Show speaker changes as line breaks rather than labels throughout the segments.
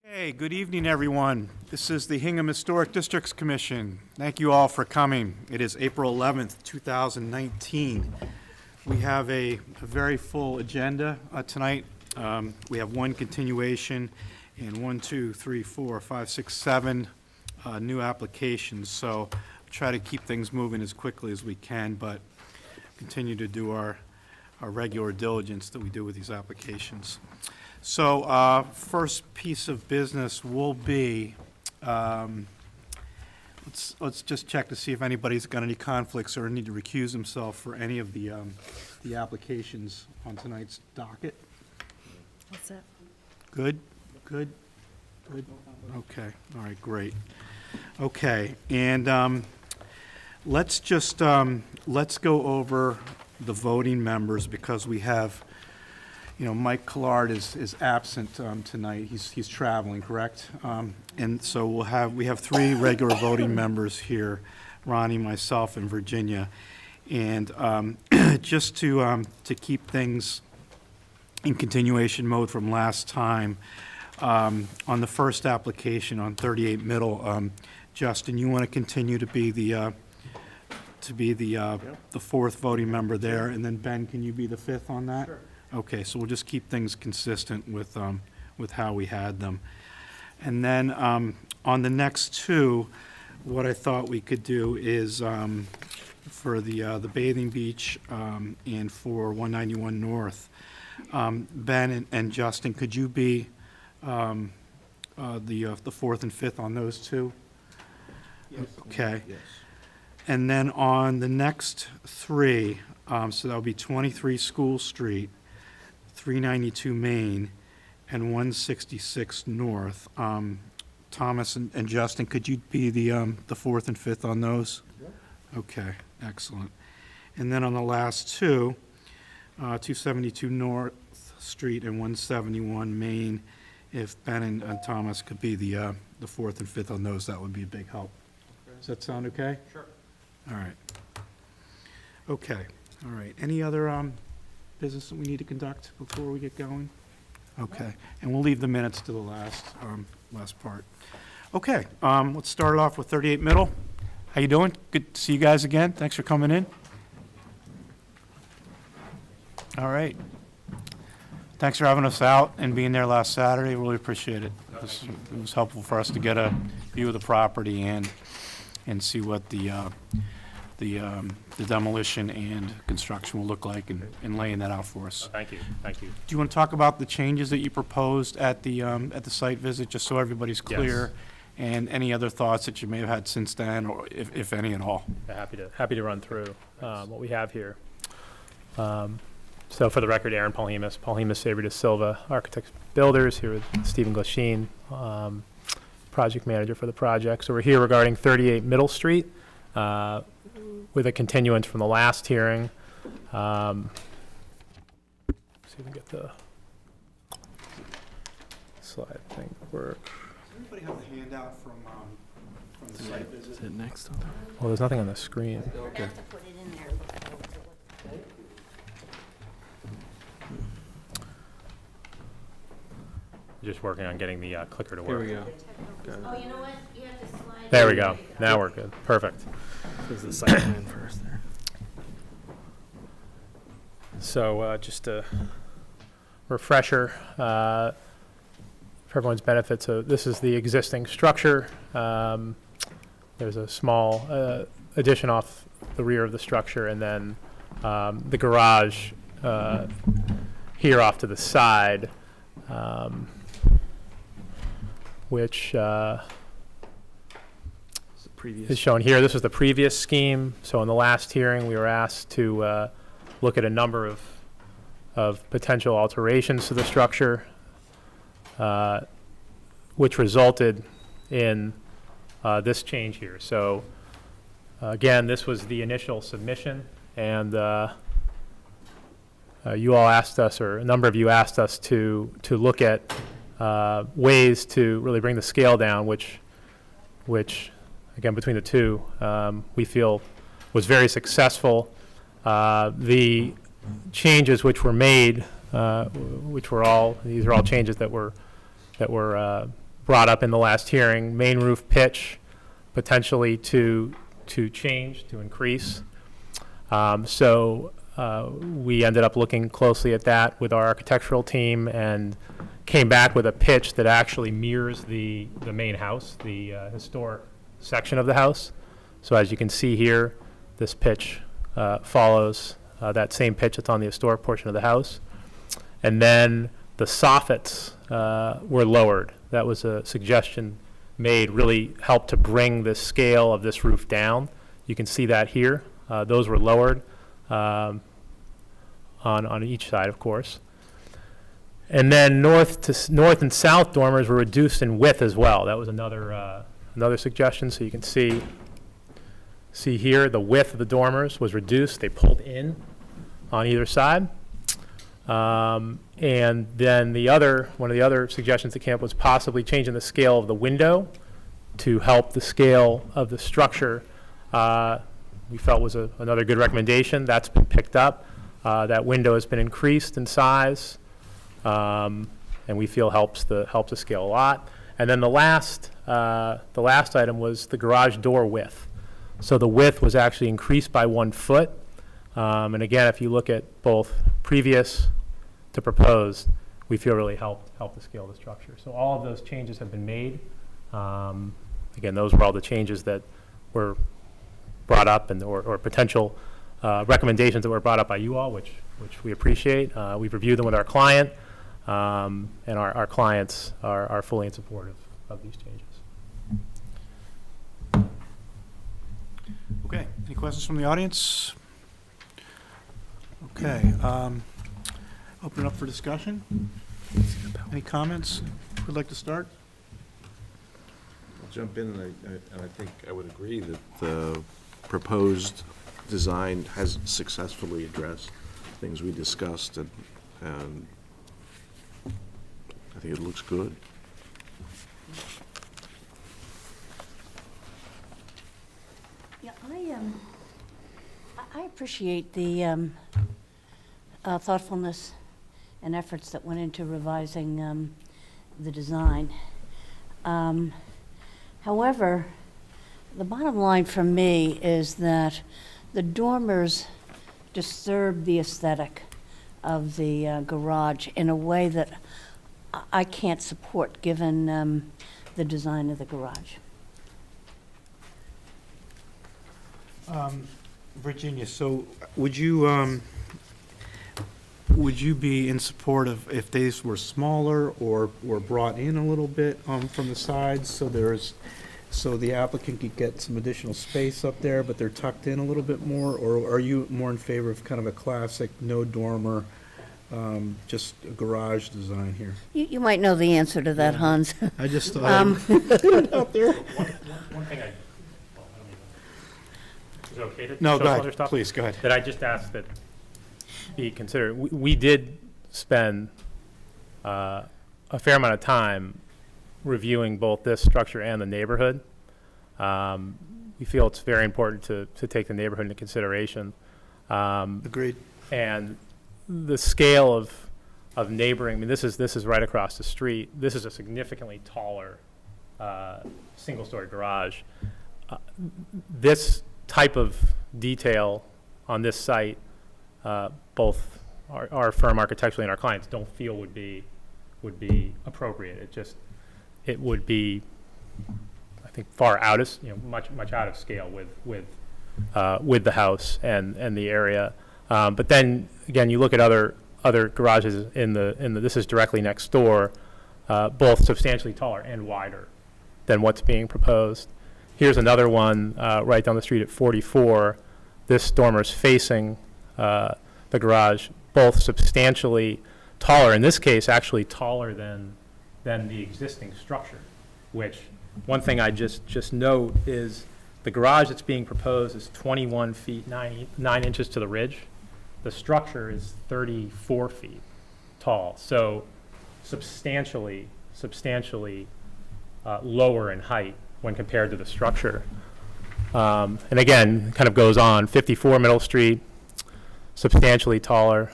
Hey, good evening, everyone. This is the Hingham Historic Districts Commission. Thank you all for coming. It is April 11th, 2019. We have a very full agenda tonight. We have one continuation and 7 new applications. So try to keep things moving as quickly as we can, but continue to do our regular diligence that we do with these applications. So first piece of business will be, let's just check to see if anybody's got any conflicts or need to recuse himself for any of the applications on tonight's docket.
What's that?
Good, good, good. Okay, all right, great. Okay, and let's just, let's go over the voting members because we have, you know, Mike Collard is absent tonight. He's traveling, correct? And so we have 3 regular voting members here, Ronnie, myself, and Virginia. And just to keep things in continuation mode from last time, on the first application on 38 Middle, Justin, you want to continue to be the fourth voting member there, and then Ben, can you be the 5th on that?
Sure.
Okay, so we'll just keep things consistent with how we had them. And then on the next 2, what I thought we could do is for the bathing beach and for 191 North, Ben and Justin, could you be the 4th and 5th on those 2?
Yes.
Okay.
Yes.
And then on the next 3, so that'll be 23 School Street, 392 Main, and 166 North. Thomas and Justin, could you be the 4th and 5th on those?
Yep.
Okay, excellent. And then on the last 2, 272 North Street and 171 Main, if Ben and Thomas could be the 4th and 5th on those, that would be a big help. Does that sound okay?
Sure.
All right. Okay, all right. Any other business that we need to conduct before we get going? Okay, and we'll leave the minutes to the last part. Okay, let's start it off with 38 Middle. How you doing? Good to see you guys again. Thanks for coming in. All right. Thanks for having us out and being there last Saturday. Really appreciate it. It was helpful for us to get a view of the property and see what the demolition and construction will look like and laying that out for us.
Thank you. Thank you.
Do you want to talk about the changes that you proposed at the site visit, just so everybody's clear?
Yes.
And any other thoughts that you may have had since then, or if any at all?
Happy to run through what we have here. So for the record, Aaron Paulhemus Sabre de Silva, Architects Builders, here with Stephen Glasheen, project manager for the project. So we're here regarding 38 Middle Street with a continuance from the last hearing. See if we can get the slide thing to work.
Does everybody have the handout from the site visit?
Is it next on that?
Well, there's nothing on the screen.
Okay.
Just working on getting the clicker to
Here
work.
we go. Got
Oh, you know what? You have to slide.
There we go. Now we're good. Perfect.
it. This is the site plan first there.
So just a refresher for everyone's benefit. So this is the existing structure. There's a small addition off the rear of the structure, and then the garage here off to the side, which is shown here. This was the previous scheme. So in the last hearing, we were asked to look at a number of potential alterations to the structure, which resulted in this change here. So again, this was the initial submission, and you all asked us, or a number of you asked us to look at ways to really bring the scale down, which again, between the two, we feel was very successful. The changes which were made, these are all changes that were brought up in the last hearing, main roof pitch potentially to change, to increase. We ended up looking closely at that with our architectural team and came back with a pitch that actually mirrors the main house, the historic section of the house. So as you can see here, this pitch follows that same pitch that's on the historic portion of the house. And then the soffits were lowered. That was a suggestion made, really helped to bring the scale of this roof down. You can see that here. Those were lowered on each side, of course. And then north and south dormers were reduced in width as well. That was another suggestion. So you can see here the width of the dormers was reduced. They pulled in on either side. And then one of the other suggestions that came up was possibly changing the scale of the window to help the scale of the structure. We felt was another good recommendation. That's been picked up. That window has been increased in size, and we feel helps the scale a lot. And then the last item was the garage door width. So the width was actually increased by 1 foot. And again, if you look at both previous to proposed, we feel really helped the scale of the structure. So all of those changes have been made. Again, those were all the changes that were brought up or potential recommendations that were brought up by you all, which we appreciate. We've reviewed them with our client, and our clients are fully in support of these changes.
Okay, any questions from the audience? Okay, open it up for discussion. Any comments? Who'd like to start?
I'll jump in, and I think I would agree that the proposed design has successfully addressed things we discussed, and I think it looks good.
Yeah, I appreciate the thoughtfulness and efforts that went into revising the design. However, the bottom line for me is that the dormers disturb the aesthetic of the garage in a way that I can't support given the design of the garage.
Virginia, so would you be in support of if these were smaller or brought in a little bit from the sides, so the applicant could get some additional space up there, but they're tucked in a little bit more? Or are you more in favor of kind of a classic, no dormer, just a garage design here?
You might know the answer to that, Hans.
I just thought I'd put it out there.
One thing is it okay to
No,
show
go
some other
ahead,
stuff?
please, go ahead.
That I just asked that be considered. We did spend a fair amount of time reviewing both this structure and the neighborhood. We feel it's very important to take the neighborhood into consideration.
Agreed.
And the scale of neighboring, I mean, this is right across the street. This is a significantly taller single-story garage. This type of detail on this site, both our firm architecturally and our clients don't feel would be appropriate. It would be, I think, far out of, much out of scale with the house and the area. But then again, you look at other garages in the this is directly next door, both substantially taller and wider than what's being proposed. Here's another one right down the street at 44. This dormer's facing the garage, both substantially taller. In this case, actually taller than the existing structure. Which one thing I just note is the garage that's being proposed is 21 feet 9 inches to the ridge. The structure is 34 feet tall, so substantially lower in height when compared to the structure. And again, kind of goes on, 54 Middle Street, substantially taller.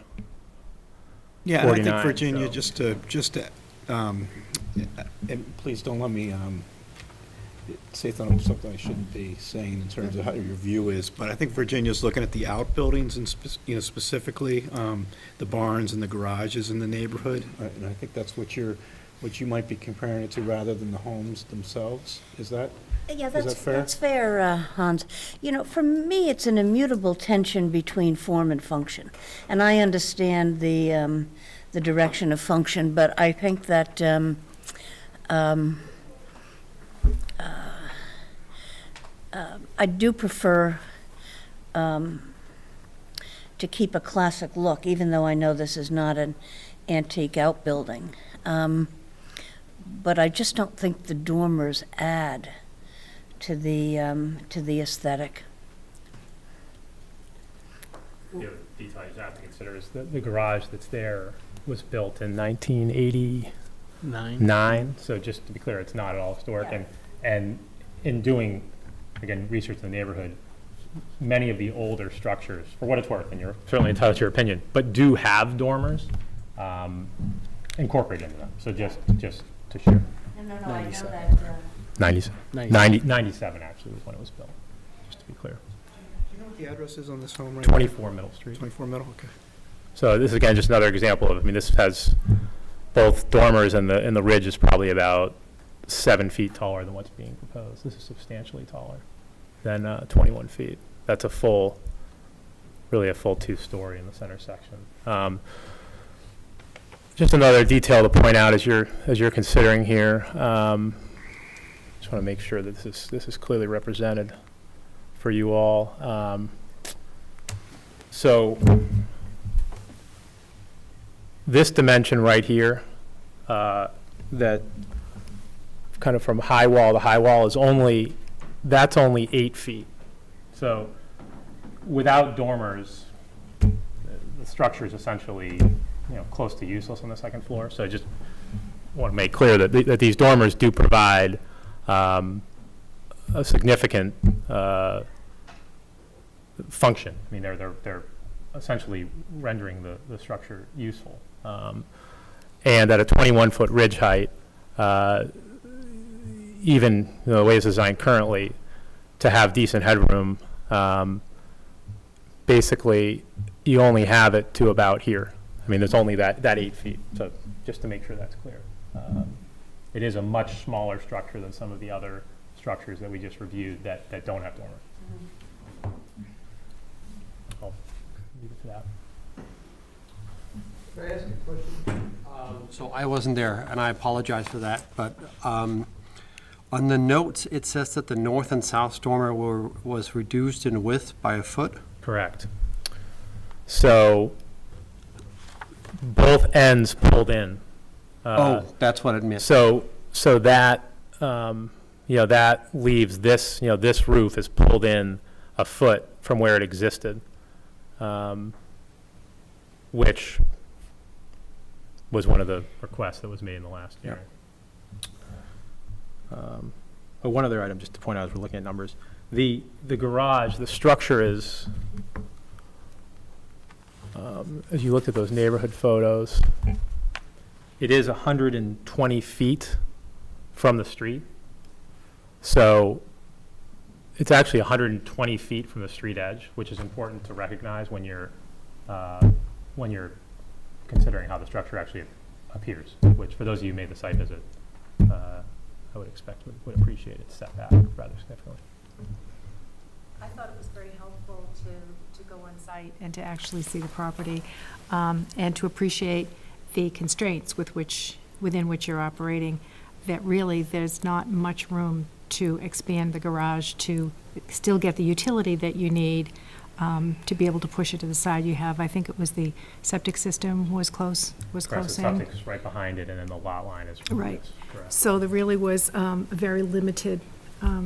Yeah, and I think
49,
Virginia,
so-
just to and please don't let me say something I shouldn't be saying in terms of how your view is, but I think Virginia's looking at the outbuildings and, specifically the barns and the garages in the neighborhood, and I think that's what you might be comparing it to rather than the homes themselves. Is that?
Yeah,
Is that fair?
that's fair, Hans. You know, for me, it's an immutable tension between form and function. And I understand the direction of function, but I think that I do prefer to keep a classic look, even though I know this is not an antique outbuilding. But I just don't think the dormers add to the aesthetic.
The other detail you have to consider is that the garage that's there was built in 1989. So just to be clear, it's not at all historic.
Yeah.
And in doing, again, research in the neighborhood, many of the older structures, for what it's worth, and you're certainly entitled to your opinion, but do have dormers incorporated into them. So just to share.
No, I know
97.
that.
97 actually was when it was built, just to be clear.
Do you know what the address is on this home right now?
24 Middle Street.
24 Middle, okay.
So this is, again, just another example of, I mean, this has both dormers, and the ridge is probably about 7 feet taller than what's being proposed. This is substantially taller than 21 feet. That's really a full 2-story in the center section. Just another detail to point out as you're considering here. Just want to make sure that this is clearly represented for you all. So this dimension right here, that kind of from high wall to high wall that's only 8 feet. So without dormers, the structure is essentially, close to useless on the second floor. So I just want to make clear that these dormers do provide a significant function. I mean, they're essentially rendering the structure useful. And at a 21-foot ridge height, even the way it's designed currently, to have decent headroom, basically you only have it to about here. I mean, there's only that 8 feet. So just to make sure that's clear. It is a much smaller structure than some of the other structures that we just reviewed that don't have dormers. I'll leave it to that.
Can I ask a question? So I wasn't there, and I apologize for that, but on the notes, it says that the north and south dormer was reduced in width by a foot?
Correct. So both ends pulled in.
That's what it meant.
So that, that leaves this, this roof is pulled in a foot from where it existed, which was one of the requests that was made in the last hearing. One other item, just to point out as we're looking at numbers. The garage, the structure is, as you look at those neighborhood photos, it is 120 feet from the street. So it's actually 120 feet from the street edge, which is important to recognize when you're considering how the structure actually appears, which for those of you who made the site visit, I would expect would appreciate its setback rather significantly.
I thought it was very helpful to go on site and to actually see the property, and to appreciate the constraints within which you're operating, that really there's not much room to expand the garage to still get the utility that you need, to be able to push it to the side. You have, I think it was the septic system was close
The
in.
septic's right behind it, and then the lot line is.
Right.
is correct.
So there really was a very limited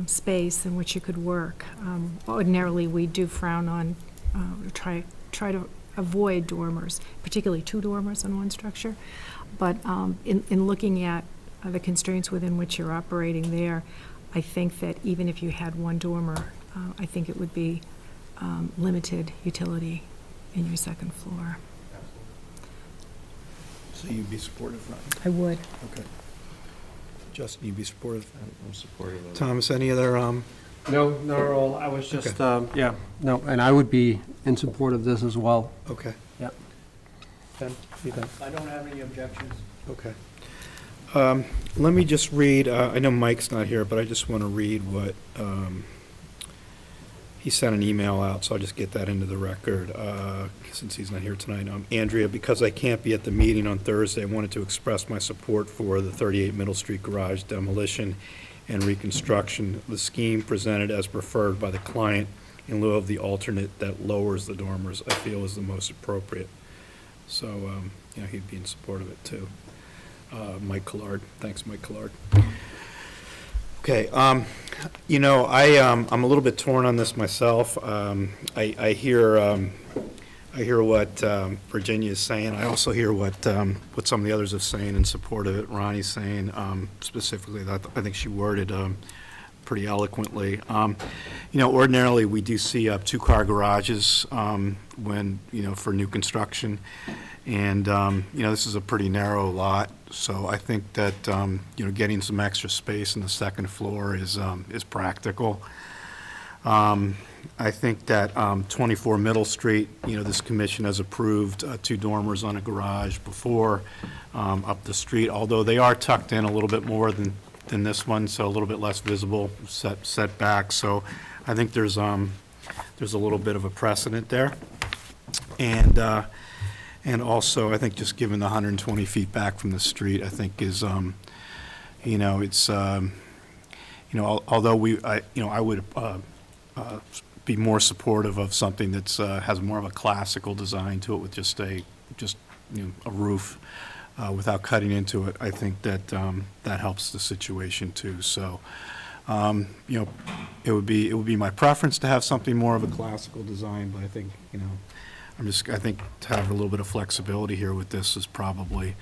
space in which you could work. Ordinarily, we do frown on, try to avoid dormers, particularly 2 dormers on one structure. But in looking at the constraints within which you're operating there, I think that even if you had 1 dormer, I think it would be limited utility in your second floor.
So you'd be supportive, Ryan?
I would.
Okay. Justin, you'd be supportive?
I'm supportive of it.
Thomas, any other,
No, not at all. I was just, yeah, no, and I would be in support of this as well.
okay,
Ben, you can-
I don't have any objections.
okay. Let me just read, I know Mike's not here, but I just want to read what, he sent an email out, so I'll just get that into the record, since he's not here tonight. Andrea, because I can't be at the meeting on Thursday, I wanted to express my support for the 38 Middle Street garage demolition and reconstruction. The scheme presented as preferred by the client in lieu of the alternate that lowers the dormers, I feel is the most appropriate. So, he'd be in support of it too. Mike Collard, thanks, Mike Collard. Okay, I'm a little bit torn on this myself. I hear what Virginia is saying. I also hear what some of the others are saying in support of it. Ronnie's saying specifically that I think she worded pretty eloquently. Ordinarily, we do see two-car garages when, for new construction. And, this is a pretty narrow lot, so I think that, getting some extra space in the second floor is practical. I think that 24 Middle Street, this commission has approved 2 dormers on a garage before up the street, although they are tucked in a little bit more than this one, so a little bit less visible setback. So I think there's a little bit of a precedent there. And also, I think just given the 120 feet back from the street, I think is, it's, although I would be more supportive of something that's has more of a classical design to it with just a roof without cutting into it. I think that that helps the situation too. So, it would be my preference to have something more of a classical design, but I think, I think to have a little bit of flexibility here with this is probably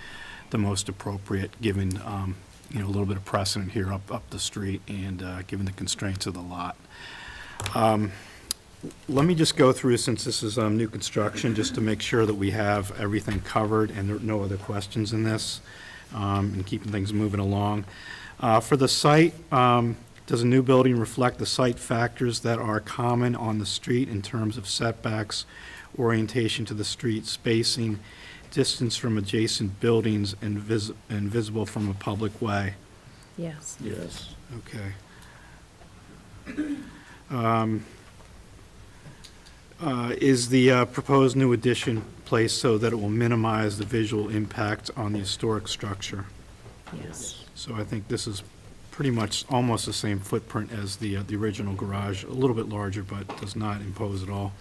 the most appropriate, given, a little bit of precedent here up the street and given the constraints of the lot. Let me just go through, since this is new construction, just to make sure that we have everything covered and there are no other questions in this, and keeping things moving along. For the site, does a new building reflect the site factors that are common on the street in terms of setbacks, orientation to the street, spacing, distance from adjacent buildings, and visible from a public way?
Yes.
Yes.
Okay. Is the proposed new addition placed so that it will minimize the visual impact on the historic structure?
Yes.
So I think this is pretty much almost the same footprint as the original garage, a little bit larger, but does not impose at all.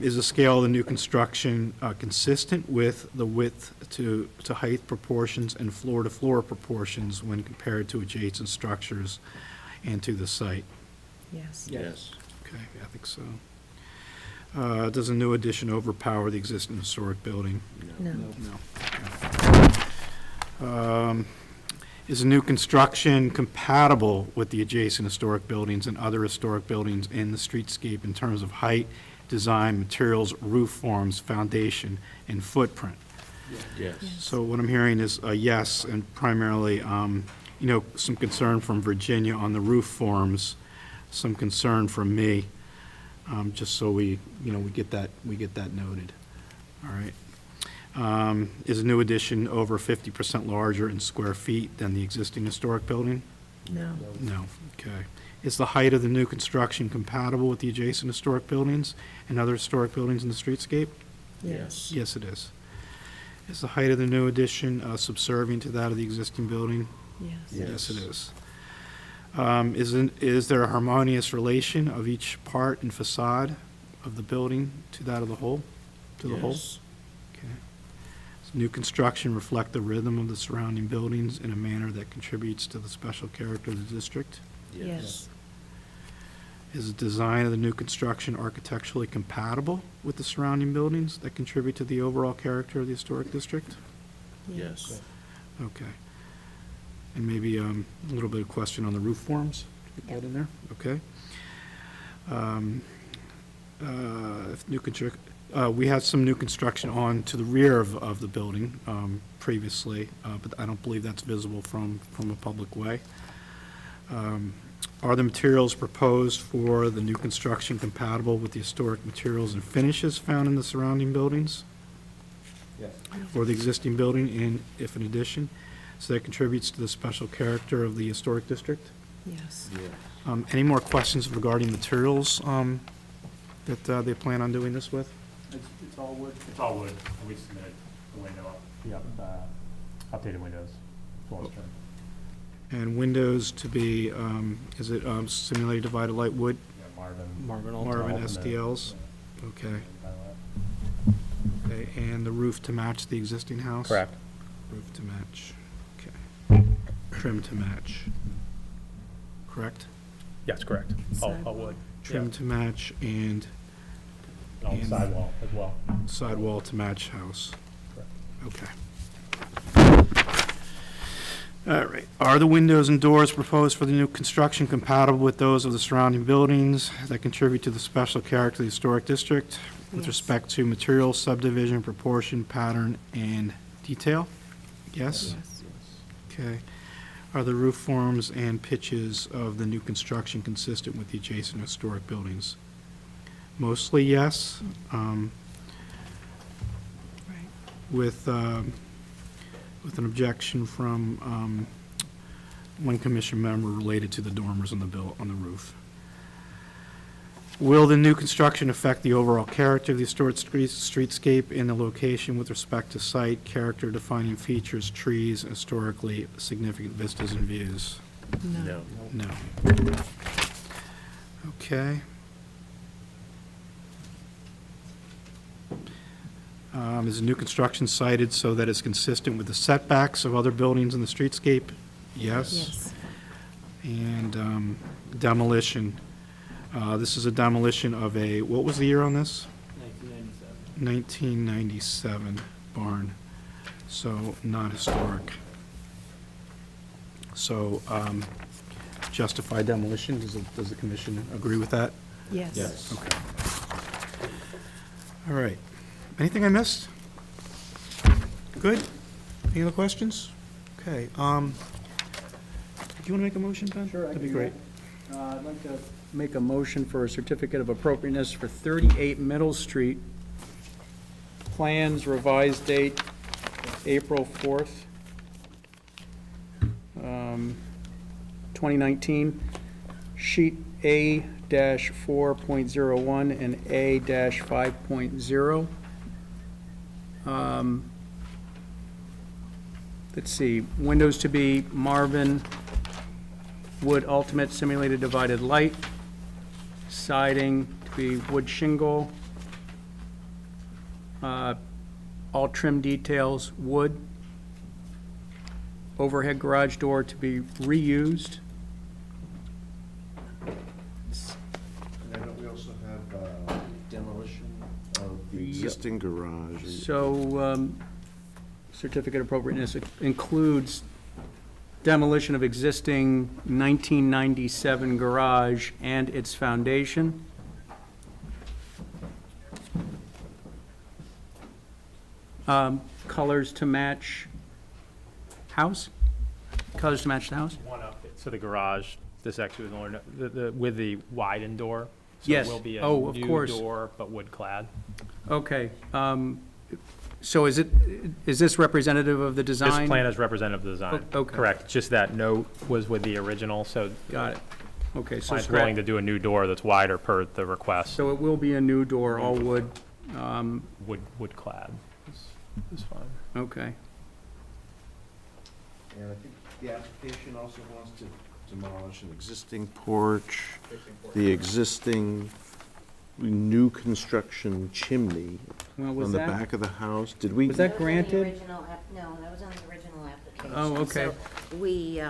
Is the scale of the new construction consistent with the width to height proportions and floor-to-floor proportions when compared to adjacent structures and to the site?
Yes.
Yes.
Okay, I think so. Does a new addition overpower the existing historic building?
No.
No. Okay. Is the new construction compatible with the adjacent historic buildings and other historic buildings in the streetscape in terms of height, design, materials, roof forms, foundation, and footprint?
Yes.
So what I'm hearing is a yes, and primarily, some concern from Virginia on the roof forms, some concern from me, just so we get that noted. All right. Is a new addition over 50% larger in square feet than the existing historic building?
No.
No. Okay. Is the height of the new construction compatible with the adjacent historic buildings and other historic buildings in the streetscape?
Yes.
Yes, it is. Is the height of the new addition subservient to that of the existing building?
Yes.
Yes, it is. Is there a harmonious relation of each part and facade of the building to that of the whole? To the whole?
Yes.
Okay. Does new construction reflect the rhythm of the surrounding buildings in a manner that contributes to the special character of the district?
Yes.
Is the design of the new construction architecturally compatible with the surrounding buildings that contribute to the overall character of the historic district?
Yes.
Okay. And maybe a little bit of question on the roof forms? Get that in there? Okay. If new We had some new construction on to the rear of the building previously, but I don't believe that's visible from a public way. Are the materials proposed for the new construction compatible with the historic materials and finishes found in the surrounding buildings?
Yes.
Or the existing building, and if an addition, so that contributes to the special character of the historic district?
Yes.
Any more questions regarding materials that they plan on doing this with?
It's all wood. It's all wood. We submitted the window, updated windows, full strength.
And windows to be, is it simulated divided light wood?
Yeah,
Marvin
Marvin SDLs? Okay. Okay, and the roof to match the existing house?
Correct.
Roof to match, okay. Trim to match, correct?
Yes, correct. All
Sidewall.
wood.
Trim to match and
Yeah. On the sidewall as well.
sidewall to match house.
Correct.
Okay. All right. Are the windows and doors proposed for the new construction compatible with those of the surrounding buildings that contribute to the special character of the historic district with
Yes.
respect to material, subdivision, proportion, pattern, and detail? Yes?
Yes.
Okay. Are the roof forms and pitches of the new construction consistent with the adjacent historic buildings? Mostly yes.
Right.
With an objection from one commission member related to the dormers on the roof. Will the new construction affect the overall character of the historic streetscape in the location with respect to site, character defining features, trees, historically significant vistas and views?
No.
No. Okay. Is the new construction cited so that it's consistent with the setbacks of other buildings in the streetscape? Yes.
Yes.
And demolition. This is a demolition of a, what was the year on this? 1997 barn, so not historic. So justified demolition, does the commission agree with that?
Yes.
Okay. All right. Anything I missed? Good? Any other questions? Okay. Do you want to make a motion, Ben?
Sure, I
That'd be
can do
great.
that. I'd like to make a motion for a certificate of appropriateness for 38 Middle Street. Plans, revised date, April 4th, 2019. Sheet A-4.01 and A-5.0. Let's see, windows to be Marvin wood ultimate simulated divided light, siding to be wood shingle, all trim details wood, overhead garage door to be reused.
And then we also have demolition of the existing garage.
So, certificate of appropriateness includes demolition of existing 1997 garage and its foundation. Colors to match house? Colors to match the house?
One up to the garage, this actually was only, with the widened door.
Yes.
So it will be a
Oh, of
new
course.
door, but wood clad.
Okay. So is this representative of the design?
This plan is representative of the design.
Okay.
Correct. Just that note was with the original, so
Got it. Okay, so
client's willing to do a new door that's wider per the request.
So it will be a new door, all wood.
Wood clad is fine.
Okay.
And I think the application also wants to demolish an existing porch, the existing new construction chimney
Well, was
on the
that,
back of the house. Did we?
was that
That was on the
granted?
original no, that was on the original application.
Oh, okay.
So we,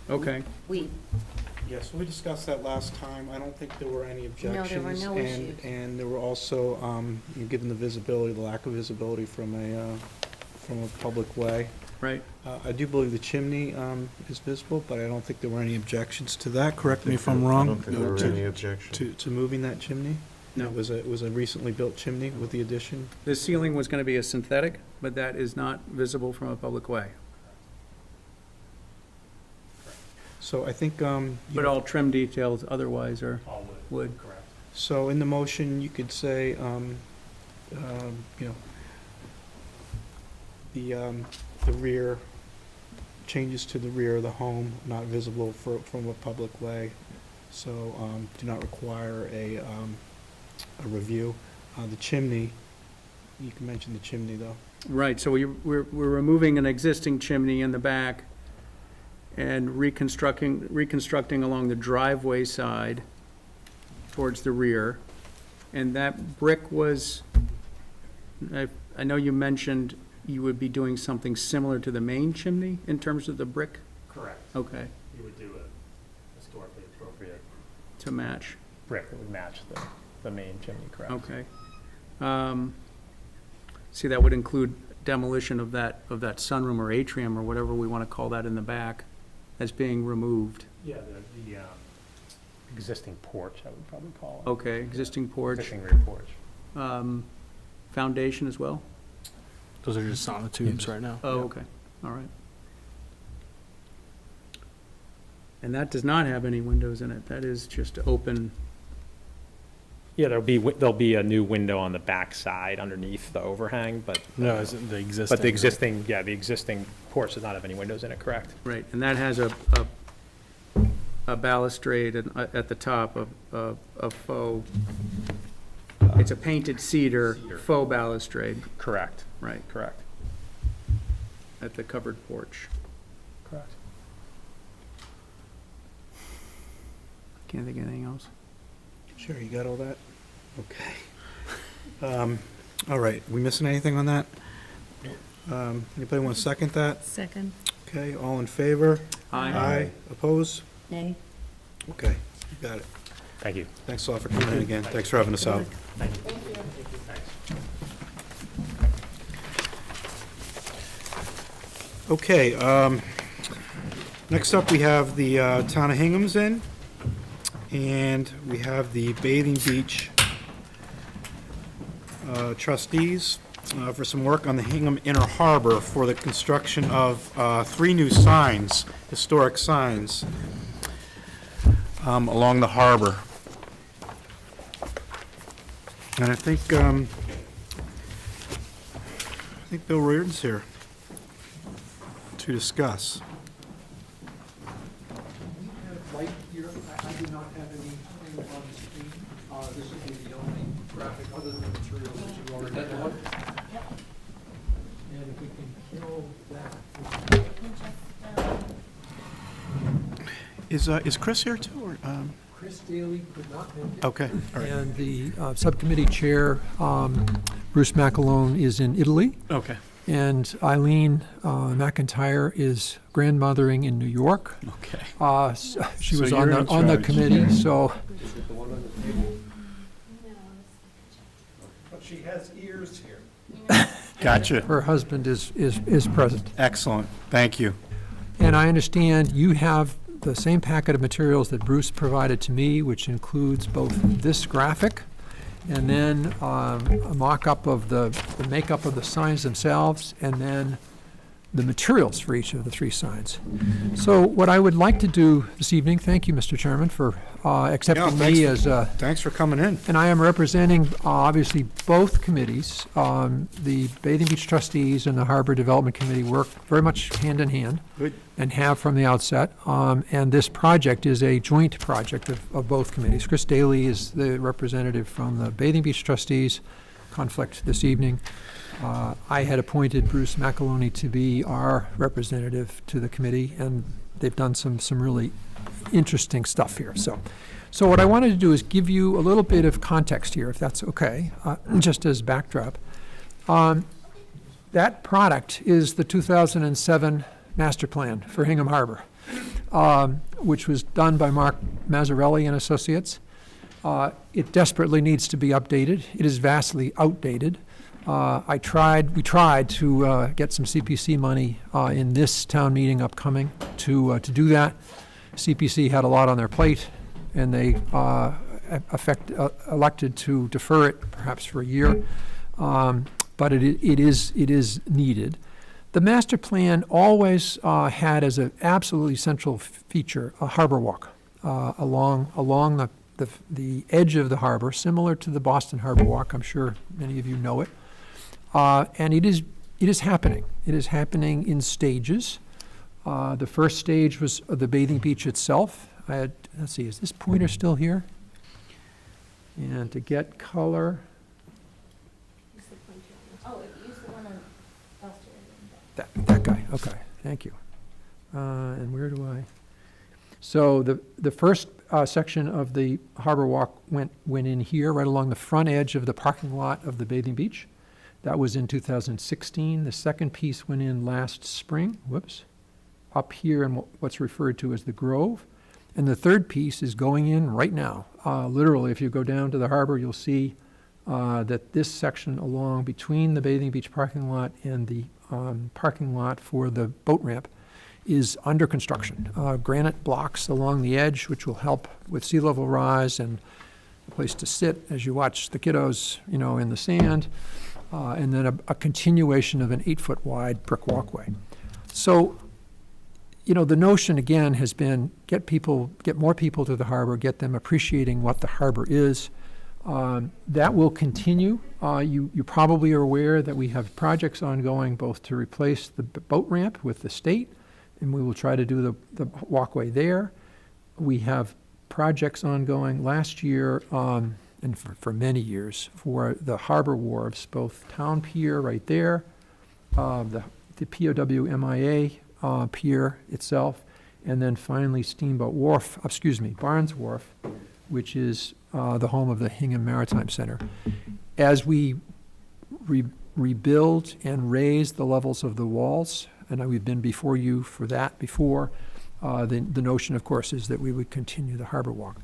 Okay.
Yes, we discussed that last time. I don't think there were any
No,
objections.
there were no issues.
And there were also, given the visibility, the lack of visibility from a public way.
Right.
I do believe the chimney is visible, but I don't think there were any objections to that. Correct me if I'm
I
wrong.
don't think there were any objections.
To moving that chimney? No, it was a recently built chimney with the addition.
The ceiling was going to be a synthetic, but that is not visible from a public way.
So I think,
But all trim details otherwise are
All
wood.
correct.
so in the motion, you could say, you know, the rear, changes to the rear of the home, not visible from a public way, so, do not require a review. The chimney, you can mention the chimney, though.
Right, so we're removing an existing chimney in the back and reconstructing along the driveway side towards the rear. And that brick was, I know you mentioned you would be doing something similar to the main chimney in terms of the brick?
Correct.
Okay,
You would do a historically appropriate
to match,
brick that would match the main chimney, correct?
okay. See, that would include demolition of that sunroom or atrium or whatever we want to call that in the back as being removed.
Yeah, the existing porch, I would probably call it.
Okay, existing porch,
Existing rear porch.
foundation as well?
Those are just sonotubes right now.
Oh, okay, all right. And that does not have any windows in it, that is just open,
Yeah, there'll be a new window on the back side underneath the overhang, but.
No, it's the existing.
But the existing porch does not have any windows in it, correct?
right, and that has a balustrade at the top of faux, it's a painted cedar faux balustrade,
Correct,
right,
correct,
at the covered porch.
correct.
Can't think of anything else.
Sure, you got all that? Okay. All right, we missing anything on that? Anybody want to second that?
Second.
Okay, all in favor?
Aye.
Oppose?
Nay?
Okay, you got it.
Thank you.
Thanks a lot for coming in again. Thanks for having us out.
Thank you. Thanks.
Okay, next up, we have the Town of Hingham's in, and we have the Bathing Beach Trustees for some work on the Hingham Inner Harbor for the construction of 3 new signs, historic signs, along the harbor. And I think Bill Reardon's here to discuss.
We have light here, I do not have anything on the screen. This will be the only graphic other than the materials that you already have. And if we can kill that.
Is Chris here too, or,
Chris Daly could not make it.
okay, all right,
And the subcommittee chair, Bruce McAlone, is in Italy.
okay,
And Eileen McIntyre is grandmothering in New York.
okay.
She
So
was
you're in
on the
charge.
committee, so.
But she has ears here.
Gotcha,
Her husband is present.
excellent, thank you.
And I understand you have the same packet of materials that Bruce provided to me, which includes both this graphic and then a mock-up of the makeup of the signs themselves, and then the materials for each of the 3 signs. So what I would like to do this evening, thank you, Mr. Chairman, for accepting
thanks.
me as
Thanks for coming in.
and I am representing, obviously, both committees. The Bathing Beach Trustees and the Harbor Development Committee work very much hand in hand.
Good.
And have from the outset. And this project is a joint project of both committees. Chris Daly is the representative from the Bathing Beach Trustees, conflict this evening. I had appointed Bruce McAloney to be our representative to the committee, and they've done some really interesting stuff here. So what I wanted to do is give you a little bit of context here, if that's okay, just as backdrop. That product is the 2007 master plan for Hingham Harbor, which was done by Mark Mazzarelli and Associates. It desperately needs to be updated. It is vastly outdated. We tried to get some CPC money in this town meeting upcoming to do that. CPC had a lot on their plate, and they elected to defer it perhaps for a year, but it is needed. The master plan always had as an absolutely central feature a harbor walk along the edge of the harbor, similar to the Boston Harbor Walk. I'm sure many of you know it. And it is happening. It is happening in stages. The first stage was the bathing beach itself. Let's see, is this pointer still here? And to get color,
Oh, use the one on Foster.
that guy, okay, thank you. And where do I? So the first section of the harbor walk went in here, right along the front edge of the parking lot of the bathing beach. That was in 2016. The second piece went in last spring, up here in what's referred to as the Grove. And the third piece is going in right now. Literally, if you go down to the harbor, you'll see that this section along between the bathing beach parking lot and the parking lot for the boat ramp is under construction. Granite blocks along the edge, which will help with sea level rise and a place to sit as you watch the kiddos, in the sand. And then a continuation of an 8-foot wide brick walkway. So, the notion again has been get more people to the harbor, get them appreciating what the harbor is. That will continue. You probably are aware that we have projects ongoing both to replace the boat ramp with the state, and we will try to do the walkway there. We have projects ongoing last year, and for many years, for the harbor wharves, both Town Pier right there, the POW MIA pier itself, and then finally Barnes Wharf, which is the home of the Hingham Maritime Center. As we rebuild and raise the levels of the walls, and we've been before you for that before, the notion, of course, is that we would continue the harbor walk.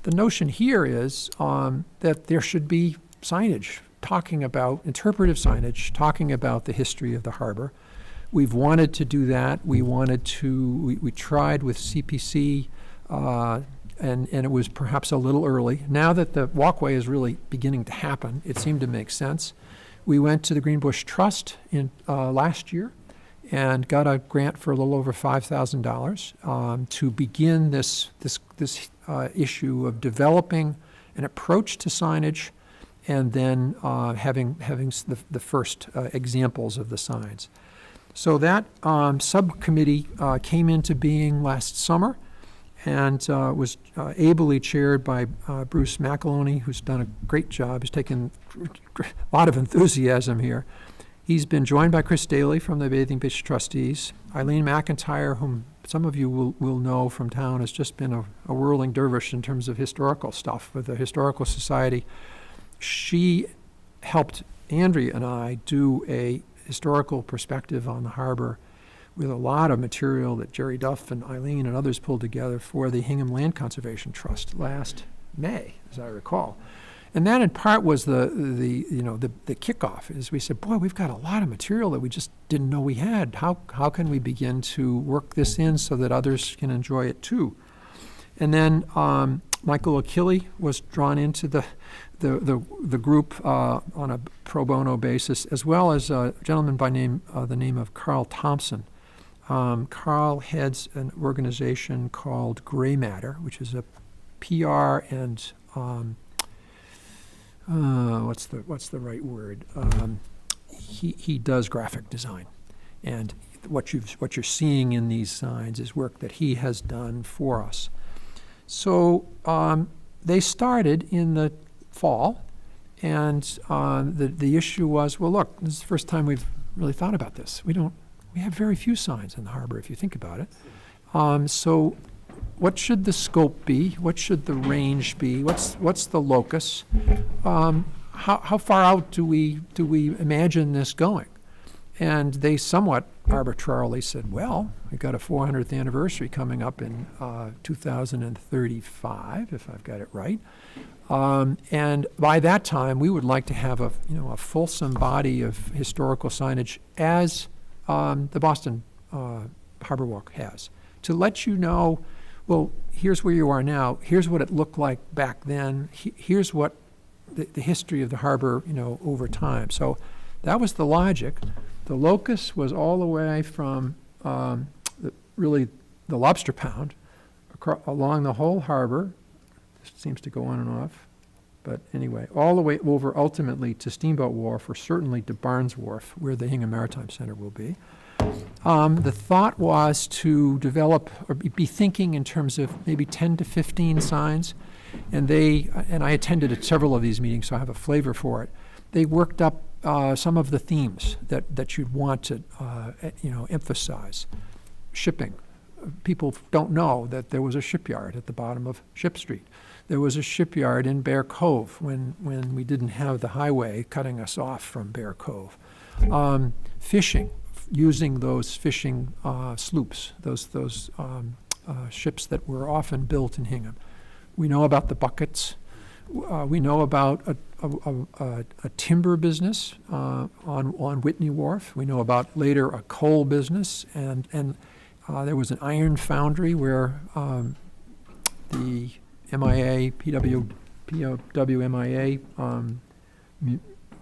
The notion here is that there should be signage interpretive signage, talking about the history of the harbor. We've wanted to do that. We tried with CPC, and it was perhaps a little early. Now that the walkway is really beginning to happen, it seemed to make sense. We went to the Greenbush Trust last year and got a grant for a little over $5,000 to begin this issue of developing an approach to signage and then having the first examples of the signs. So that subcommittee came into being last summer and was ably chaired by Bruce McAloney, who's done a great job. He's taken a lot of enthusiasm here. He's been joined by Chris Daly from the Bathing Beach Trustees. Eileen McIntyre, whom some of you will know from town, has just been a whirling dervish in terms of historical stuff with the Historical Society. She helped Andrea and I do a historical perspective on the harbor with a lot of material that Jerry Duff and Eileen and others pulled together for the Hingham Land Conservation Trust last May, as I recall. And that in part was the kickoff, is we said, boy, we've got a lot of material that we just didn't know we had. How can we begin to work this in so that others can enjoy it too? And then Michael Achille was drawn into the group on a pro bono basis, as well as a gentleman by the name of Carl Thompson. Carl heads an organization called Gray Matter, which is a PR and what's the right word? He does graphic design, and what you're seeing in these signs is work that he has done for us. So they started in the fall, and the issue was, well, look, this is the first time we've really thought about this. We have very few signs in the harbor, if you think about it. So what should the scope be? What should the range be? What's the locus? How far out do we imagine this going? And they somewhat arbitrarily said, well, we've got a 400th anniversary coming up in 2035, if I've got it right. And by that time, we would like to have a fulsome body of historical signage as the Boston Harbor Walk has, to let you know well, here's where you are now, here's what it looked like back then, here's what the history of the harbor, over time. So that was the logic. The locus was all the way from really the lobster pound along the whole harbor. It seems to go on and off. But anyway, all the way over ultimately to Steamboat Wharf, or certainly to Barnes Wharf, where the Hingham Maritime Center will be. The thought was to develop, or be thinking in terms of maybe 10 to 15 signs. And I attended several of these meetings, so I have a flavor for it. They worked up some of the themes that you'd want to, emphasize. Shipping. People don't know that there was a shipyard at the bottom of Ship Street. There was a shipyard in Bear Cove when we didn't have the highway cutting us off from Bear Cove. Fishing, using those fishing sloops, those ships that were often built in Hingham. We know about the buckets. We know about a timber business on Whitney Wharf. We know about later a coal business, and there was an iron foundry where the MIA, PW MIA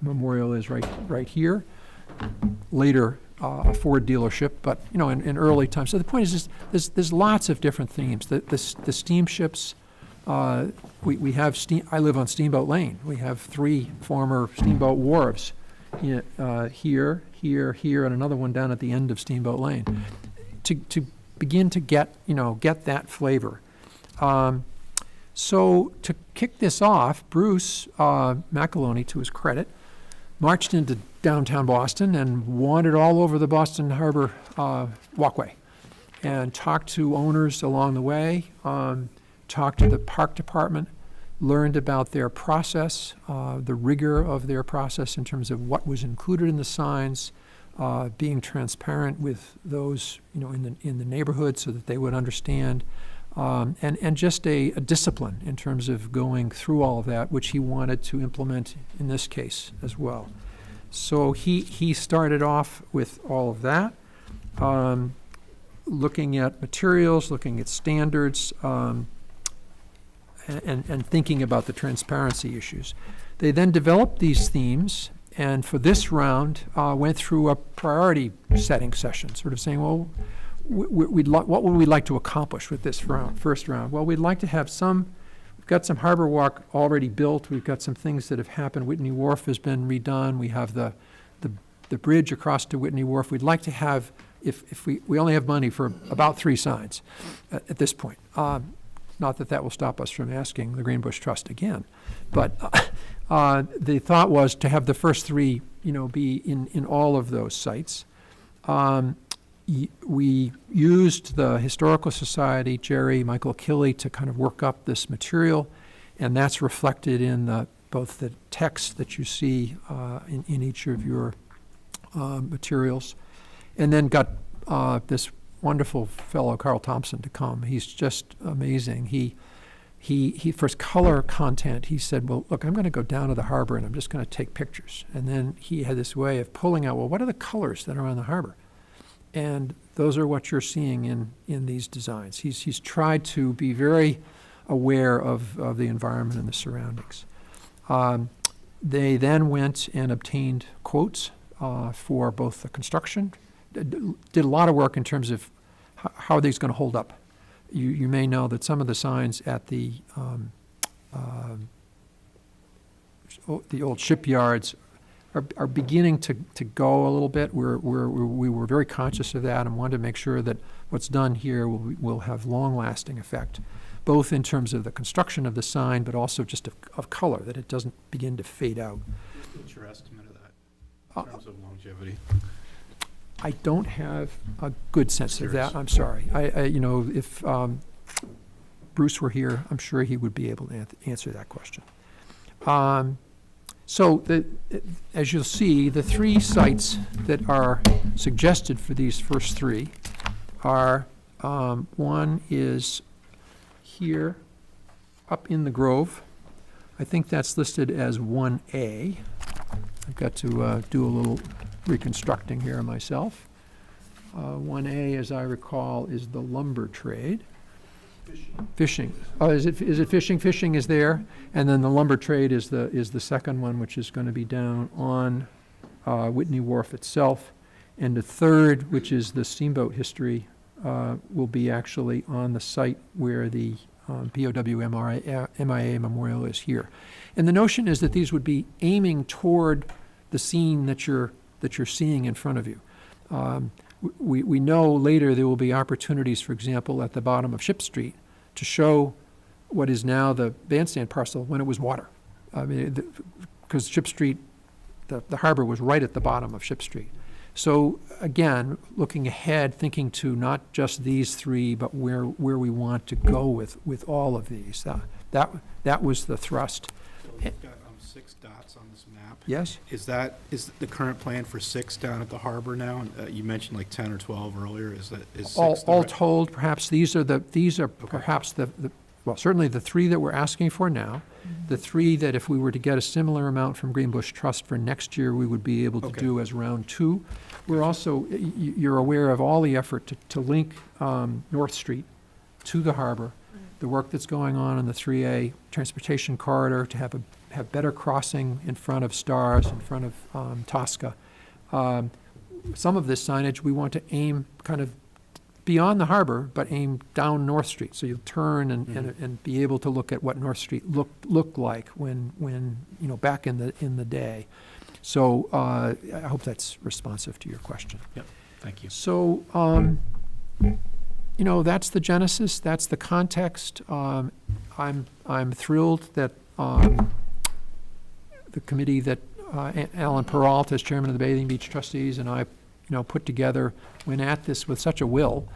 memorial is right here. Later, a Ford dealership, but in early times. So the point is, there's lots of different themes. The steamships. We have I live on Steamboat Lane. We have 3 former steamboat wharves here, and another one down at the end of Steamboat Lane. To begin to get that flavor. So to kick this off, Bruce McAloney, to his credit, marched into downtown Boston and wandered all over the Boston Harbor walkway and talked to owners along the way, talked to the park department, learned about their process, the rigor of their process in terms of what was included in the signs, being transparent with those in the neighborhood so that they would understand, and just a discipline in terms of going through all of that, which he wanted to implement in this case as well. So he started off with all of that, looking at materials, looking at standards, and thinking about the transparency issues. They then developed these themes, and for this round, went through a priority setting session, sort of saying, well, what would we like to accomplish with this first round? Well, we'd like to have we've got some Harbor Walk already built. We've got some things that have happened. Whitney Wharf has been redone. We have the bridge across to Whitney Wharf. We'd like to have, if we only have money for about 3 signs at this point. Not that will stop us from asking the Greenbush Trust again, but the thought was to have the first 3, be in all of those sites. We used the Historical Society, Jerry, Michael Killey, to kind of work up this material, and that's reflected in both the text that you see in each of your materials, and then got this wonderful fellow, Carl Thompson, to come. He's just amazing. He for his color content, he said, well, look, I'm going to go down to the harbor and I'm just going to take pictures. And then he had this way of pulling out, well, what are the colors that are on the harbor? And those are what you're seeing in these designs. He's tried to be very aware of the environment and the surroundings. They then went and obtained quotes for both the construction, did a lot of work in terms of how are these going to hold up. You may know that some of the signs at the old shipyards are beginning to go a little bit. We were very conscious of that and wanted to make sure that what's done here will have long-lasting effect, both in terms of the construction of the sign, but also just of color, that it doesn't begin to fade out.
What's your estimate of that in terms of longevity?
I don't have a good sense of that. I'm sorry. If Bruce were here, I'm sure he would be able to answer that question. So as you'll see, the 3 sites that are suggested for these first 3 are, one is here up in the Grove. I think that's listed as 1A. I've got to do a little reconstructing here myself. 1A, as I recall, is the lumber trade. Fishing. Oh, is it fishing? Fishing is there, and then the lumber trade is the second one, which is going to be down on Whitney Wharf itself. And the third, which is the steamboat history, will be actually on the site where the POW MIA memorial is here. And the notion is that these would be aiming toward the scene that you're seeing in front of you. We know later there will be opportunities, for example, at the bottom of Ship Street to show what is now the bandstand parcel when it was water. I mean, because Ship Street, the harbor was right at the bottom of Ship Street. So again, looking ahead, thinking to not just these three, but where we want to go with all of these. That was the thrust.
So we've got 6 dots on this map.
Yes?
Is the current plan for 6 down at the harbor now? You mentioned like 10 or 12 earlier. Is 6
All told, perhaps these are perhaps well, certainly the 3 that we're asking for now, the 3 that if we were to get a similar amount from Greenbush Trust for next year, we would be able to do as round 2. We're also, you're aware of all the effort to link North Street to the harbor, the work that's going on in the 3A transportation corridor to have better crossing in front of Stars, in front of Tosca. Some of this signage we want to aim kind of beyond the harbor, but aim down North Street. So you'll turn and be able to look at what North Street looked like when back in the day. So I hope that's responsive to your question.
Yep. Thank you.
So that's the genesis. That's the context. I'm thrilled that the committee that Alan Peralta, as chairman of the Bathing Beach Trustees, and I, put together, went at this with such a will,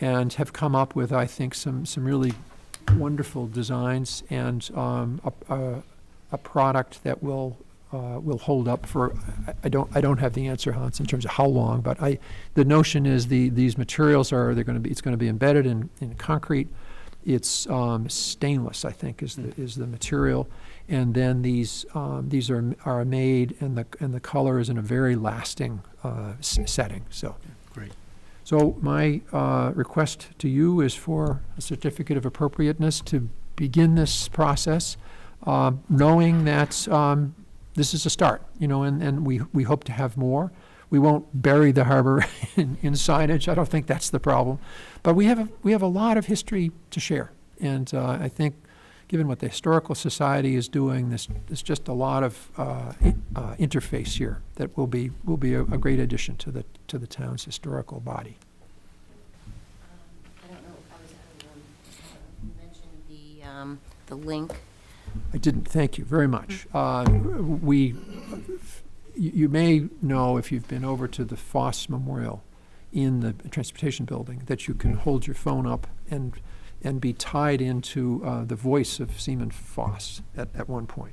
and have come up with, I think, some really wonderful designs and a product that will hold up for. I don't have the answer, Hans, in terms of how long, but the notion is these materials it's going to be embedded in concrete. It's stainless, I think, is the material, and then these are made, and the color is in a very lasting setting. So
great.
So my request to you is for a certificate of appropriateness to begin this process, knowing that this is a start, and we hope to have more. We won't bury the harbor in signage. I don't think that's the problem. But we have a lot of history to share. And I think, given what the Historical Society is doing, there's just a lot of interface here that will be a great addition to the town's historical body.
I don't know if I was you mentioned the link.
I didn't. Thank you very much. You may know, if you've been over to the Foss Memorial in the Transportation Building, that you can hold your phone up and be tied into the voice of Seaman Foss at one point.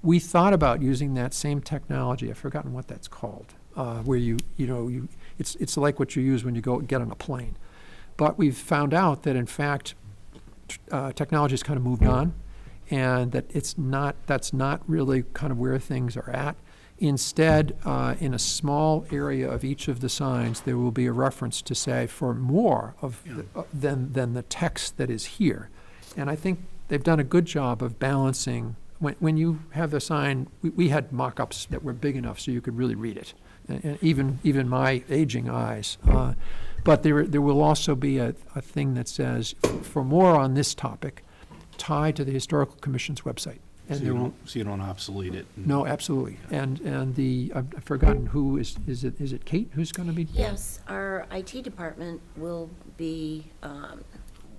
We thought about using that same technology. I've forgotten what that's called, where it's like what you use when you go get on a plane. But we've found out that, in fact, technology has kind of moved on, and that that's not really kind of where things are at. Instead, in a small area of each of the signs, there will be a reference to say for more than the text that is here. And I think they've done a good job of balancing. When you have the sign, we had mock-ups that were big enough so you could really read it, and even my aging eyes. But there will also be a thing that says, for more on this topic, tied to the Historical Commission's website. And
So you don't obsolete it.
No, absolutely. And I've forgotten who is it Kate who's going to be?
Yes, our IT department will be
Keeping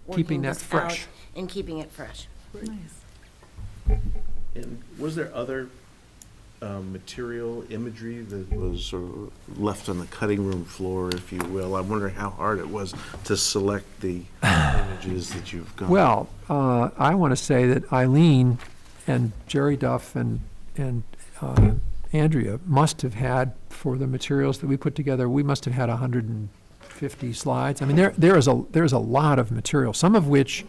working
that
this
fresh.
out and keeping it fresh.
Nice.
And was there other material imagery that was sort of left on the cutting room floor, if you will? I'm wondering how hard it was to select the images that you've got.
Well, I want to say that Eileen and Jerry Duff and Andrea must have had, for the materials that we put together, we must have had 150 slides. I mean, there's a lot of material, some of which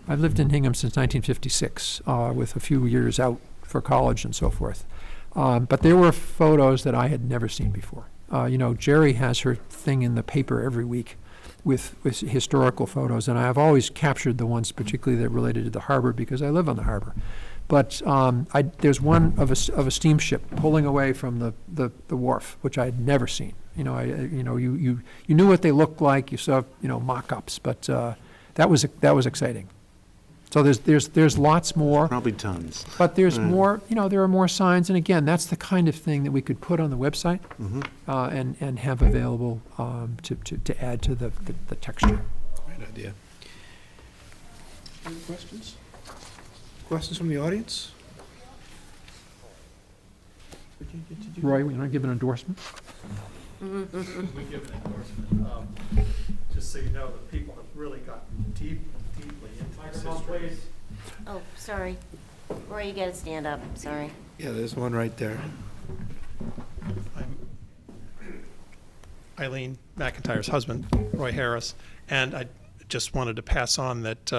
I've lived in Hingham since 1956, with a few years out for college and so forth. But there were photos that I had never seen before. Jerry has her thing in the paper every week with historical photos, and I've always captured the ones particularly that related to the harbor because I live on the harbor. But there's one of a steamship pulling away from the wharf, which I had never seen. You knew what they looked like. You saw mock-ups, but that was exciting. So there's lots more.
Probably tons.
But there's more. There are more signs, and again, that's the kind of thing that we could put on the website and have available to add to the texture.
Great idea. Any questions? Questions from the audience?
Roy, we want to give an endorsement?
We give an endorsement. Just so you know, the people have really gotten deeply into this history.
Oh, sorry. Roy, you gotta stand up, sorry.
Yeah, there's one right there.
I'm Eileen McIntyre's husband, Roy Harris, and I just wanted to pass on that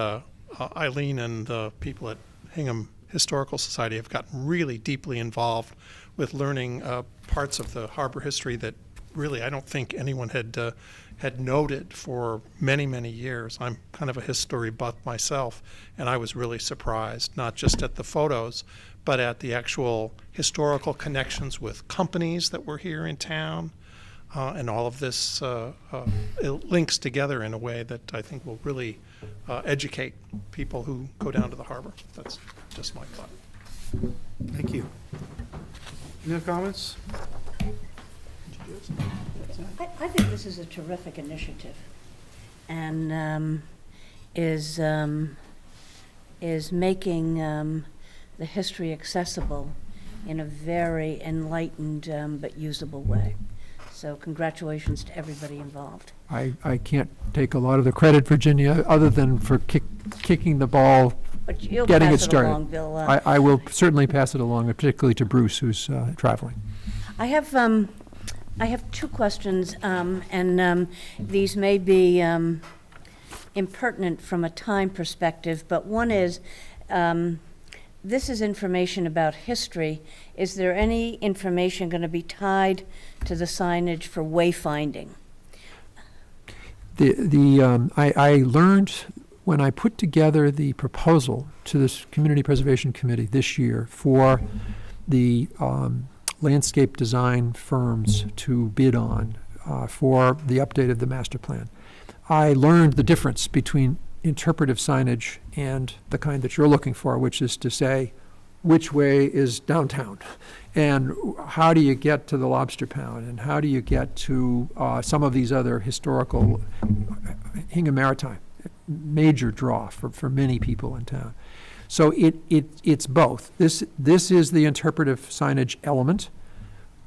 Eileen and the people at Hingham Historical Society have gotten really deeply involved with learning parts of the harbor history that really I don't think anyone had noted for many, many years. I'm kind of a history buff myself, and I was really surprised, not just at the photos, but at the actual historical connections with companies that were here in town. And all of this it links together in a way that I think will really educate people who go down to the harbor. That's just my thought.
Thank you. Any other comments?
I think this is a terrific initiative, and is making the history accessible in a very enlightened but usable way. So congratulations to everybody involved.
I can't take a lot of the credit, Virginia, other than for kicking the ball,
But you'll
getting it
pass it
started.
along, Bill.
I will certainly pass it along, particularly to Bruce, who's traveling.
I have two questions, and these may be impertinent from a time perspective, but one is, this is information about history. Is there any information going to be tied to the signage for wayfinding?
I learned when I put together the proposal to this Community Preservation Committee this year for the landscape design firms to bid on for the update of the master plan. I learned the difference between interpretive signage and the kind that you're looking for, which is to say, which way is downtown? And how do you get to the Lobster Pound? And how do you get to some of these other historical, Hingham Maritime, major draw for many people in town. So it's both. This is the interpretive signage element.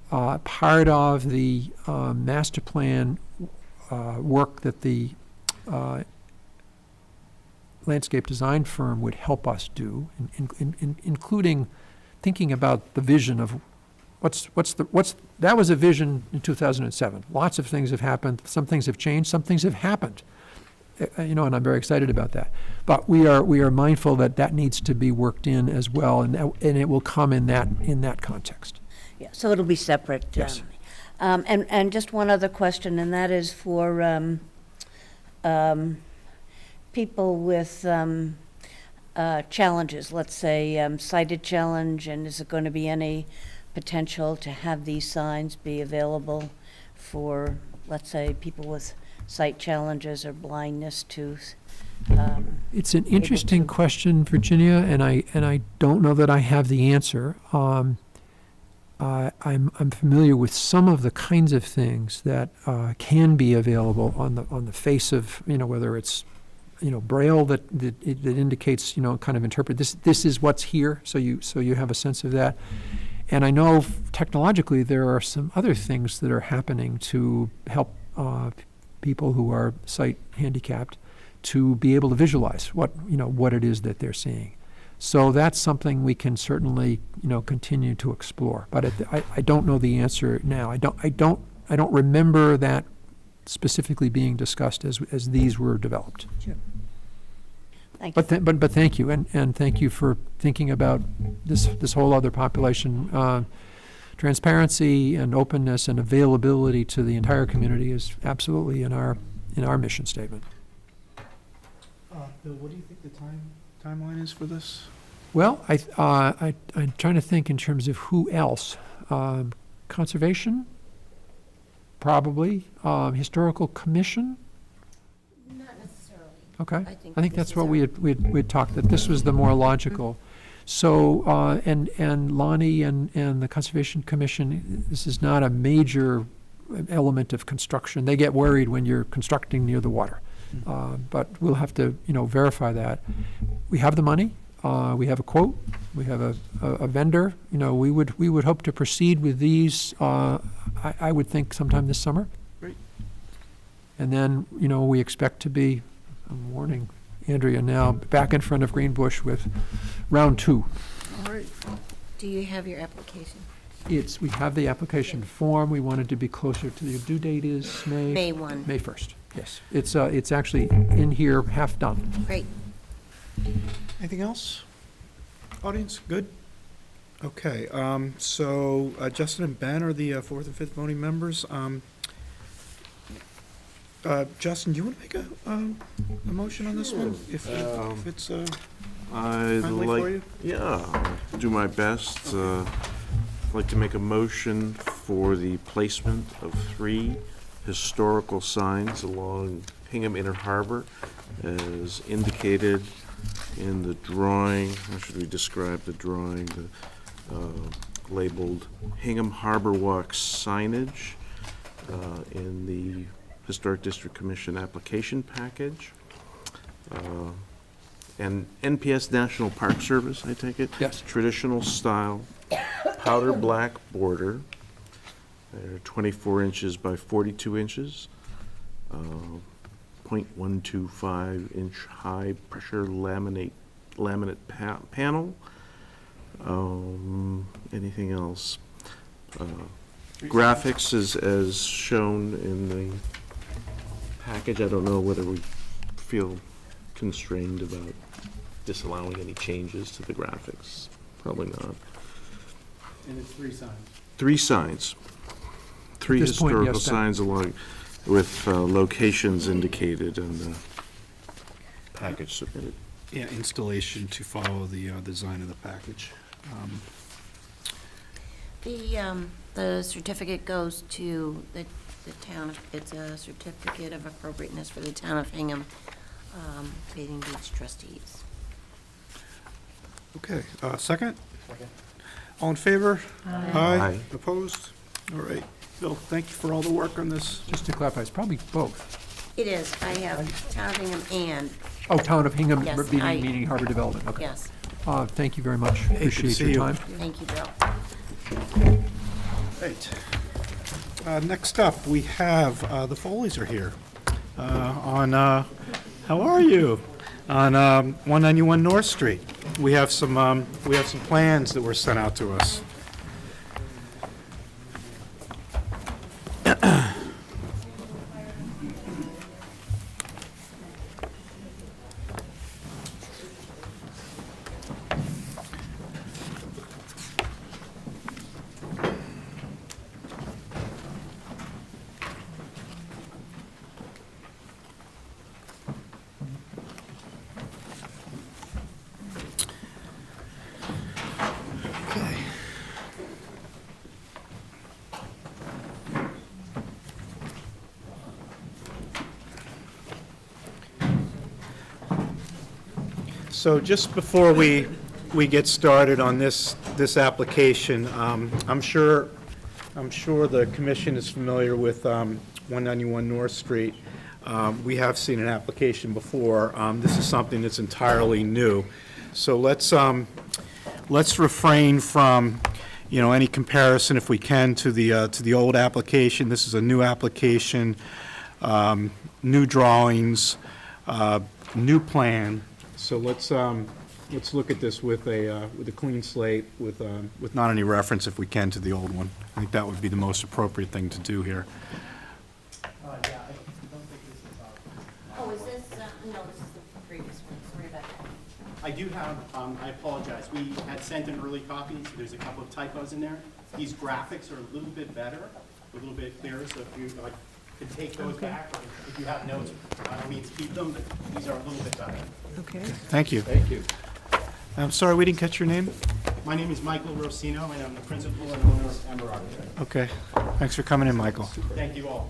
Part of the master plan work that the landscape design firm would help us do, including thinking about the vision of that was a vision in 2007. Lots of things have happened. Some things have changed. Some things have happened. And I'm very excited about that. But we are mindful that needs to be worked in as well, and it will come in that context.
Yeah, so it'll be separate.
Yes.
And just one other question, and that is for people with challenges, let's say sighted challenge, and is there going to be any potential to have these signs be available for, let's say, people with sight challenges or blindness to
It's an interesting question, Virginia, and I don't know that I have the answer. I'm familiar with some of the kinds of things that can be available on the face of, whether it's braille that indicates, kind of interpret this is what's here, so you have a sense of that. And I know technologically there are some other things that are happening to help people who are sight handicapped to be able to visualize what it is that they're seeing. So that's something we can certainly continue to explore. But I don't know the answer now. I don't remember that specifically being discussed as these were developed.
Sure. Thank you.
But thank you, and thank you for thinking about this whole other population. Transparency and openness and availability to the entire community is absolutely in our in our mission statement.
Bill, what do you think the timeline is for this?
Well, I'm trying to think in terms of who else. Conservation, probably. Historical Commission.
Not necessarily.
Okay.
I think
that's
this
what
is
we'd talked, that this was the more logical. So, and Lonnie and the Conservation Commission, this is not a major element of construction. They get worried when you're constructing near the water. But we'll have to, verify that. We have the money. We have a quote. We have a vendor. We would hope to proceed with these, I would think sometime this summer.
Great.
And then, we expect to be, I'm warning Andrea now, back in front of Greenbush with round 2.
All right.
Do you have your application?
We have the application form. We wanted to be closer to the due date is
May 1.
May 1st, yes. It's actually in here, half done.
Great.
Anything else? Audience, good? Okay, so Justin and Ben are the 4th and 5th voting members. Justin, do you want to make a motion on this one? If it's
I'd
friendly for you?
Yeah, I'll do my best. I'd like to make a motion for the placement of 3 historical signs along Hingham Inner Harbor as indicated in the drawing. How should we describe the drawing? Labeled Hingham Harbor Walk signage in the Historic District Commission application package. And NPS National Park Service, I take it?
Yes.
Traditional style, powder black border. They're 24 inches by 42 inches. 0.125 inch high pressure laminate panel. Anything else? Graphics as shown in the package. I don't know whether we feel constrained about disallowing any changes to the graphics. Probably not.
And it's 3 signs.
3 signs. 3
At this point,
historical
yes, Ben.
signs along with locations indicated in the package submitted.
Yeah, installation to follow the design of the package.
The certificate goes to the town, it's a certificate of appropriateness for the town of Hingham, Bathing Beach Trustees.
Okay, second? Second. All in favor?
Aye.
Opposed? All right. Bill, thank you for all the work on this.
Just to clarify, it's probably both.
It is, I have town of Hingham and,
Oh, Town of Hingham,
Yes,
meaning Harbor Development, okay.
yes,
Thank you very much.
good to
Appreciate
see
your
you.
time.
thank you, Bill.
Right. Next up, we have, the Foleys are here. How are you? On 191 North Street. We have some plans that were sent out to us. So just before we get started on this application, I'm sure the commission is familiar with 191 North Street. We have seen an application before. This is something that's entirely new. So let's refrain from, any comparison, if we can, to the old application. This is a new application, new drawings, new plan. So let's look at this with a clean slate, with not any reference, if we can, to the old one. I think that would be the most appropriate thing to do here.
Oh, is this, no, this is the previous one, sorry about that.
I do have, I apologize, we had sent an early copy, so there's a couple of typos in there. These graphics are a little bit better, a little bit clearer, so if you could take those back, or if you have notes, by all means keep them, but these are a little bit better.
Okay.
Thank you.
Thank you.
I'm sorry, we didn't catch your name?
My name is Michael Rossino, and I'm the principal and owner of Ember Architects.
Okay, thanks for coming in, Michael.
Thank you all.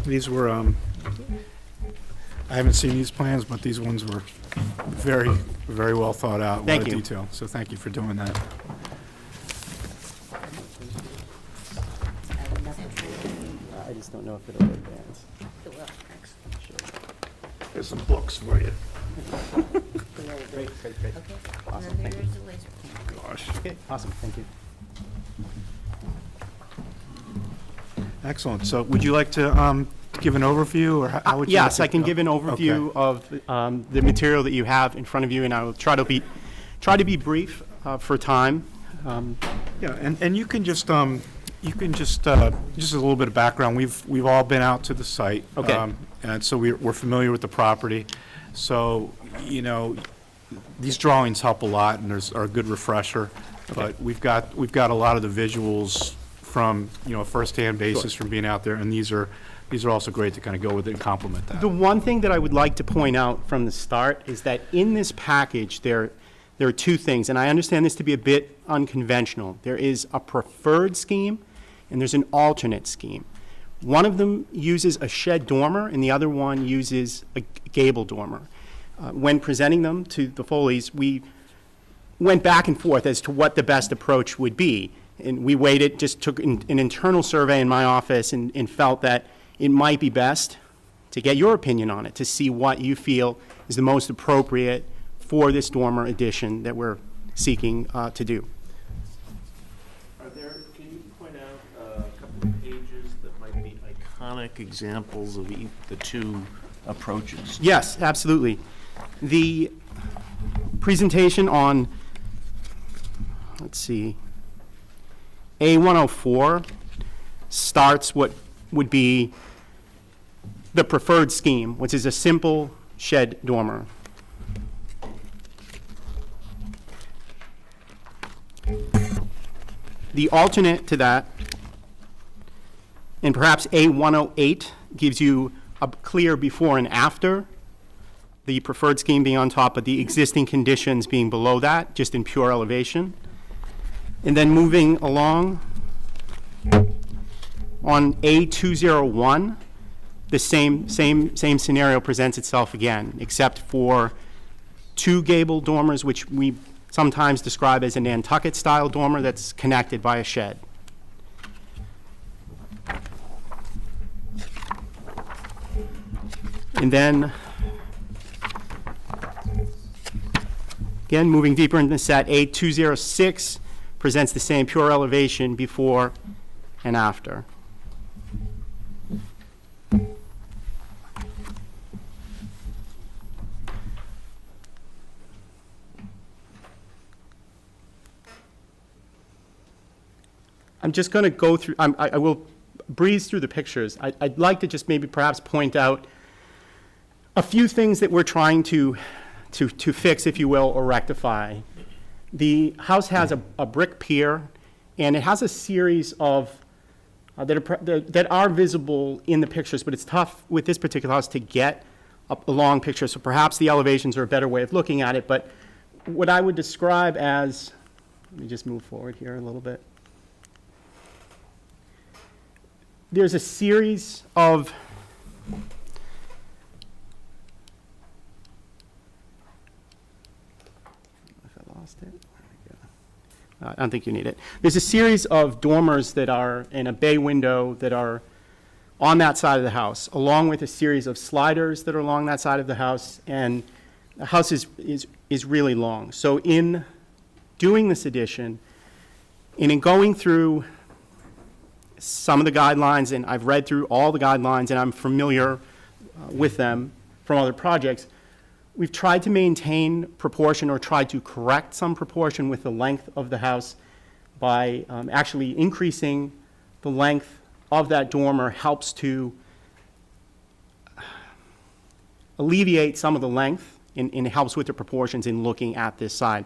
These were, I haven't seen these plans, but these ones were very, very well thought out.
Thank
A lot
you.
of detail, so thank you for doing that.
I just don't know if it'll advance.
There's some books for you.
Great. Awesome,
And then
thank you.
there's the laser plan.
Gosh.
Okay, awesome, thank you.
Excellent. So would you like to give an overview, or how would you?
Yes,
like
I can
to-
give an overview of the material that you have in front of you, and I will try to be brief for time.
Yeah, and you can just a little bit of background. We've all been out to the site.
Okay.
And so we're familiar with the property. So, you know, these drawings help a lot, and are a good refresher. But we've got a lot of the visuals from, you know, a firsthand basis from being out there, and these are also great to kind of go with it and complement that.
The one thing that I would like to point out from the start is that in this package, there are two things, and I understand this to be a bit unconventional. There is a preferred scheme, and there's an alternate scheme. One of them uses a shed dormer, and the other one uses a gable dormer. When presenting them to the Foleys, we went back and forth as to what the best approach would be. And we waited, just took an internal survey in my office and felt that it might be best to get your opinion on it, to see what you feel is the most appropriate for this dormer addition that we're seeking to do.
Can you point out a couple of pages that might be iconic examples of the two approaches?
Yes, absolutely. The presentation on, let's see, A104 starts what would be the preferred scheme, which is a simple shed dormer. The alternate to that, and perhaps A108 gives you a clear before and after, the preferred scheme being on top, but the existing conditions being below that, just in pure elevation. And then moving along, on A201, the same scenario presents itself again, except for two gable dormers, which we sometimes describe as a Nantucket-style dormer that's connected by a shed. And then, again, moving deeper into the set, A206 presents the same pure elevation before and after. I'm just going to go through, I will breeze through the pictures. I'd like to just maybe perhaps point out a few things that we're trying to fix, if you will, or rectify. The house has a brick pier, and it has a series of, that are visible in the pictures, but it's tough with this particular house to get a long picture, so perhaps the elevations are a better way of looking at it, but what I would describe as, let me just move forward here a little bit. There's a series of I don't think you need it. There's a series of dormers that are in a bay window that are on that side of the house, along with a series of sliders that are along that side of the house, and the house is really long. So in doing this addition, and in going through some of the guidelines, and I've read through all the guidelines, and I'm familiar with them from other projects, we've tried to maintain proportion or tried to correct some proportion with the length of the house by actually increasing the length of that dormer helps to alleviate some of the length and it helps with the proportions in looking at this side.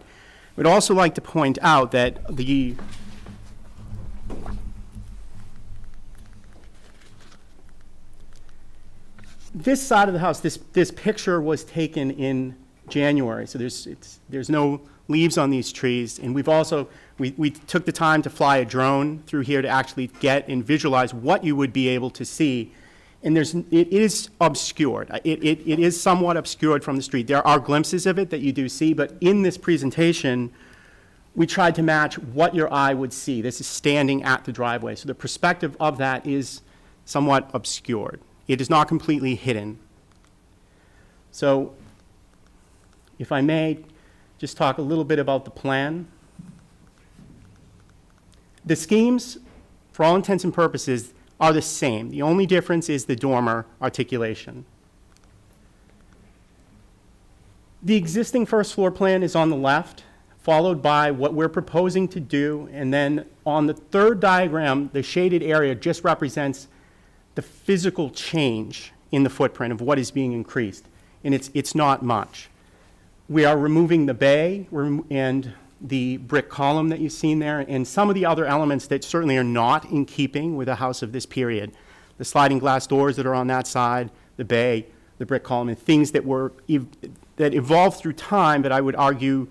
We'd also like to point out that this side of the house, this picture was taken in January, so there's no leaves on these trees. And we've also, we took the time to fly a drone through here to actually get and visualize what you would be able to see. And it is obscured. It is somewhat obscured from the street. There are glimpses of it that you do see, but in this presentation, we tried to match what your eye would see. This is standing at the driveway, so the perspective of that is somewhat obscured. It is not completely hidden. So, if I may, just talk a little bit about the plan. The schemes, for all intents and purposes, are the same. The only difference is the dormer articulation. The existing first floor plan is on the left, followed by what we're proposing to do, and then on the third diagram, the shaded area just represents the physical change in the footprint of what is being increased, and it's not much. We are removing the bay and the brick column that you've seen there, and some of the other elements that certainly are not in keeping with a house of this period. The sliding glass doors that are on that side, the bay, the brick column, and things that that evolved through time, but I would argue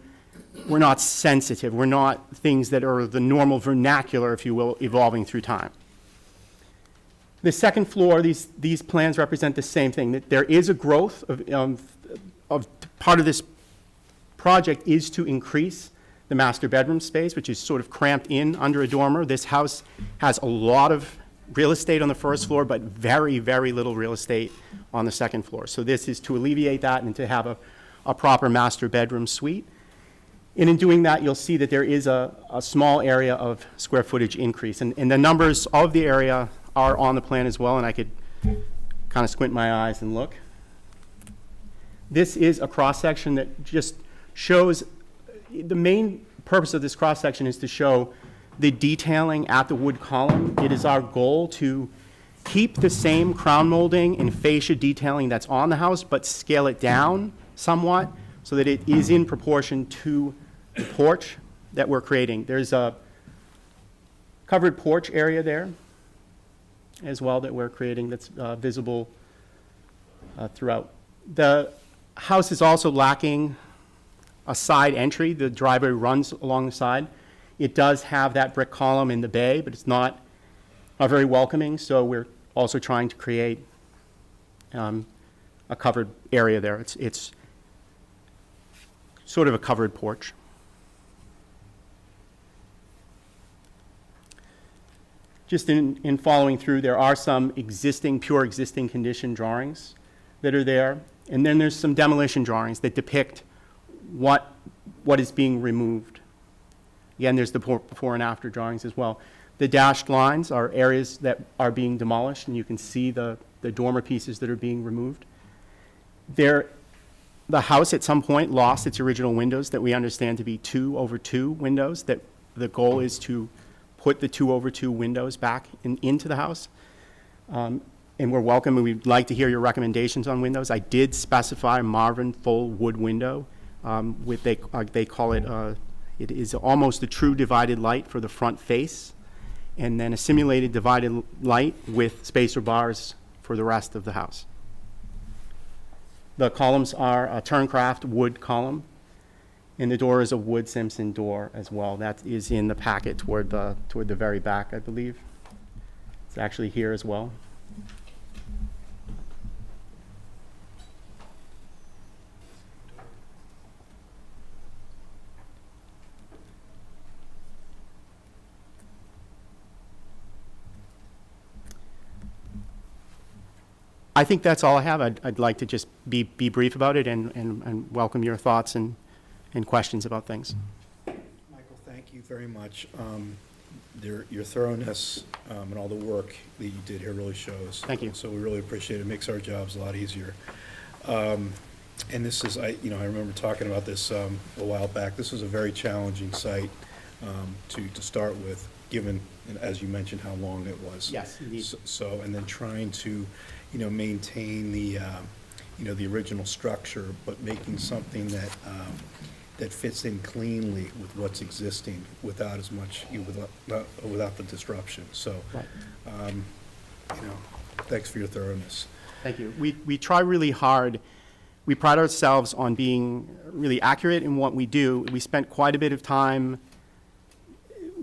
we're not sensitive. We're not things that are the normal vernacular, if you will, evolving through time. The second floor, these plans represent the same thing, that there is a growth of part of this project is to increase the master bedroom space, which is sort of cramped in under a dormer. This house has a lot of real estate on the first floor, but very, very little real estate on the second floor. So this is to alleviate that and to have a proper master bedroom suite. And in doing that, you'll see that there is a small area of square footage increase. And the numbers of the area are on the plan as well, and I could kind of squint my eyes and look. This is a cross-section that just shows, the main purpose of this cross-section is to show the detailing at the wood column. It is our goal to keep the same crown molding and fascia detailing that's on the house, but scale it down somewhat so that it is in proportion to the porch that we're creating. There's a covered porch area there as well that we're creating that's visible throughout. The house is also lacking a side entry. The driveway runs along the side. It does have that brick column in the bay, but it's not very welcoming, so we're also trying to create a covered area there. It's sort of a covered porch. Just in following through, there are some pure existing condition drawings that are there, and then there's some demolition drawings that depict what is being removed. Again, there's the before and after drawings as well. The dashed lines are areas that are being demolished, and you can see the dormer pieces that are being removed. The house at some point lost its original windows that we understand to be 2/2 windows, that the goal is to put the 2/2 windows back into the house. And we're welcome, and we'd like to hear your recommendations on windows. I did specify Marvin full wood window. They call it, it is almost a true divided light for the front face, and then a simulated divided light with spacer bars for the rest of the house. The columns are a Turncraft wood column, and the door is a Wood Simpson door as well. That is in the packet toward the very back, I believe. It's actually here as well. I think that's all I have. I'd like to just be brief about it and welcome your thoughts and questions about things.
Michael, thank you very much. Your thoroughness and all the work that you did here really shows.
Thank you.
So we really appreciate it. It makes our jobs a lot easier. And this is, I remember talking about this a while back. This was a very challenging site to start with, given, as you mentioned, how long it was.
Yes, indeed.
So, and then trying to, maintain the, the original structure, but making something that fits in cleanly with what's existing without as much, without the disruption. So,
Right.
thanks for your thoroughness.
Thank you. We try really hard. We pride ourselves on being really accurate in what we do. We spent quite a bit of time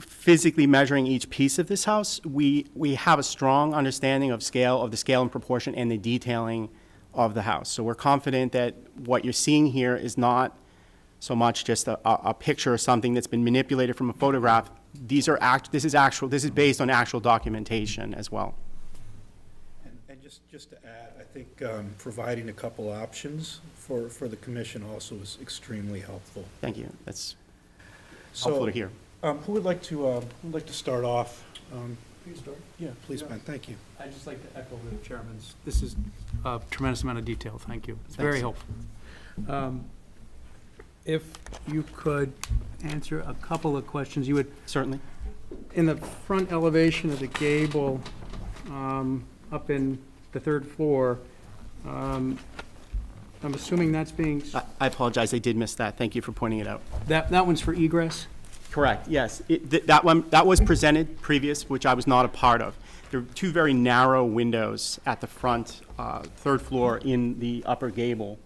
physically measuring each piece of this house. We have a strong understanding of the scale and proportion and the detailing of the house. So we're confident that what you're seeing here is not so much just a picture or something that's been manipulated from a photograph. This is based on actual documentation as well.
And just to add, I think providing a couple options for the commission also is extremely helpful.
Thank you. That's
So,
helpful to hear.
Who would like to start off?
Please start.
Yeah, please, Ben, thank you.
I'd just like to echo the chairman's. This is a tremendous amount of detail. Thank you. It's very helpful. If you could answer a couple of questions, you would,
Certainly.
in the front elevation of the gable, up in the third floor, I'm assuming that's being,
I apologize, I did miss that. Thank you for pointing it out.
that one's for egress?
Correct, yes. That was presented previous, which I was not a part of. There are two very narrow windows at the front, third floor in the upper gable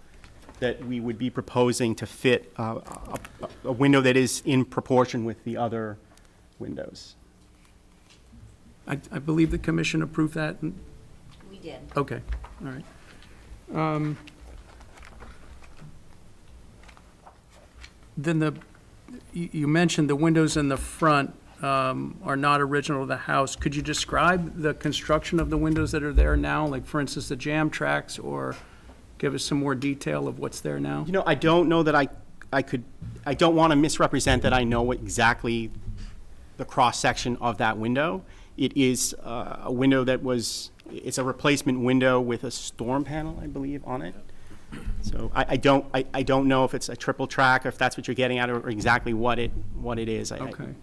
that we would be proposing to fit a window that is in proportion with the other windows.
I believe the commission approved that.
We did.
Okay, all right. Then you mentioned the windows in the front are not original to the house. Could you describe the construction of the windows that are there now? Like, for instance, the jam tracks, or give us some more detail of what's there now?
You know, I don't know that I don't want to misrepresent that I know exactly the cross-section of that window. It is a window it's a replacement window with a storm panel, I believe, on it. So I don't know if it's a triple track, or if that's what you're getting at, or exactly what it is.
Okay.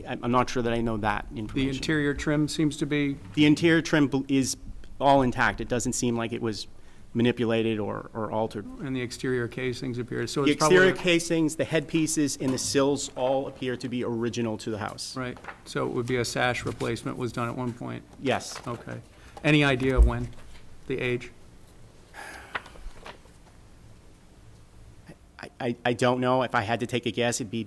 I'm not sure that I know that information.
The interior trim seems to be,
The interior trim is all intact. It doesn't seem like it was manipulated or altered.
and the exterior casings appear, so
The
it's probably...
exterior casings, the headpieces, and the sills all appear to be original to the house.
Right, so it would be a sash replacement was done at one point?
Yes.
Okay. Any idea of when, the age?
I don't know. If I had to take a guess, it'd be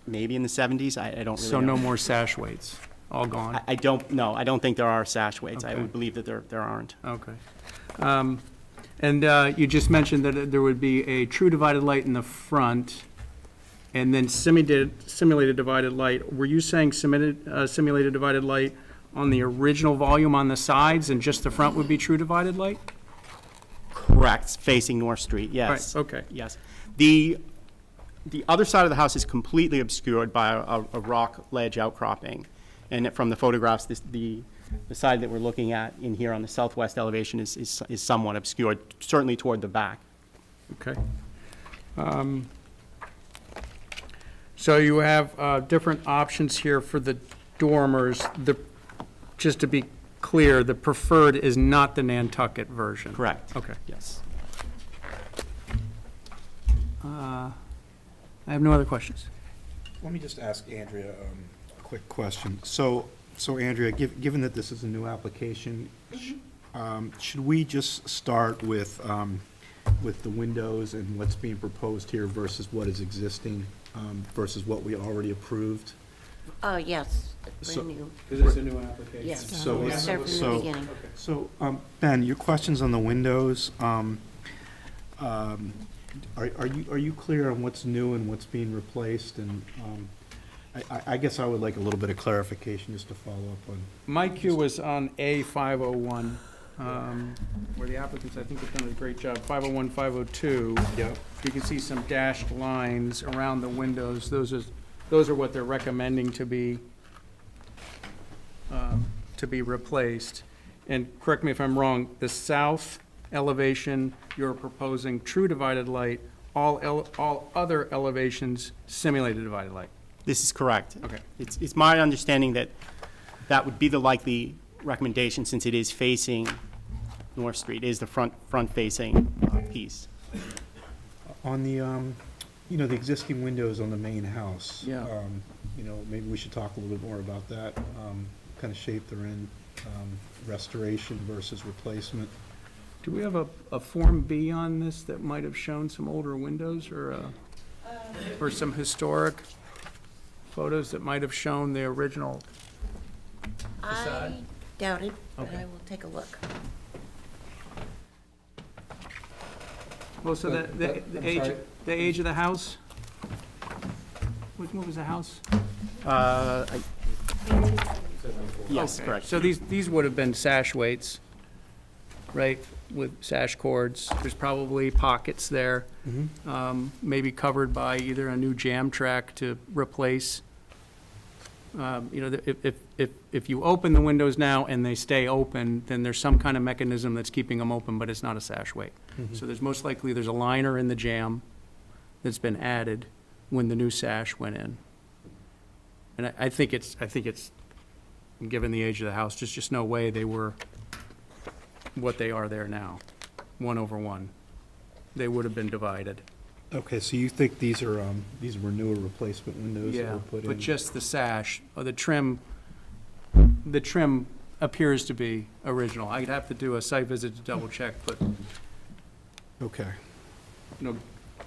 maybe in the 70s. I don't really know.
So no more sash weights, all gone?
I don't know. I don't think there are sash weights. I
Okay.
would believe that there aren't.
Okay. And you just mentioned that there would be a true divided light in the front, and then simulated divided light. Were you saying simulated divided light on the original volume on the sides, and just the front would be true divided light?
Correct, facing North Street, yes.
Right, okay.
Yes. The other side of the house is completely obscured by a rock ledge outcropping. And from the photographs, the side that we're looking at in here on the southwest elevation is somewhat obscured, certainly toward the back.
Okay. So you have different options here for the dormers. Just to be clear, the preferred is not the Nantucket version?
Correct.
Okay.
Yes.
I have no other questions.
Let me just ask Andrea a quick question. So Andrea, given that this is a new application, should we just start with the windows and what's being proposed here versus what is existing, versus what we already approved?
Oh, yes,
So-
brand new,
Is this a new application?
yes.
So
We'll
it's-
start from the
so-
beginning.
So, Ben, your questions on the windows, are you clear on what's new and what's being replaced? And I guess I would like a little bit of clarification just to follow up on.
My cue was on A501, where the applicants, I think, have done a great job. 501, 502.
Yep.
You can see some dashed lines around the windows. Those are what they're recommending to be replaced. And correct me if I'm wrong, the south elevation, you're proposing true divided light, all other elevations simulated divided light.
This is correct.
Okay.
It's my understanding that that would be the likely recommendation, since it is facing North Street, is the front-facing piece.
On the, the existing windows on the main house.
Yeah.
Maybe we should talk a little bit more about that, kind of shape they're in, restoration versus replacement.
Do we have a Form B on this that might have shown some older windows or some historic photos that might have shown the original?
I doubt it, but
Okay.
I will take a look.
Well, so the age of the house? What was the house?
Yes,
Okay,
correct.
So these would have been sash weights, right, with sash cords. There's probably pockets there, maybe covered by either a new jam track to replace. If you open the windows now and they stay open, then there's some kind of mechanism that's keeping them open, but it's not a sash weight. So there's most likely, there's a liner in the jam that's been added when the new sash went in. And I think it's, given the age of the house, there's just no way they were what they are there now, 1/1. They would have been divided.
Okay, so you think these were newer replacement windows that
Yeah,
were put in?
but just the sash, or the trim appears to be original. I'd have to do a site visit to double check, but,
Okay,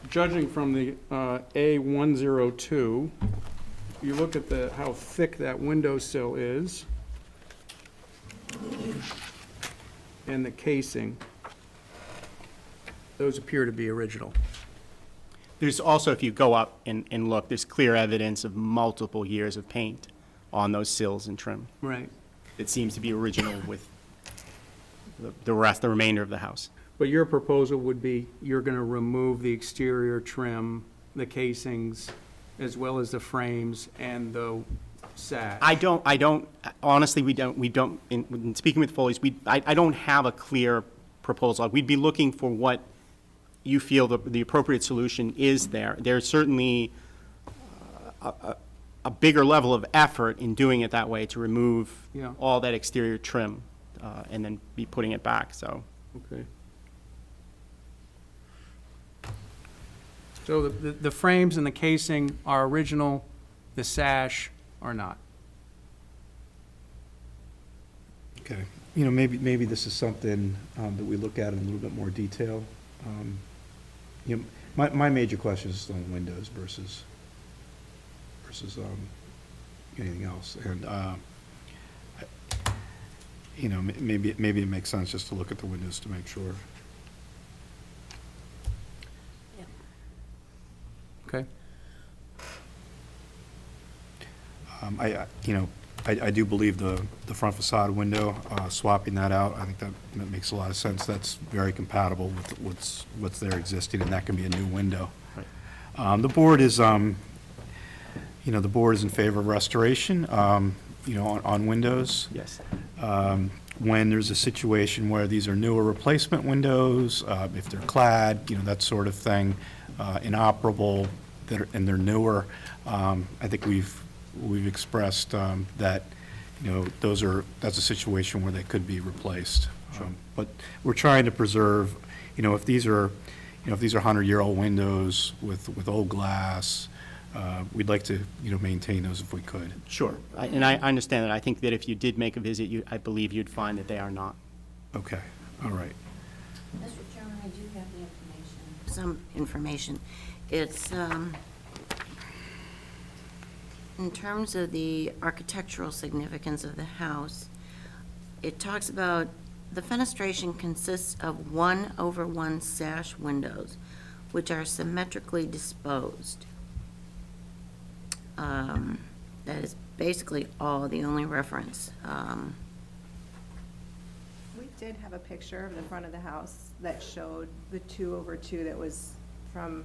judging from the A102, you look at how thick that windowsill is, and the casing, those appear to be original.
There's also, if you go up and look, there's clear evidence of multiple years of paint on those sills and trim.
Right.
It seems to be original with the remainder of the house.
But your proposal would be, you're gonna remove the exterior trim, the casings, as well as the frames and the sash?
Honestly, we don't, in speaking with Foley's, I don't have a clear proposal. We'd be looking for what you feel the appropriate solution is there. There's certainly a bigger level of effort in doing it that way, to remove
Yeah.
all that exterior trim and then be putting it back, so.
Okay. So the frames and the casing are original, the sash are not?
okay. Maybe this is something that we look at in a little bit more detail. My major question is on windows versus anything else. And, maybe it makes sense just to look at the windows to make sure.
Okay.
I do believe the front facade window, swapping that out, I think that makes a lot of sense. That's very compatible with what's there existing, and that can be a new window.
Right.
The board is, the board is in favor of restoration, on windows.
Yes.
When there's a situation where these are newer replacement windows, if they're clad, that sort of thing, inoperable, and they're newer, I think we've expressed that, that's a situation where they could be replaced. But we're trying to preserve, if these are 100-year-old windows with old glass, we'd like to, maintain those if we could.
Sure. And I understand that. I think that if you did make a visit, I believe you'd find that they are not.
Okay, all right.
Mr. Chairman, I do have the information. Some information. It's, in terms of the architectural significance of the house, it talks about the fenestration consists of 1/1 sash windows, which are symmetrically disposed. That is basically the only reference.
We did have a picture of the front of the house that showed the 2/2 that was from,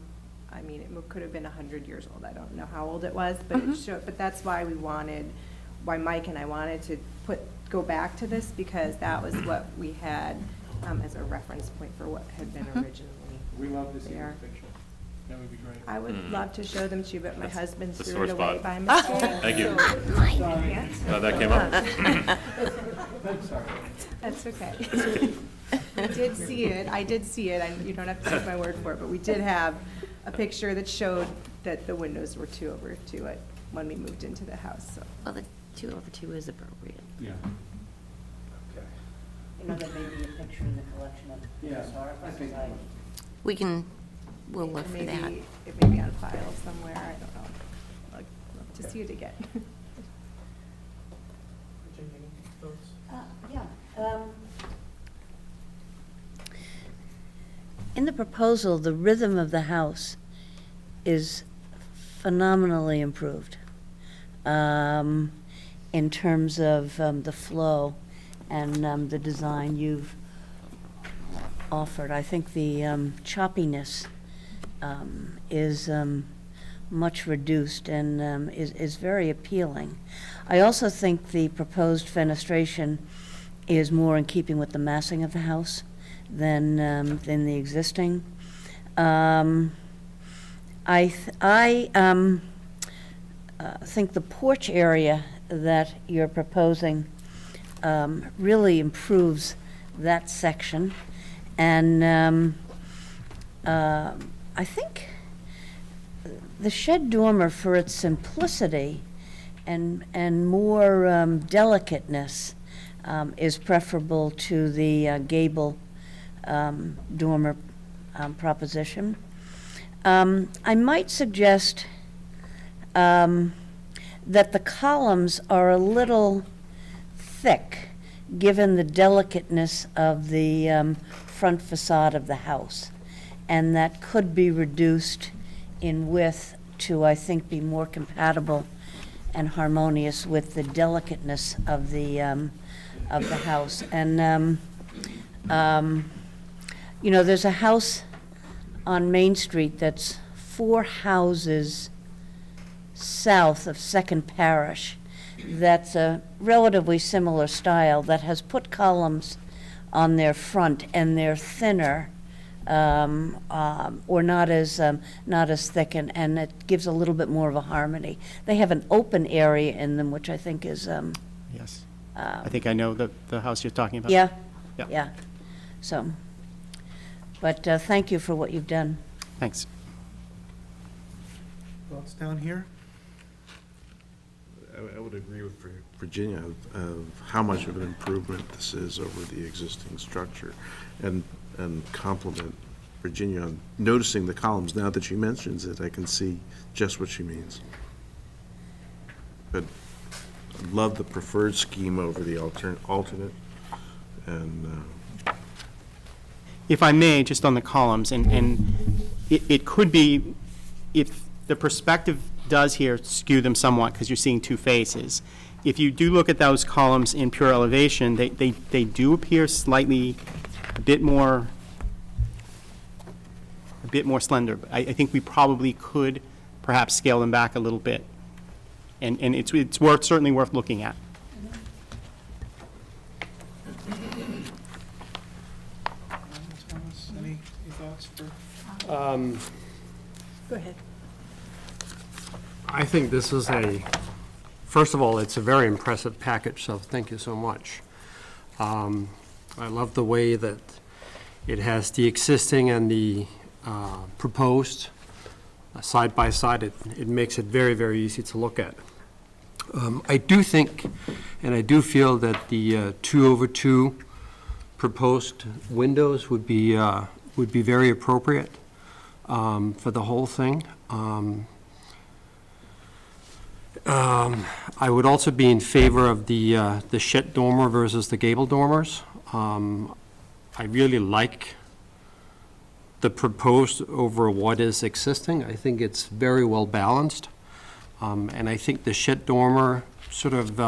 it could have been 100 years old. I don't know how old it was, but it showed, but that's why why Mike and I wanted to go back to this, because that was what we had as a reference point for what had been originally.
We love to see
there.
this picture. That would be great.
I would love to show them to you, but my husband
the
threw
sore
it away
spot.
by mistake.
Thank you.
So-
Glad that came up.
That's okay. I did see it, you don't have to take my word for it, but we did have a picture that showed that the windows were 2/2 when we moved into the house, so.
Well, the 2/2 is appropriate.
Yeah. Okay.
You know, there may be a picture in the collection of the Historical Society.
We'll look for that.
It may be on file somewhere, I don't know. I'll look to see it again.
In the proposal, the rhythm of the house is phenomenally improved in terms of the flow and the design you've offered. I think the choppiness is much reduced and is very appealing. I also think the proposed fenestration is more in keeping with the massing of the house than the existing. I think the porch area that you're proposing really improves that section. And I think the shed dormer, for its simplicity and more delicateness, is preferable to the gable dormer proposition. I might suggest that the columns are a little thick, given the delicateness of the front facade of the house. And that could be reduced in width to, I think, be more compatible and harmonious with the delicateness of the house. And, you know, there's a house on Main Street that's 4 houses south of Second Parish that's a relatively similar style that has put columns on their front, and they're thinner or not as thick, and it gives a little bit more of a harmony. They have an open area in them, which I think is
Yes. I think I know the house you're talking about.
yeah,
Yeah.
yeah. So, but thank you for what you've done.
Thanks.
Thoughts down here?
I would agree with Virginia of how much of an improvement this is over the existing structure, and compliment Virginia on noticing the columns. Now that she mentions it, I can see just what she means. But I love the preferred scheme over the alternate, and
If I may, just on the columns, and it could be, if the perspective does here skew them somewhat, because you're seeing 2 faces. If you do look at those columns in pure elevation, they do appear slightly, a bit more slender. I think we probably could perhaps scale them back a little bit. And it's certainly worth looking at.
Thomas, any thoughts for?
Go ahead.
I think this is first of all, it's a very impressive package, so thank you so much. I love the way that it has the existing and the proposed side by side. It makes it very, very easy to look at. I do think, and I do feel that the 2/2 proposed windows would be very appropriate for the whole thing. I would also be in favor of the shed dormer versus the gable dormers. I really like the proposed over what is existing. I think it's very well balanced. And I think the shed dormer sort of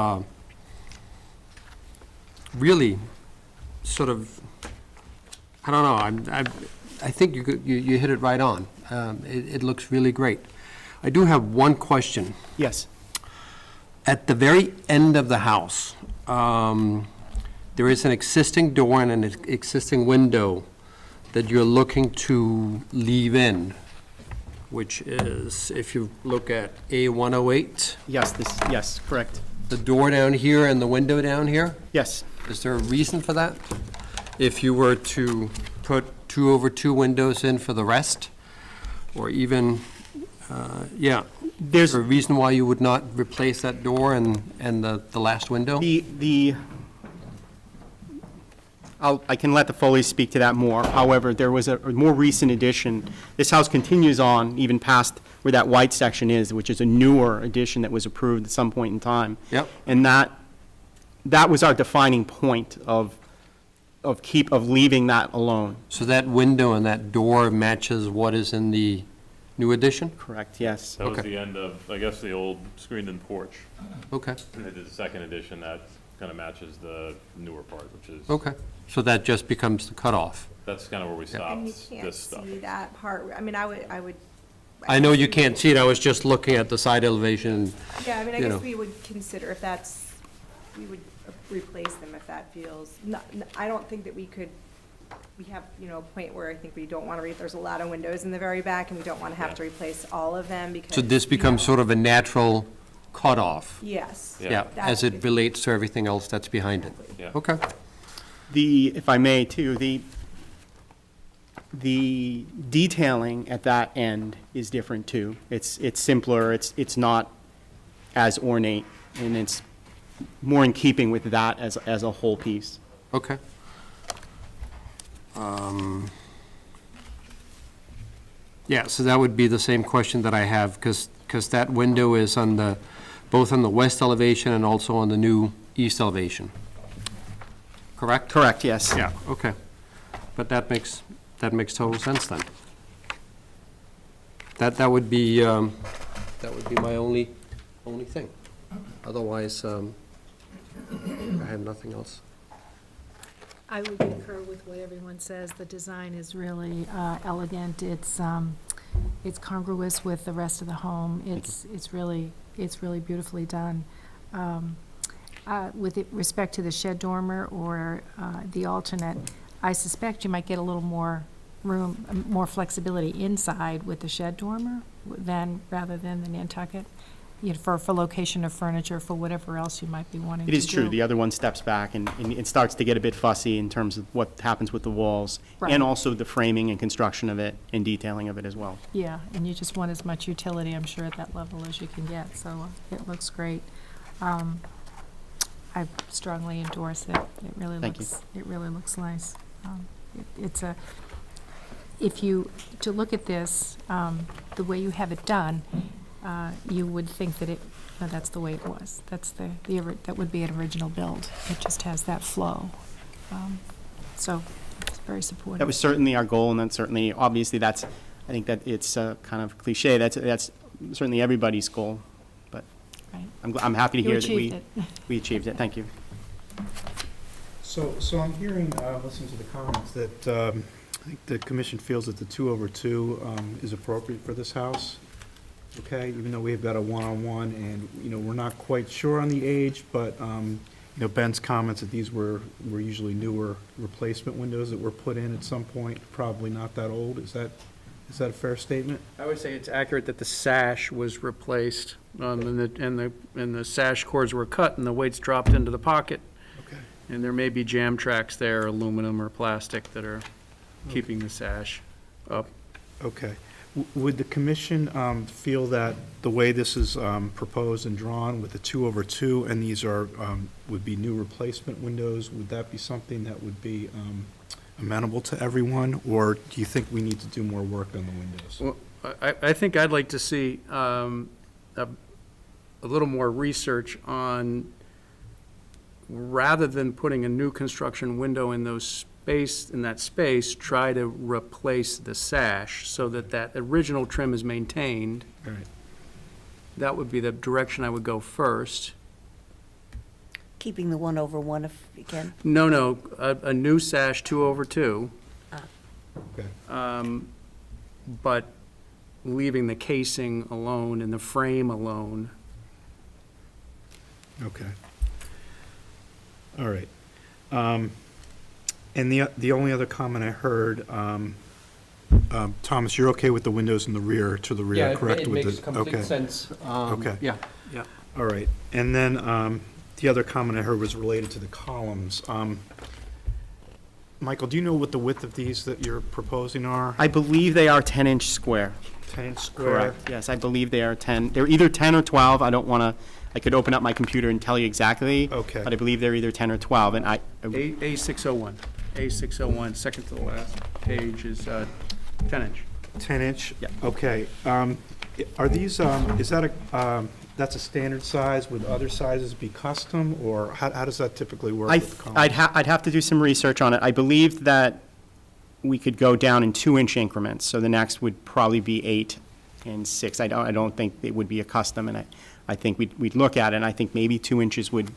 really sort of, I don't know, I think you hit it right on. It looks really great. I do have one question.
Yes.
At the very end of the house, there is an existing door and an existing window that you're looking to leave in, which is, if you look at A108.
Yes, yes, correct.
The door down here and the window down here?
Yes.
Is there a reason for that? If you were to put 2/2 windows in for the rest, or even, yeah. There's a reason why you would not replace that door and the last window?
I can let the Foleys speak to that more. However, there was a more recent addition. This house continues on even past where that white section is, which is a newer addition that was approved at some point in time.
Yep.
And that was our defining point of leaving that alone.
So that window and that door matches what is in the new addition?
Correct, yes.
That was
Okay.
the end of, I guess, the old screened-in porch.
Okay,
And they did the second edition that kind of matches the newer part, which is,
okay. So that just becomes the cutoff.
that's kind of where we
And you
stopped
can't
this stuff.
see that part, I mean, I would.
I know you can't see it, I was just looking at the side elevation.
Yeah, I mean, I
you know.
guess we would consider if that's, we would replace them if that feels, I don't think that we could, we have, a point where I think we don't want to there's a lot of windows in the very back, and we don't want to have to replace all of them because.
So this becomes sort of a natural cutoff?
Yes.
Yeah, as it relates to everything else that's behind it?
Yeah.
Okay.
If I may too, the detailing at that end is different too. It's simpler, it's not as ornate, and it's more in keeping with that as a whole piece.
Okay. Yeah, so that would be the same question that I have, because that window is both on the west elevation and also on the new east elevation. Correct?
Correct, yes.
Yeah, okay. But that makes total sense then. That would be my only thing. Otherwise, I have nothing else.
I would concur with what everyone says. The design is really elegant. It's congruous with the rest of the home. It's really beautifully done. With respect to the shed dormer or the alternate, I suspect you might get a little more room, more flexibility inside with the shed dormer rather than the Nantucket, for location of furniture, for whatever else you might be wanting to do.
It is true, the other one steps back and it starts to get a bit fussy in terms of what happens with the walls,
Right.
and also the framing and construction of it and detailing of it as well.
Yeah, and you just want as much utility, I'm sure, at that level as you can get, so it looks great. I strongly endorse it. It really
Thank
looks nice. To look at this, the way you have it done, you would think that that's the way it was. That would be an original build. It just has that flow. So it's very supportive.
That was certainly our goal, and that's certainly, obviously, I think that it's kind of cliche, that's certainly everybody's goal, but
Right.
I'm happy to
You
hear that
achieved it.
we achieved it, thank you.
So I'm hearing, listening to the comments, that I think the commission feels that the 2/2 is appropriate for this house, okay? Even though we've got a 1-on-1, and, we're not quite sure on the age, but, Ben's comments that these were usually newer replacement windows that were put in at some point, probably not that old. Is that a fair statement?
I would say it's accurate that the sash was replaced, and the sash cords were cut, and the weights dropped into the pocket.
Okay.
And there may be jam tracks there, aluminum or plastic, that are keeping the sash up.
Okay. Would the commission feel that the way this is proposed and drawn with the 2/2, and these would be new replacement windows, would that be something that would be amenable to everyone, or do you think we need to do more work on the windows?
Well, I think I'd like to see a little more research on, rather than putting a new construction window in that space, try to replace the sash so that original trim is maintained.
Right.
That would be the direction I would go first.
Keeping the 1/1 if you can.
No, a new sash 2/2.
Okay.
But leaving the casing alone and the frame alone.
Okay. All right. And the only other comment I heard, Thomas, you're okay with the windows in the rear, to the rear, correct?
Yeah, it
With
makes
the-
complete
okay.
sense.
Okay.
Yeah.
All right. And then the other comment I heard was related to the columns. Michael, do you know what the width of these that you're proposing are?
I believe they are 10-inch square.
10-inch square?
Correct, yes, I believe they are 10. They're either 10 or 12. I could open up my computer and tell you exactly.
Okay.
But I believe they're either 10 or 12, and
A601. A601, second to the last page is 10-inch.
10-inch?
Yeah.
Okay. Are these, is that that's a standard size? Would other sizes be custom, or how does that typically work with columns?
I'd have to do some research on it. I believe that we could go down in 2-inch increments, so the next would probably be 8 and 6. I don't think it would be a custom, and I think we'd look at it, and I think maybe 2 inches would.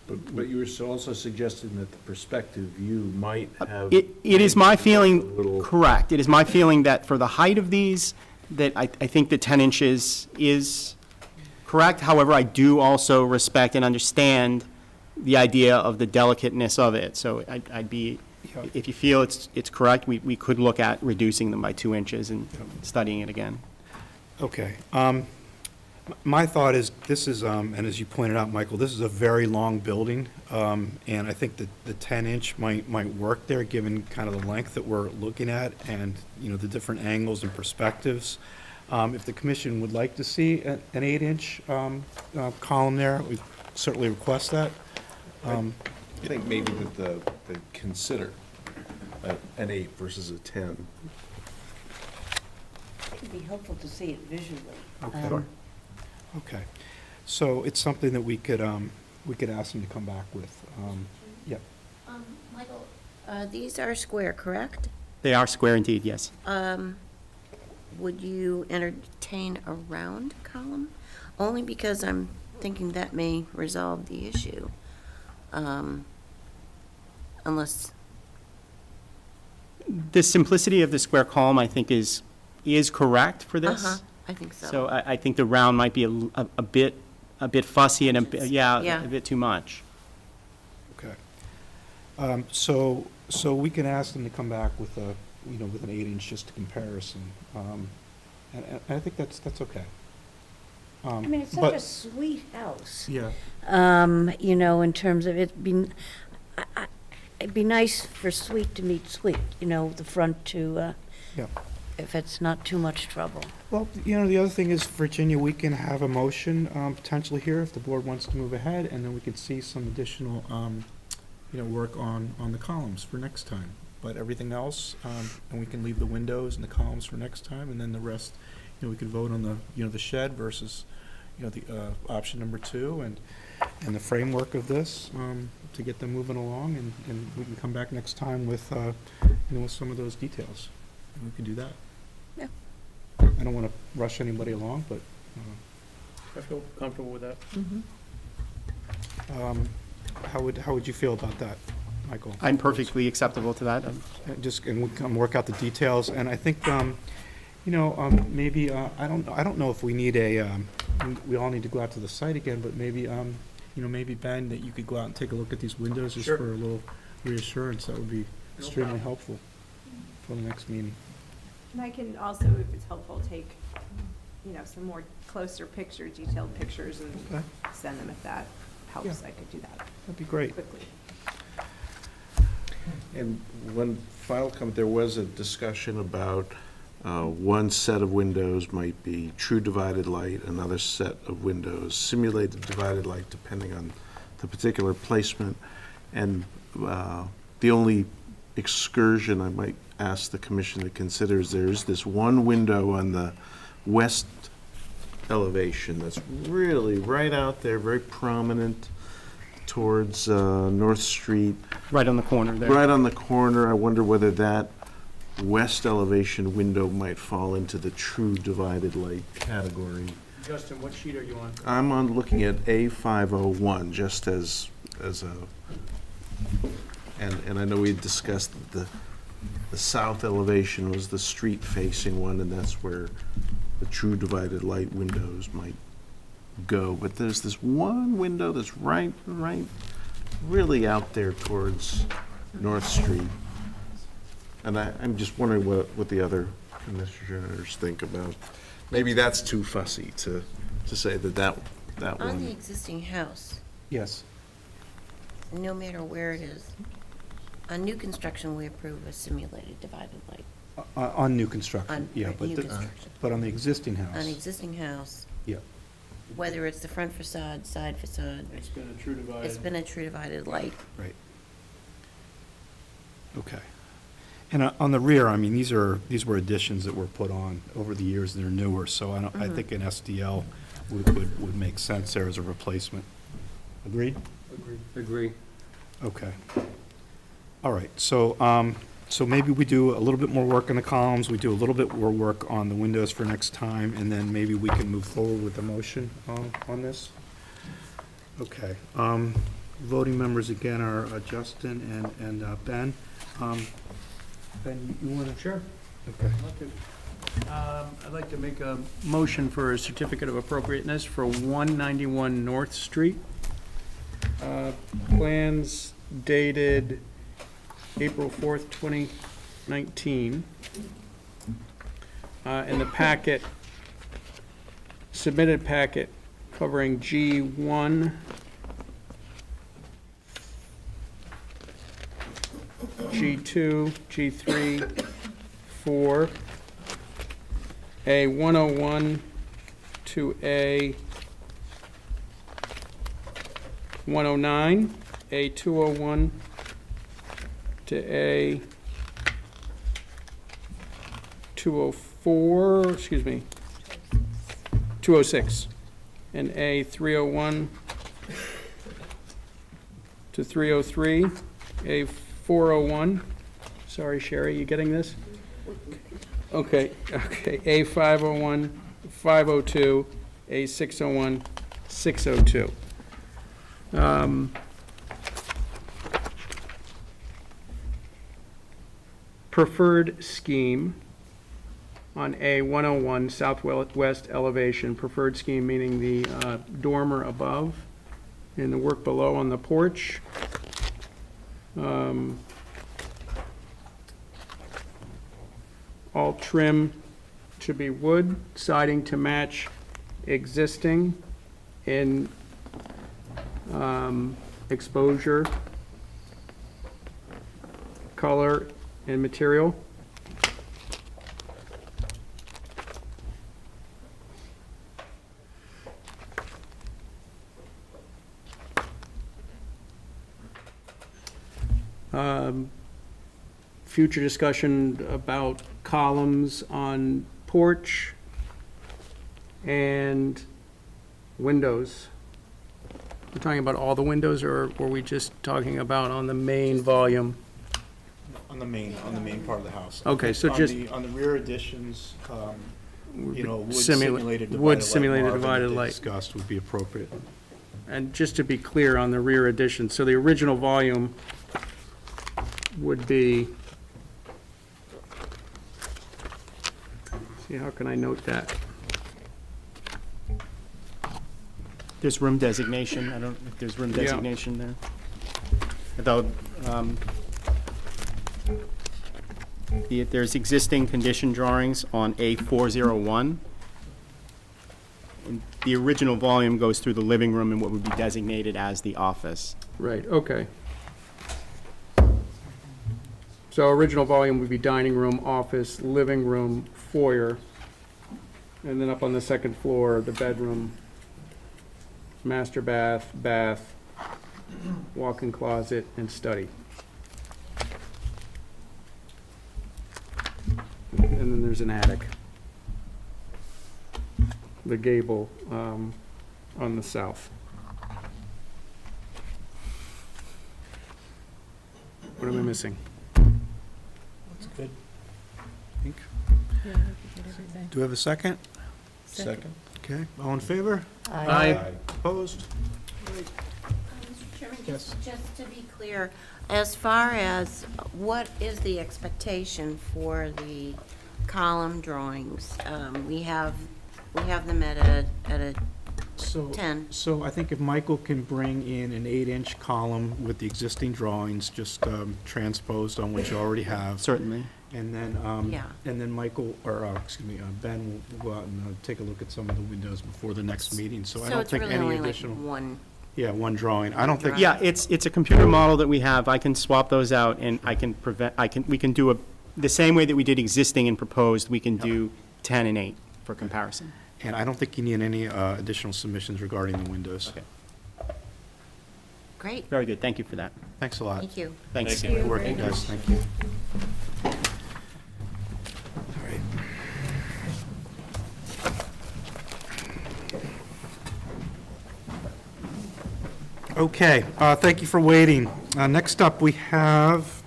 But you were also suggesting that the perspective view might have.
It is my feeling,
Little-
correct, it is my feeling that for the height of these, that I think that 10 inches is correct. However, I do also respect and understand the idea of the delicateness of it. So I'd be, if you feel it's correct, we could look at reducing them by 2 inches and studying it again.
Okay. My thought is, this is, and as you pointed out, Michael, this is a very long building, and I think that the 10-inch might work there, given kind of the length that we're looking at and, the different angles and perspectives. If the commission would like to see an 8-inch column there, we certainly request that.
I think maybe that they consider an 8 versus a 10.
It would be helpful to see it visually.
Okay. Sure. Okay. So it's something that we could ask them to come back with. Yeah.
Michael, these are square, correct?
They are square indeed, yes.
Would you entertain a round column? Only because I'm thinking that may resolve the issue. Unless,
The simplicity of the square column, I think, is correct for this.
I think so.
So I think the round might be a bit fussy and
Yeah.
a bit too much.
Okay. So we can ask them to come back with with an 8-inch just a comparison. And I think that's okay.
I mean, it's such
but-
a sweet house.
Yeah.
In terms of it'd be nice for sweet to meet sweet, the front to,
Yeah.
if it's not too much trouble.
Well, the other thing is, Virginia, we can have a motion potentially here if the board wants to move ahead, and then we can see some additional, work on the columns for next time. But everything else, and we can leave the windows and the columns for next time, and then the rest, we could vote on the shed versus, the option number 2, and the framework of this to get them moving along, and we can come back next time with, with some of those details. And we can do that.
Yeah.
I don't want to rush anybody along, but
I feel comfortable with that.
how would you feel about that, Michael?
I'm perfectly acceptable to that.
And we can work out the details, and I think, maybe, I don't know if we need we all need to go out to the site again, but maybe, maybe Ben, that you could go out and take a look at these windows just
Sure.
for a little reassurance. That would be extremely helpful for the next meeting.
And I can also, if it's helpful, take, some more closer picture, detailed pictures and
Okay.
send them if that helps.
Yeah.
I could do that
That'd be great.
quickly.
And one final comment, there was a discussion about one set of windows might be true divided light, another set of windows simulated divided light, depending on the particular placement. And the only excursion I might ask the commission to consider is there is this one window on the west elevation that's really right out there, very prominent towards North Street.
Right on the corner there.
Right on the corner. I wonder whether that west elevation window might fall into the true divided light category.
Justin, what sheet are you on?
I'm looking at A501, just as a, and I know we discussed the south elevation was the street-facing one, and that's where the true divided light windows might go. But there's this one window that's right really out there towards North Street. And I'm just wondering what the other commissioners think about. Maybe that's too fussy to say that
On the
one.
existing house,
Yes.
no matter where it is, on new construction, we approve a simulated divided light.
On new construction,
On
yeah.
new construction.
But on the existing house.
On existing house,
Yeah.
whether it's the front facade, side facade,
It's been a true divided.
it's been a true divided light.
Right. Okay. And on the rear, I mean, these were additions that were put on over the years, and they're newer, so I think an SDL would make sense there as a replacement. Agreed?
Agree.
Okay. All right, so, so maybe we do a little bit more work on the columns, we do a little bit more work on the windows for next time, and then maybe we can move forward with the motion on this? Okay. Voting members again are Justin and Ben. Ben, you want to?
Sure.
Okay.
I'd like to make a motion for a certificate of appropriateness for 191 North Street. Plans dated April 4th, 2019. In the packet, submitted packet covering G1, G2, G3, 4, A101 to A109, A201 to A204, excuse me, 206, and A301 to 303, A401. Sorry, Sherry, you getting this? Okay, A501, 502, A601, 602. Preferred scheme on A101 southwest elevation, preferred scheme meaning the dormer above and the work below on the porch. All trim to be wood, siding to match existing in exposure, color, and material. Future discussion about columns on porch and windows. We're talking about all the windows, or were we just talking about on the main volume?
On the main part of the house.
Okay, so
On the rear additions, wood
Simulated
simulated
divided
divided light.
light.
Discussed would be appropriate.
And just to be clear on the rear addition, so the original volume would be, see, how can I note that?
There's room designation, I don't know if there's room
Yeah.
designation there. Although, there's existing condition drawings on A401. And the original volume goes through the living room and what would be designated as the office.
Right, okay. So original volume would be dining room, office, living room, foyer, and then up on the second floor, the bedroom, master bath, walk-in closet, and study. And then there's an attic. The gable on the south. What am I missing?
That's good. Think. Do we have a second?
Second.
Okay, all in favor?
Aye.
Opposed?
Mr. Chairman,
Yes.
just to be clear, as far as what is the expectation for the column drawings? We have them at a
So,
10.
so I think if Michael can bring in an 8-inch column with the existing drawings, just transposed on what you already have.
Certainly.
And then,
Yeah.
and then Michael, or, excuse me, Ben will go out and take a look at some of the windows before the next meeting, so I
So
don't
it's
think
really
any
only like
additional.
one.
Yeah, one drawing. I don't think.
Yeah, it's a computer model that we have. I can swap those out and we can do the same way that we did existing and proposed, we can do 10 and 8 for comparison.
And I don't think you need any additional submissions regarding the windows.
Okay.
Great,
Very good, thank you for that.
Thanks a lot.
thank you.
Thanks.
Thank you.
Good work, you guys, thank you. All right. Okay, thank you for waiting. Next up, we have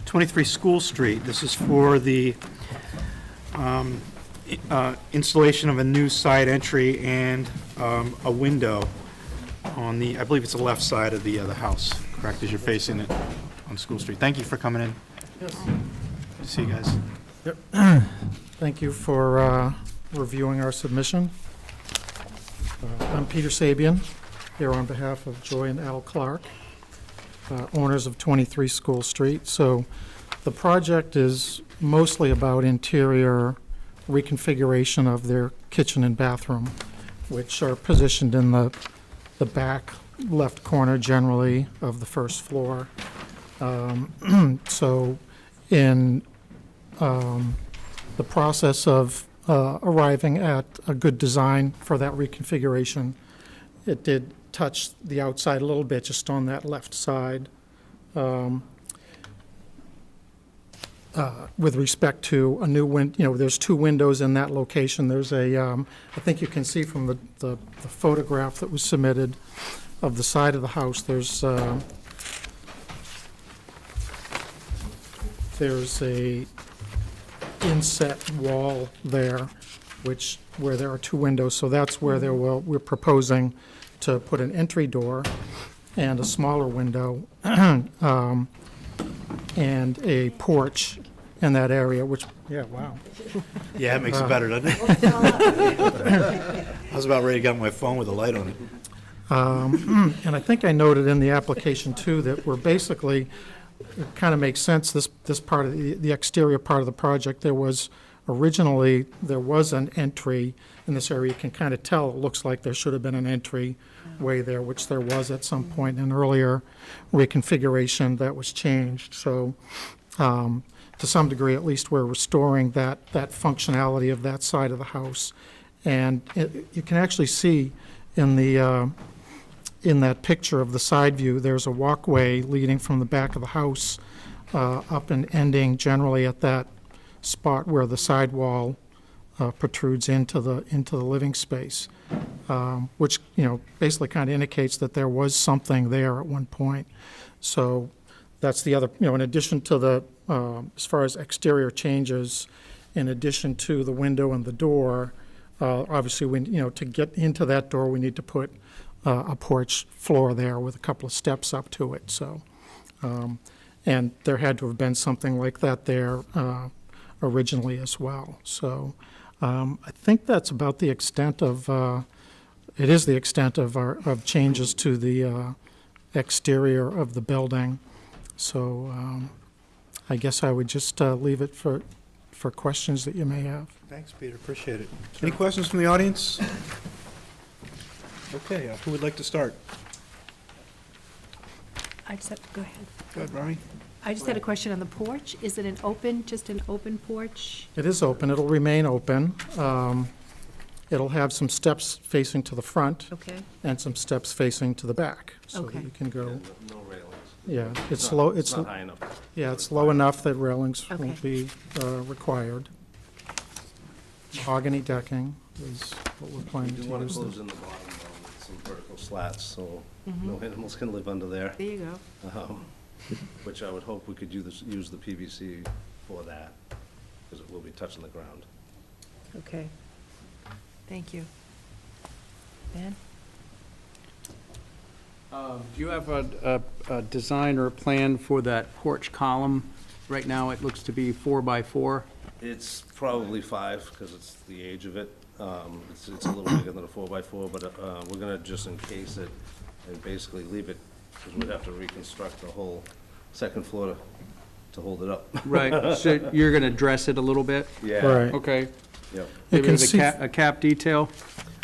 23 School Street. This is for the installation of a new side entry and a window on the, I believe it's the left side of the house, correct, as you're facing it on School Street. Thank you for coming in. Yes. Good to see you guys.
Thank you for reviewing our submission. I'm Peter Sabian, here on behalf of Joy and Al Clark, owners of 23 School Street. So the project is mostly about interior reconfiguration of their kitchen and bathroom, which are positioned in the back left corner generally of the first floor. So in the process of arriving at a good design for that reconfiguration, it did touch the outside a little bit, just on that left side. With respect to a new there's two windows in that location. There's a, I think you can see from the photograph that was submitted of the side of the house, there's a inset wall there, where there are two windows, so that's where we're proposing to put an entry door and a smaller window, and a porch in that area, which, yeah, wow.
Yeah, it makes it better, doesn't it? I was about ready to get my phone with a light on it.
And I think I noted in the application too that we're basically, it kind of makes sense, this part of the exterior part of the project, originally there was an entry in this area. You can kind of tell, it looks like there should have been an entry way there, which there was at some point in an earlier reconfiguration that was changed. So to some degree, at least, we're restoring that functionality of that side of the house. And you can actually see in that picture of the side view, there's a walkway leading from the back of the house up and ending generally at that spot where the sidewall protrudes into the living space, which, basically kind of indicates that there was something there at one point. So that's the other, in addition to the, as far as exterior changes, in addition to the window and the door, obviously, to get into that door, we need to put a porch floor there with a couple of steps up to it. So, and there had to have been something like that there originally as well. So I think that's about the extent of, it is the extent of changes to the exterior of the building. So I guess I would just leave it for questions that you may have.
Thanks, Peter, appreciate it. Any questions from the audience? Okay, who would like to start?
Go ahead.
Go ahead, Rami.
I just had a question on the porch. Is it just an open porch?
It is open. It'll remain open. It'll have some steps facing to the front
Okay,
and some steps facing to the back, so that
Okay.
you can go.
No railings.
Yeah, it's low.
It's not high enough.
Yeah, it's low enough that railings
Okay.
won't be required. Mahogany decking is what we're
We
planning
do
to
want to
use.
close in the bottom though with some vertical slats, so no animals can live under there.
there you go.
Which I would hope we could use the PVC for that, because it will be touching the ground.
Okay. Thank you. Ben?
Do you have a design or a plan for that porch column? Right now, it looks to be 4 by 4.
It's probably 5, because it's the age of it. It's a little bigger than a 4x4, but we're gonna just encase it and basically leave it, because we'd have to reconstruct the whole second floor to hold it up.
Right, so you're going to dress it a little bit?
Yeah.
Right.
Okay.
Yep.
You
Maybe
can
with
see-
a cap detail?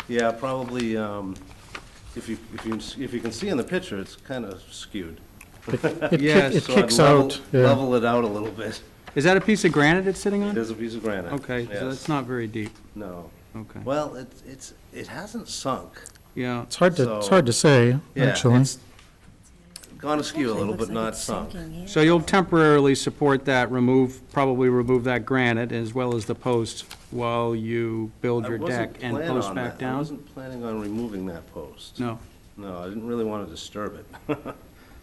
Yeah, probably, if you can see in the picture, it's kind of skewed.
Yes,
It
So I'd
kicks out. Yeah.
level it out a little bit.
Is that a piece of granite it's sitting on?
It is a piece of granite.
Okay, so
yes.
it's not very deep.
No.
Okay.
Well, it hasn't sunk.
Yeah.
It's hard to say,
Yeah,
actually.
it's gone askew a little, but not sunk.
So you'll temporarily support that, probably remove that granite as well as the post while you build your deck and post back
I
down?
wasn't planning on removing that post.
No.
No, I didn't really want to disturb it.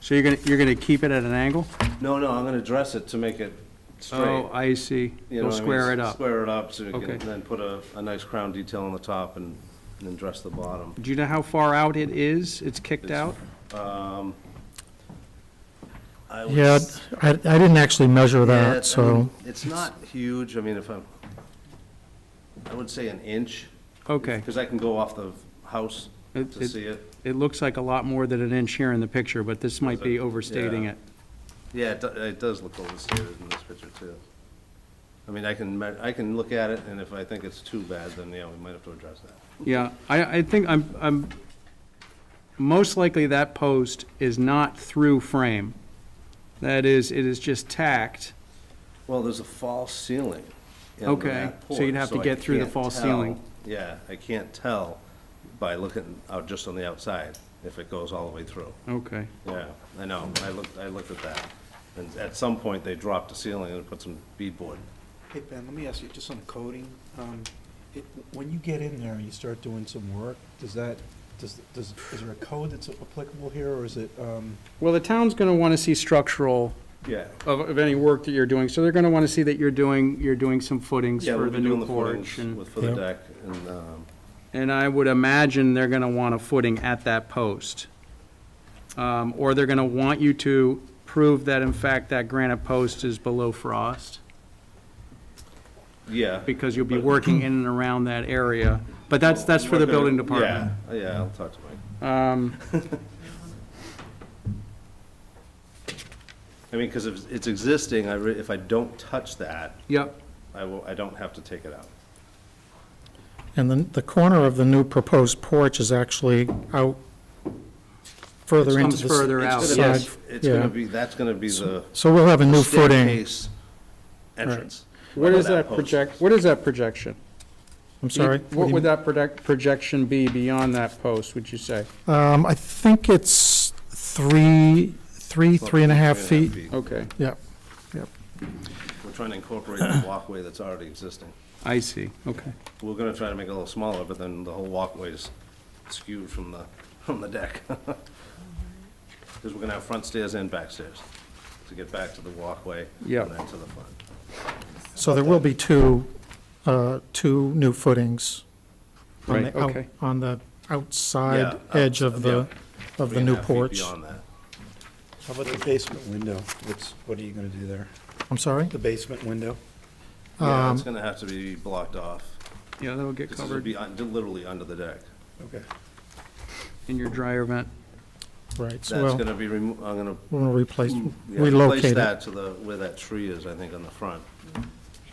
So you're gonna keep it at an angle?
No, I'm gonna dress it to make it straight.
Oh, I see.
You know
You'll
what I mean?
square it up.
Square it up so you
Okay.
can then put a nice crown detail on the top and then dress the bottom.
Do you know how far out it is? It's kicked out?
I would
Yeah, I didn't actually measure
Yeah,
that, so,
it's not huge, I mean, I would say an inch,
Okay.
because I can go off the house
It-
to see it.
It looks like a lot more than an inch here in the picture, but this might be overstating
Yeah.
it.
Yeah, it does look overstated in this picture, too. I mean, I can look at it, and if I think it's too bad, then, yeah, we might have to address that.
Yeah, I think I'm, most likely that post is not through frame. That is, it is just tacked.
Well, there's a false ceiling in
Okay,
that
so you'd
porch,
have to
I
get through the
can't
false
tell-
ceiling.
Yeah, I can't tell by looking out just on the outside if it goes all the way through.
Okay.
Yeah, I know, I looked at that. And at some point, they dropped the ceiling and put some beadboard.
Hey, Ben, let me ask you, just on coding, when you get in there and you start doing some work, is there a code that's applicable here, or is it,
Well, the town's gonna wanna see structural
Yeah.
of any work that you're doing, so they're gonna wanna see that you're doing some footings
Yeah,
for
we'll
the
be doing
new
the
porch.
footings for the
Yep.
deck, and,
And I would imagine they're gonna want a footing at that post. Or they're gonna want you to prove that in fact that granite post is below frost,
yeah.
because you'll be
But-
working in and around that area. But that's for the building department.
Yeah, I'll talk to Mike. I mean, because if it's existing, if I don't touch that,
Yep,
I don't have to take it out.
and then the corner of the new proposed porch is actually out further
It
into
comes
the
further out,
It's gonna be-
yes.
It's
Yeah.
gonna be, that's gonna be the
So we'll have a new footing.
staircase entrance.
What
of
is that
post.
what is that projection?
I'm sorry?
What would that projection be beyond that post, would you say?
I think it's three and a half feet.
Okay,
Yep.
We're trying to incorporate the walkway that's already existing.
I see, okay.
We're gonna try to make it a little smaller, but then the whole walkway is skewed from the deck. Because we're gonna have front stairs and back stairs to get back to the walkway
Yep.
and then to the front.
So there will be two new footings on
Right,
the out-
okay.
on the
Yeah,
outside edge of the new
3.5 feet
porch.
Beyond that.
how about the basement window? What are you gonna do there?
I'm sorry?
The basement window?
Yeah, it's gonna have to be blocked off.
Yeah, that'll get
This will
covered
be literally under the deck.
Okay.
in your dryer vent.
Right,
That's
so
gonna be I'm gonna
we'll replace,
yeah,
relocate
replace
it.
that to where that tree is, I think, on the front.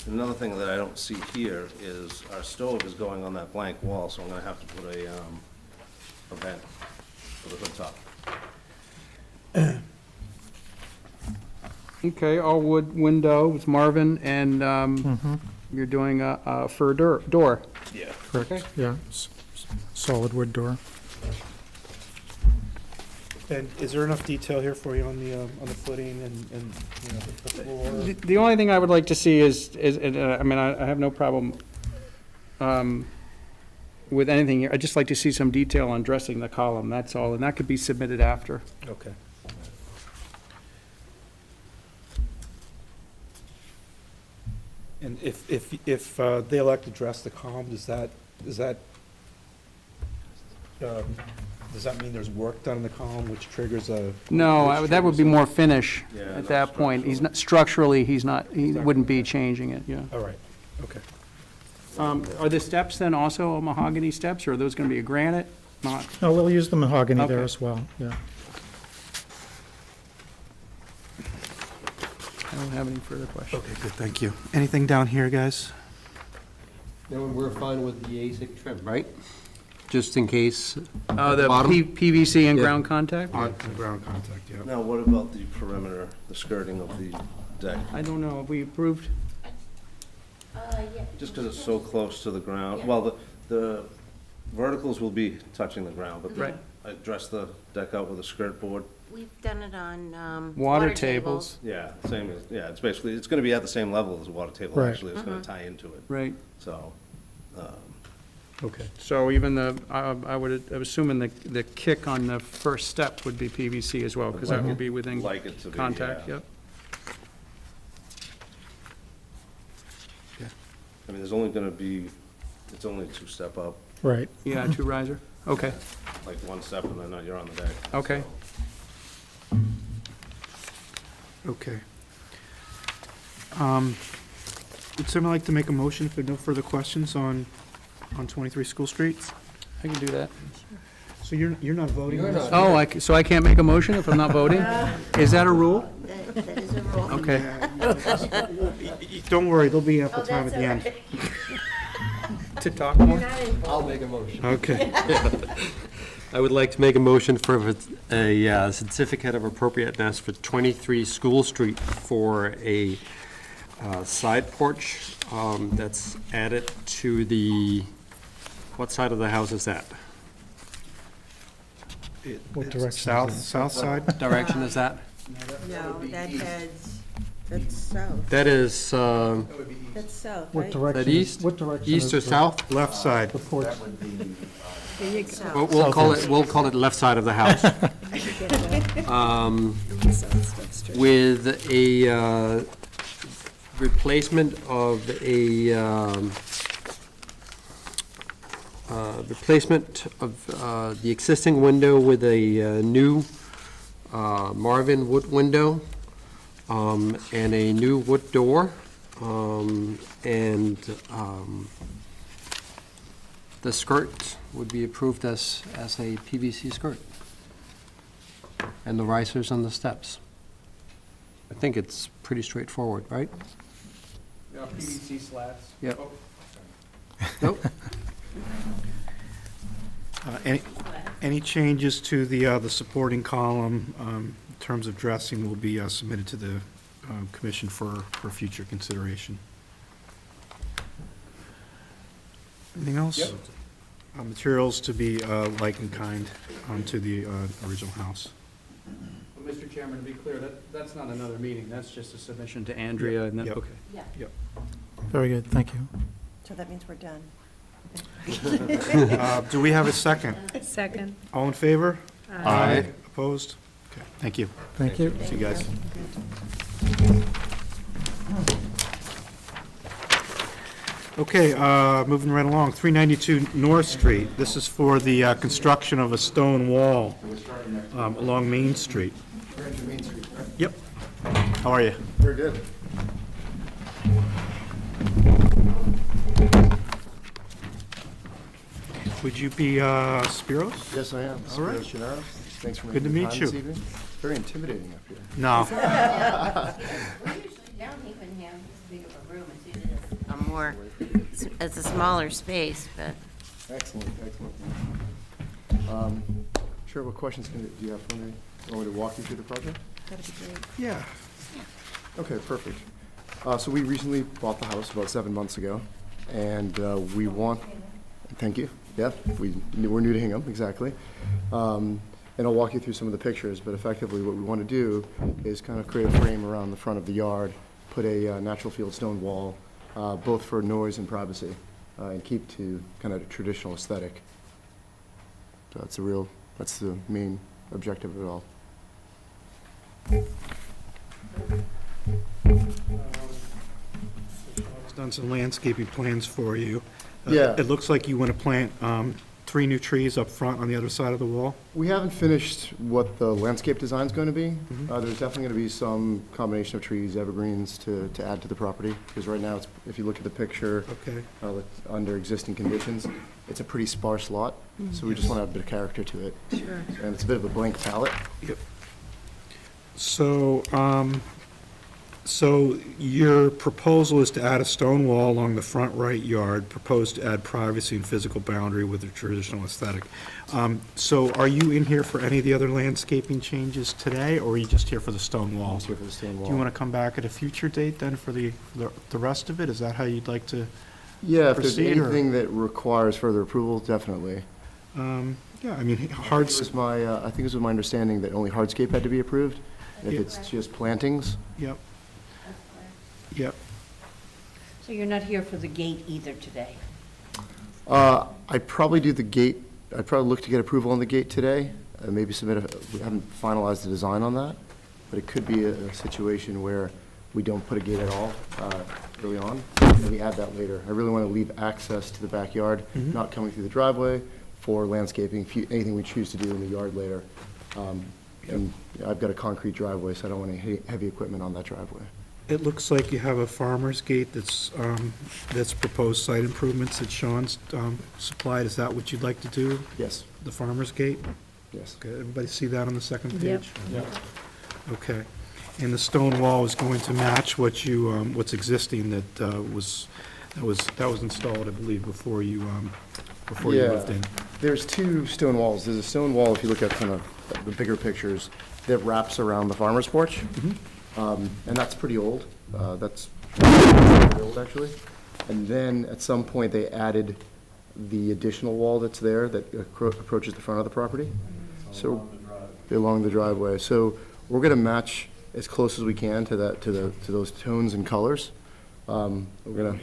Another thing that I don't see here is our stove is going on that blank wall, so I'm gonna have to put a vent for the hood top.
Okay, all wood windows, Marvin, and you're doing a fir door.
Yeah.
Correct, yeah. Solid wood door.
And is there enough detail here for you on the footing and, you know, the floor?
The only thing I would like to see is, I mean, I have no problem with anything here. I'd just like to see some detail on dressing the column, that's all, and that could be submitted after.
Okay. And if they elect to dress the column, does that mean there's work done in the column which triggers a?
No, that would be more finish
Yeah,
at
no,
that point. He's not, structurally, he wouldn't be changing it, yeah.
All right, okay.
Are the steps then also mahogany steps, or are those gonna be a granite? Not,
No, we'll use the mahogany there
Okay.
as well, yeah.
I don't have any further questions.
Okay, good, thank you. Anything down here, guys?
No, we're fine with the ASIC trim, right? Just in case.
The
bottom?
PVC and
Yeah.
ground contact?
On ground contact, yeah.
Now, what about the perimeter, the skirting of the deck?
I don't know, have we approved?
Just because it's so close to the ground, well, the Verticals will be touching the ground, but
Right.
I dress the deck out with a skirt board.
We've done it on
Water tables.
Yeah, same as, yeah, it's basically, it's gonna be at the same level as the water table,
Right.
actually, it's gonna tie into it,
Right.
so.
Okay. So even I'm assuming the kick on the first step would be PVC as well, because that would be within
Like it to be,
contact,
yeah.
yep.
I mean, there's only gonna be, it's only 2-step up,
Right.
Yeah, two riser, okay,
like 1 step and then you're on the deck.
okay.
so.
Okay. Would someone like to make a motion if there are no further questions on 23 School Street?
I can do that.
So you're not voting on this?
Oh, so I can't make a motion if I'm not voting? Is that a rule?
That is a rule.
Okay.
Don't worry, there'll be ample time at the end.
To talk more?
I'll make a motion.
Okay.
I would like to make a motion for a certificate of appropriateness for 23 School Street for a side porch that's added to the, what side of the house is that?
What direction is it?
South side?
Direction is that?
No, that heads, that's south.
That is,
That's south,
What
right?
direction?
that east?
What direction?
East or
is the-
south?
Left side.
The porch.
There you go.
We'll call it left side of the house. With a replacement of the existing window with a new Marvin wood window, and a new wood door, and the skirt would be approved as a PVC skirt. And the risers on the steps. I think it's pretty straightforward, right?
PVC slats.
Yep.
Nope.
Any changes to the supporting column in terms of dressing will be submitted to the commission for future consideration. Anything else?
Yep.
Materials to be like in kind to the original house.
Mr. Chairman, to be clear, that's not another meeting, that's just a submission to Andrea, and then,
Yep.
okay.
Very good, thank you.
So that means we're done.
Do we have a second?
Second.
All in favor?
Aye.
Opposed? Okay, thank you.
Thank you.
See you guys. Okay, moving right along, 392 North Street. This is for the construction of a stone wall along Main Street. Yep. How are you?
Very good.
Would you be Spiros?
Yes, I am.
All right.
Spiros Gennaro. Thanks for
Good to
making the
meet
time
you.
this evening. Very intimidating up here.
No.
We usually don't even have this big of a room, it's usually a more, it's a smaller space, but.
Excellent, excellent. Sure, what questions do you have for me? Want me to walk you through the project?
That'd be great.
Yeah.
Okay, perfect. So we recently bought the house about 7 months ago, and we want, thank you. Yeah, we're new to Hingham, exactly. And I'll walk you through some of the pictures, but effectively what we want to do is kind of create a frame around the front of the yard, put a natural field stone wall, both for noise and privacy, and keep to kind of the traditional aesthetic. So that's the main objective of it all.
Done some landscaping plans for you.
Yeah.
It looks like you want to plant 3 new trees up front on the other side of the wall.
We haven't finished what the landscape design's going to be. There's definitely going to be some combination of trees, evergreens to add to the property. Because right now, if you look at the picture,
Okay.
under existing conditions, it's a pretty sparse lot. So we just want to have a bit of character to it.
Sure.
And it's a bit of a blank palette.
So your proposal is to add a stone wall along the front right yard, proposed to add privacy and physical boundary with the traditional aesthetic. So are you in here for any of the other landscaping changes today, or are you just here for the stone wall?
Just here for the stone wall.
Do you want to come back at a future date then for the rest of it? Is that how you'd like to
Yeah, if there's
proceed, or-
anything that requires further approval, definitely.
Yeah, I mean,
I think it was my understanding that only hardscape had to be approved. If
Yeah.
it's just plantings,
Yep. Yep.
So you're not here for the gate either today?
I'd probably do the gate, I'd probably look to get approval on the gate today, maybe we haven't finalized the design on that, but it could be a situation where we don't put a gate at all early on, and we add that later. I really want to leave access to the backyard, not coming through the driveway, for landscaping, anything we choose to do in the yard later. And I've got a concrete driveway, so I don't want any heavy equipment on that driveway.
It looks like you have a farmer's gate that's proposed site improvements that Sean's supplied. Is that what you'd like to do?
Yes,
The farmer's gate?
yes.
Okay, everybody see that on the second
Yep.
page? Okay. And the stone wall is going to match what you, what's existing that was installed, I believe, before you
Yeah.
moved in.
There's two stone walls. There's a stone wall, if you look at kind of the bigger pictures, that wraps around the farmer's porch. And that's pretty old. That's pretty old, actually. And then, at some point, they added the additional wall that's there that approaches the front of the property. So, along the driveway. So, we're gonna match as close as we can to that, to those tones and colors. We're gonna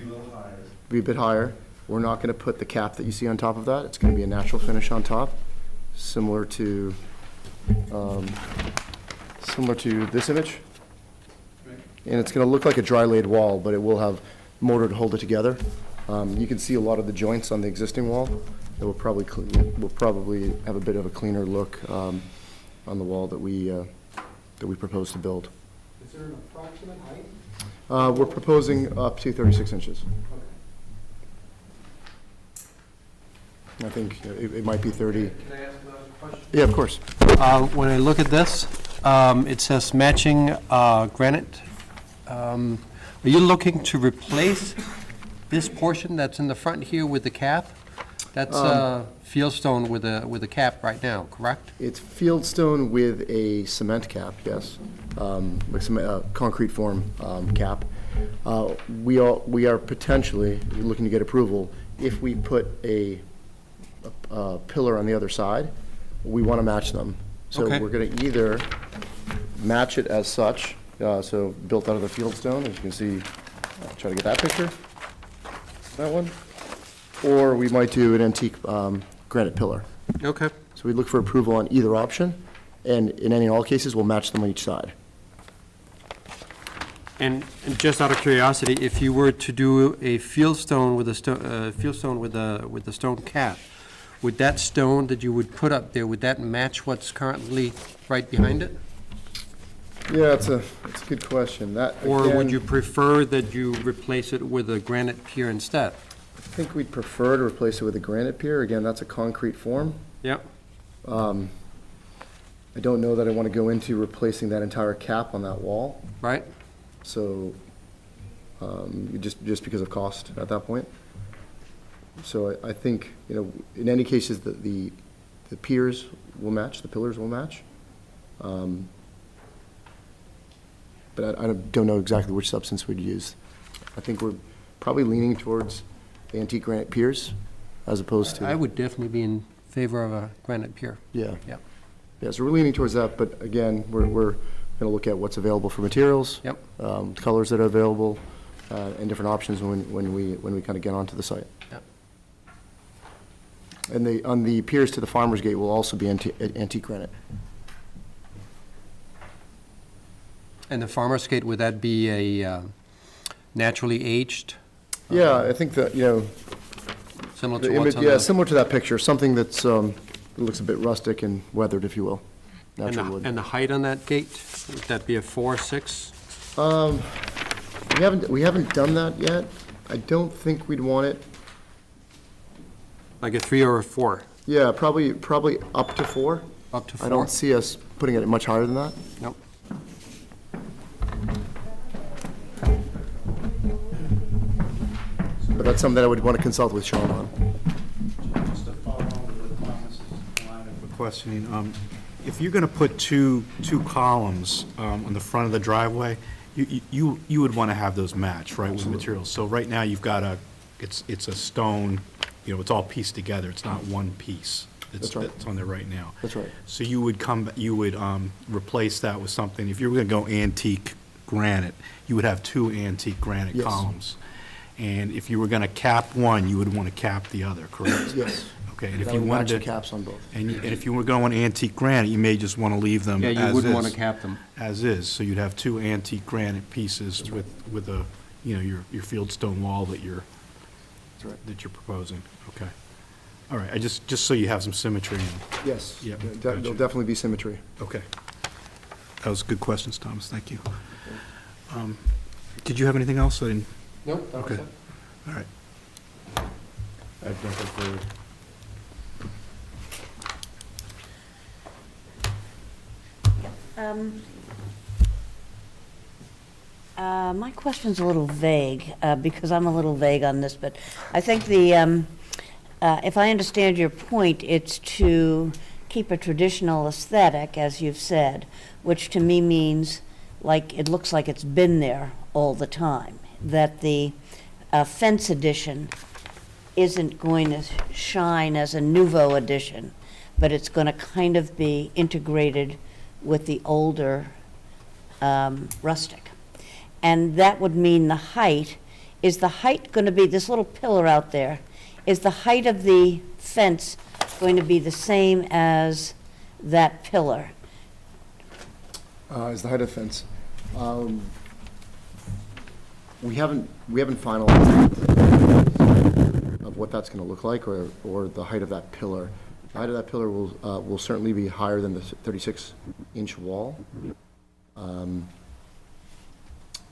be a bit higher. We're not gonna put the cap that you see on top of that. It's gonna be a natural finish on top, similar to this image. And it's gonna look like a dry laid wall, but it will have mortar to hold it together. You can see a lot of the joints on the existing wall. It will probably have a bit of a cleaner look on the wall that we propose to build.
Is there an approximate height?
We're proposing up to 36 inches. I think it might be 30.
Can I ask another question?
Yeah, of course.
When I look at this, it says matching granite. Are you looking to replace this portion that's in the front here with the cap? That's fieldstone with a cap right now, correct?
It's fieldstone with a cement cap, yes, like some concrete form cap. We are potentially looking to get approval if we put a pillar on the other side. We want to match them. So
Okay.
we're going to either match it as such, so built out of the fieldstone, as you can see. I'll try to get that picture, that one. Or we might do an antique granite pillar.
Okay.
So we look for approval on either option, and in any and all cases, we'll match them on each side.
And just out of curiosity, if you were to do a fieldstone with a stone cap, would that stone that you would put up there, would that match what's currently right behind it?
Yeah, it's a good question. That,
Or would
again,
you prefer that you replace it with a granite pier instead?
I think we'd prefer to replace it with a granite pier. Again, that's a concrete form.
Yep.
I don't know that I want to go into replacing that entire cap on that wall,
Right?
so, just because of cost at that point. So I think, in any cases, the piers will match, the pillars will match. But I don't know exactly which substance we'd use. I think we're probably leaning towards the antique granite piers as opposed to.
I would definitely be in favor of a granite pier.
Yeah.
Yep.
Yeah, so we're leaning towards that, but again, we're going to look at what's available for materials.
Yep.
Colors that are available, and different options when we kind of get onto the site.
Yep.
And on the piers to the farmer's gate will also be antique granite.
And the farmer's gate, would that be a naturally aged?
Yeah, I think that,
Similar
the
to what's
image,
on
yeah,
the...
similar to that picture, something that's, looks a bit rustic and weathered, if you will, natural wood.
And the height on that gate, would that be a 4, 6?
We haven't done that yet. I don't think we'd want it.
Like a 3 or a 4?
Yeah, probably up to 4.
Up to 4?
I don't see us putting it much higher than that.
Nope.
But that's something that I would want to consult with Sean on.
Just to follow on with what Thomas is line of questioning, if you're going to put two columns on the front of the driveway, you would want to have those match, right, with materials. So right now, you've got a it's a stone, you know, it's all pieced together, it's not one piece.
That's right.
That's on there right now.
That's right.
So you would replace that with something, if you were gonna go antique granite, you would have two antique granite
Yes.
columns. And if you were gonna cap one, you would wanna cap the other, correct?
Yes.
Okay, and if
That
you
would
wanted
match the
to,
caps on both.
and if you were going antique granite, you may just wanna leave them as is.
Yeah, you wouldn't want to cap them.
As is, so you'd have two antique granite pieces with a, you know, your fieldstone wall that you're proposing, okay. All right, just so you have some symmetry.
Yes.
Yeah,
There'll
gotcha.
definitely be symmetry.
Okay. That was good questions, Thomas, thank you. Did you have anything else? I didn't.
Nope.
Okay, all right.
I have nothing further.
My question's a little vague, because I'm a little vague on this, but I think if I understand your point, it's to keep a traditional aesthetic, as you've said, which to me means like, it looks like it's been there all the time, that the fence addition isn't going to shine as a nouveau addition, but it's going to kind of be integrated with the older rustic. And that would mean the height, is the height going to be, this little pillar out there, is the height of the fence going to be the same as that pillar?
Is the height of the fence. We haven't finalized of what that's gonna look like, or the height of that pillar. The height of that pillar will certainly be higher than the 36-inch wall.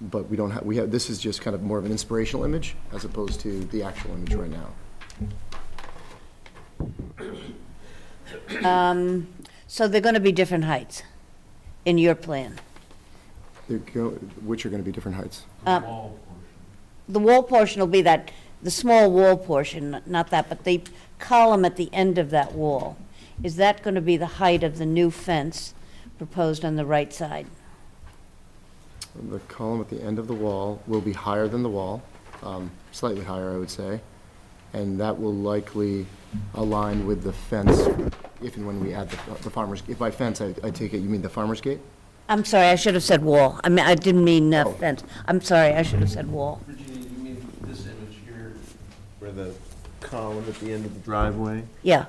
But this is just kind of more of an inspirational image as opposed to the actual image right now.
So they're going to be different heights in your plan?
Which are gonna be different heights.
The wall portion will be that, the small wall portion, not that, but the column at the end of that wall. Is that going to be the height of the new fence proposed on the right side?
The column at the end of the wall will be higher than the wall, slightly higher, I would say. And that will likely align with the fence if and when we add the farmer's, if by fence, I take it, you mean the farmer's gate?
I'm sorry, I should have said wall. I mean, I didn't mean fence. I'm sorry, I should have said wall.
Virginia, you mean this image here, where the column at the end of the driveway?
Yeah.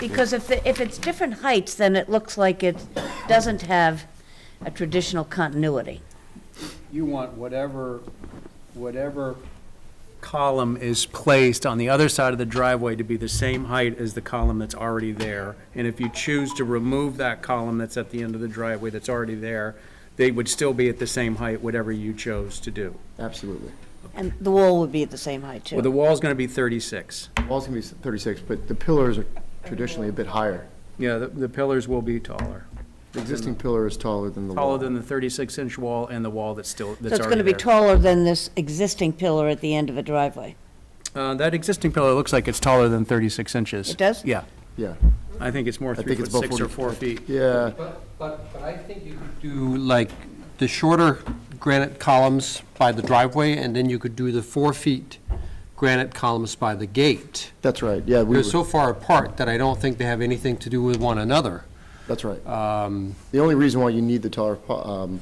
Because if it's different heights, then it looks like it doesn't have a traditional continuity.
You want whatever column is placed on the other side of the driveway to be the same height as the column that's already there. And if you choose to remove that column that's at the end of the driveway that's already there, they would still be at the same height, whatever you chose to do.
Absolutely.
And the wall would be at the same height, too.
Well, the wall's gonna be 36.
The wall's gonna be 36, but the pillars are traditionally a bit higher.
Yeah, the pillars will be taller.
The existing pillar is taller than the wall.
Taller than the 36-inch wall and the wall that's already there.
So it's going to be taller than this existing pillar at the end of a driveway?
That existing pillar looks like it's taller than 36 inches.
It does?
Yeah.
Yeah.
I think it's more
I think it's about
3'6" or
40
4 feet.
Yeah.
But I think you could do like the shorter granite columns by the driveway, and then you could do the 4 feet granite columns by the gate.
That's right, yeah.
They're so far apart that I don't think they have anything to do with one another.
That's right. The only reason why you need the taller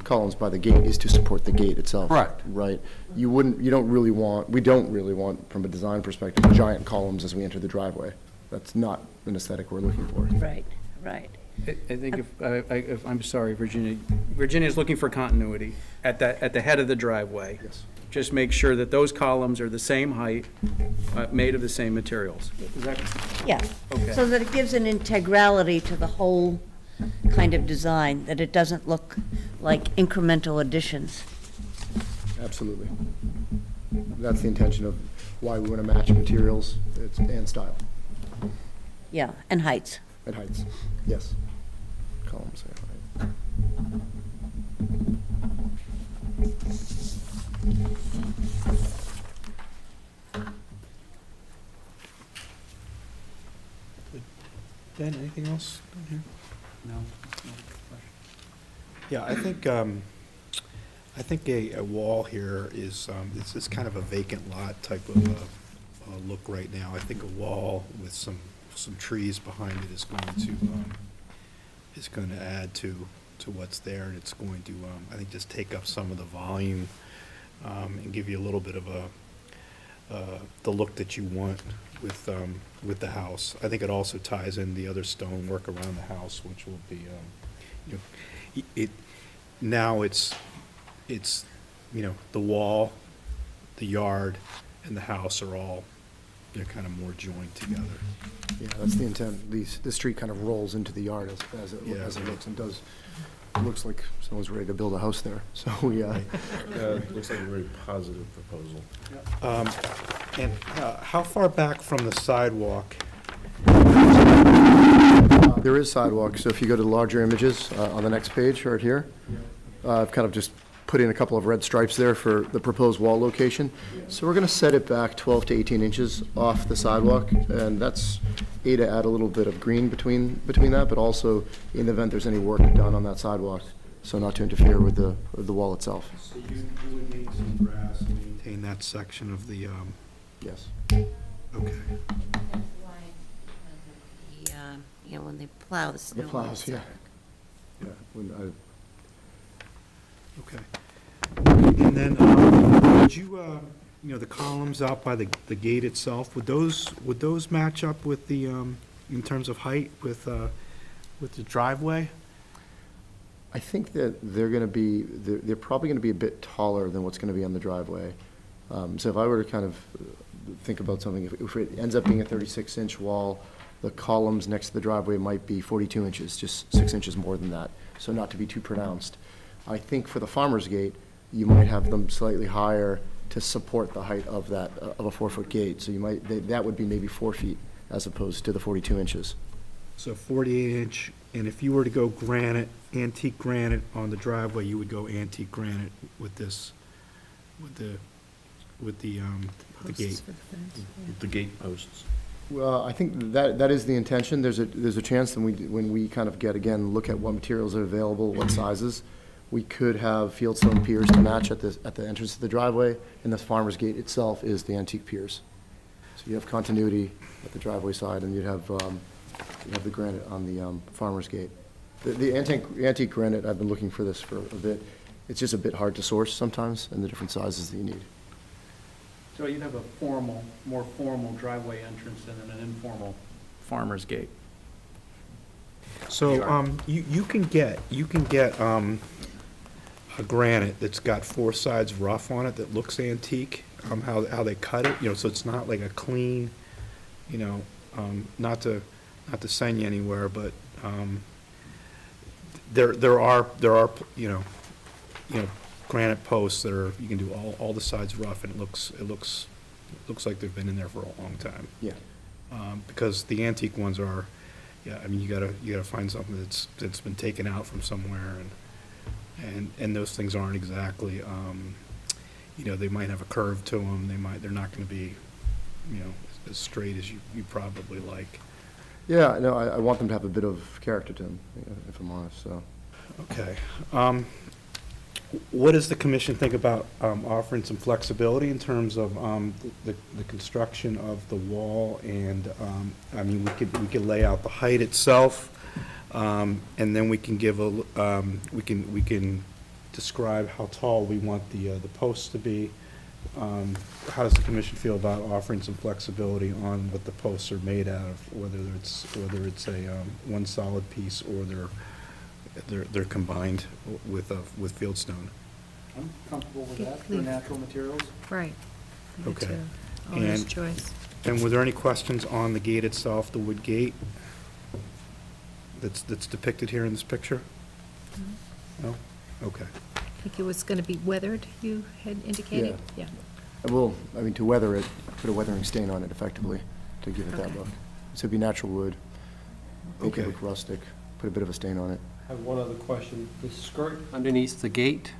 columns by the gate is to support the gate itself.
Correct.
Right. We don't really want, from a design perspective, giant columns as we enter the driveway. That's not an aesthetic we're looking for.
Right, right.
I think if, I'm sorry, Virginia, Virginia's looking for continuity at the head of the driveway.
Yes.
Just make sure that those columns are the same height, made of the same materials. Is that?
Yeah.
Okay.
So that it gives an integrality to the whole kind of design, that it doesn't look like incremental additions.
Absolutely. That's the intention of why we want to match materials and style
Yeah, and heights.
and heights. Yes. Columns and height.
Ben, anything else down here?
No.
Yeah, I think, I think a wall here is, it's kind of a vacant lot type of look right now. I think a wall with some trees behind it is going to add to what's there, and it's going to, I think, just take up some of the volume and give you a little bit of the look that you want with the house. I think it also ties in the other stonework around the house, which will be, now it's, the wall, the yard, and the house are all, they're kind of more joined together.
Yeah, that's the intent. The street kind of rolls into the yard as it looks, and looks like someone's ready to build a house there. So we,
Looks like a very positive proposal.
And how far back from the sidewalk?
there is sidewalk, so if you go to the larger images on the next page, right here, I've kind of just put in a couple of red stripes there for the proposed wall location. So we're going to set it back 12 to 18 inches off the sidewalk, and that's to add a little bit of green between that, but also in the event there's any work done on that sidewalk, so not to interfere with the wall itself.
So you would need some grass to maintain that section of the,
Yes.
okay.
That's why, because of the, when they plow the snow.
The plows, yeah. Yeah,
Okay. And then, would you, the columns out by the gate itself, would those match up with the, in terms of height with the driveway?
I think that they're probably gonna be a bit taller than what's gonna be on the driveway. So if I were to kind of think about something, if it ends up being a 36-inch wall, the columns next to the driveway might be 42 inches, just 6 inches more than that, so not to be too pronounced. I think for the farmer's gate, you might have them slightly higher to support the height of that, of a 4-foot gate. So that would be maybe 4 feet as opposed to the 42 inches.
So 48-inch, and if you were to go granite, antique granite on the driveway, you would go antique granite with this, with the gate.
The gate posts.
Well, I think that is the intention. There's a chance that when we kind of look at what materials are available, what sizes, we could have fieldstone piers to match at the entrance to the driveway, and the farmer's gate itself is the antique piers. So you have continuity at the driveway side, and you'd have the granite on the farmer's gate. The antique granite, I've been looking for this for a bit. It's just a bit hard to source sometimes, and the different sizes that you need.
So you'd have a more formal driveway entrance and then an informal farmer's gate.
So, you can get a granite that's got 4 sides rough on it that looks antique, how they cut it, so it's not like a clean, not to send you anywhere, but, there are, granite posts that are, you can do all the sides rough, and it looks like they've been in there for a long time.
Yeah.
Because the antique ones are, you gotta find something that's been taken out from somewhere, and those things aren't exactly, they might have a curve to them, they're not gonna be, as straight as you probably like.
Yeah, no, I want them to have a bit of character to them, if I'm honest, so.
Okay. What does the commission think about offering some flexibility in terms of the construction of the wall? And, we could lay out the height itself, and then we can give we can describe how tall we want the posts to be. How does the commission feel about offering some fieldstone on what the posts are made out of, whether it's a one solid piece or they're combined with fieldstone?
I'm comfortable with that for natural materials.
Right. Me
Okay.
too. Owner's
And-
choice.
And were there any questions on the gate itself, the wood gate that's depicted here in this picture? No? Okay.
I think it was going to be weathered, you had indicated? Yeah.
Well, to weather it, put a weathering stain on it effectively to give it that
Okay.
look. So it'd be natural wood, make it
Okay.
look rustic, put a bit of a stain on it.
I have one other question. The skirt underneath the gate,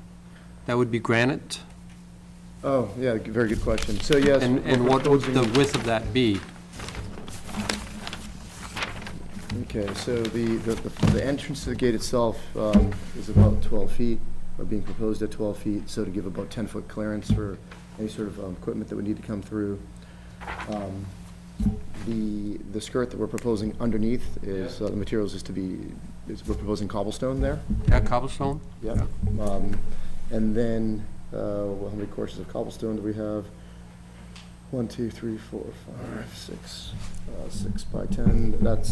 that would be granite?
Oh, yeah, very good question. So, yes.
And what would the width of that be?
Okay, so the entrance to the gate itself is about 12 feet. are being proposed at 12 feet, so to give about 10-foot clearance for any sort of equipment that would need to come through. The skirt that we're proposing underneath is, the materials we're proposing cobblestone there.
Yeah, cobblestone?
Yeah. And then, well, how many courses of cobblestone do we have? 1, 2, 3, 4, 5, 6, 6 by 10. That's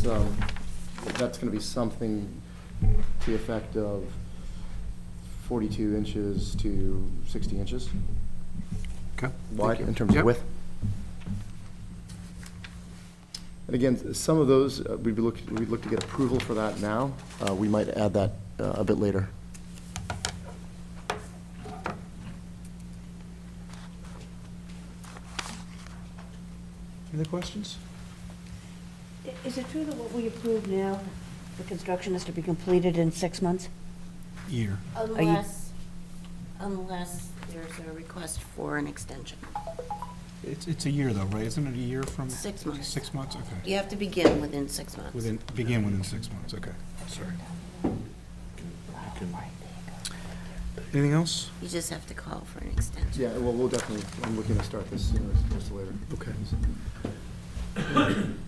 gonna be something to the effect of 42 inches to 60 inches
Okay.
wide
Thank you.
in terms of
Yep.
width. And again, some of those, we'd look to get approval for that now. We might add that a bit later.
Any other questions?
Is it true that what we approve now, the construction is to be completed in 6 months?
Year.
Unless there's a request for an extension.
It's a year though, right? Isn't it a year from?
6 months.
6 months, okay.
You have to begin within 6 months.
Begin within 6 months, okay. Sorry. Anything else?
You just have to call for an extension.
Yeah, well, we'll definitely, I'm looking to start this sooner as opposed to later.
Okay.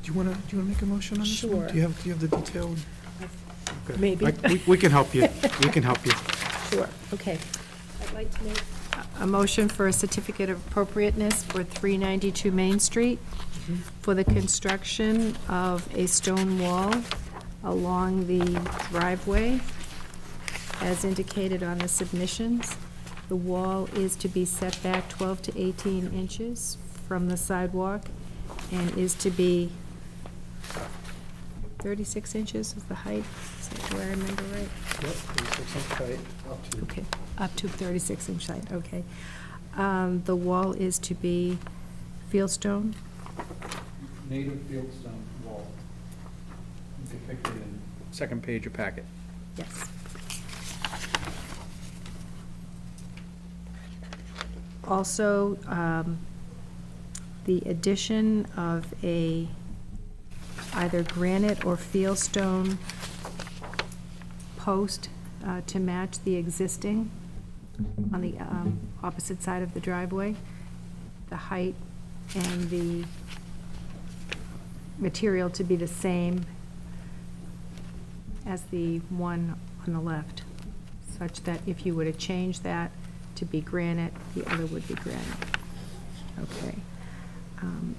Do you wanna make a motion on this one?
Sure.
Do you have the detailed? Okay.
Maybe.
We can help you. We can help you.
Sure, okay. I'd like to make a motion for a certificate of appropriateness for 392 Main Street for the construction of a stone wall along the driveway as indicated on the submissions. The wall is to be set back 12 to 18 inches from the sidewalk and is to be 36 inches is the height. Do I remember right?
Yep, 36-inch height, up to.
Okay, up to 36-inch height, okay. The wall is to be fieldstone,
Native fieldstone wall, depicted in second page of packet.
yes. Also, the addition of either granite or fieldstone post to match the existing on the opposite side of the driveway, the height and the material to be the same as the one on the left, such that if you were to change that to be granite, the other would be granite. Okay.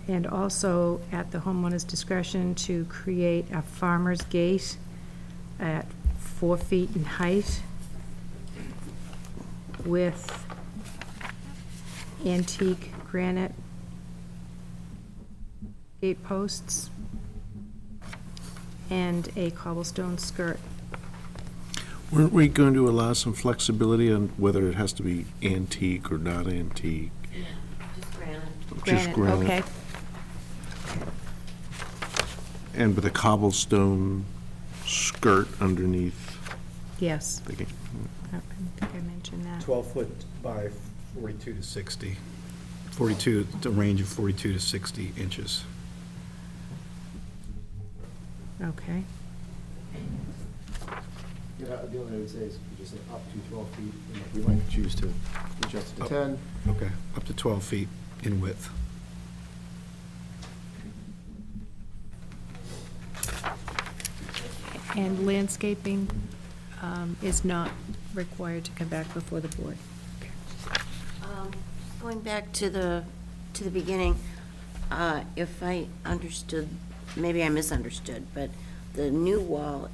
And also, at the homeowner's discretion, to create a farmer's gate at 4 feet in height with antique granite gate posts and a cobblestone skirt.
Weren't we going to allow some flexibility on whether it has to be antique or not antique?
Just granite.
Just granite.
Okay.
And with a cobblestone skirt underneath?
Yes.
the gate.
I think I mentioned that.
12 foot by 42 to 60. 42, the range of 42 to 60 inches.
Okay.
Yeah, the only thing I would say is you just say up to 12 feet, and we might choose to adjust it to 10.
Okay, up to 12 feet in width.
And landscaping is not required to come back before the board.
Going back to the beginning, if I understood, maybe I misunderstood, but the new wall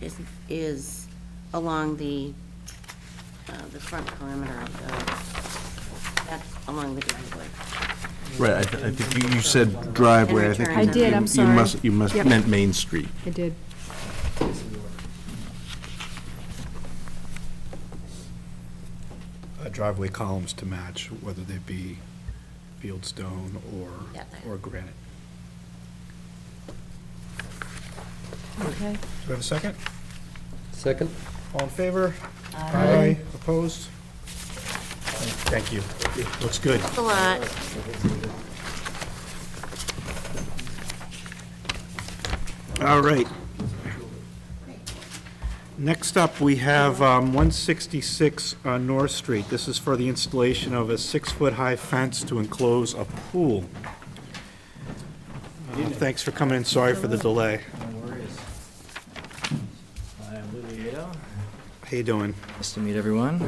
is along the front perimeter of that's along the driveway.
Right, I think you said driveway, I think.
I did,
I'm sorry.
You must
Yep.
meant Main Street.
I did.
Driveway columns to match, whether they be fieldstone
Yeah.
or granite.
Okay.
Do we have a second?
Second?
All in favor?
Aye.
Opposed? Thank you. Looks good.
A lot.
All right. Next up, we have 166 North Street. This is for the installation of a 6-foot-high fence to enclose a pool. Thanks for coming in, sorry for the delay.
No worries. I'm Lou.
How you doing?
Nice to meet everyone.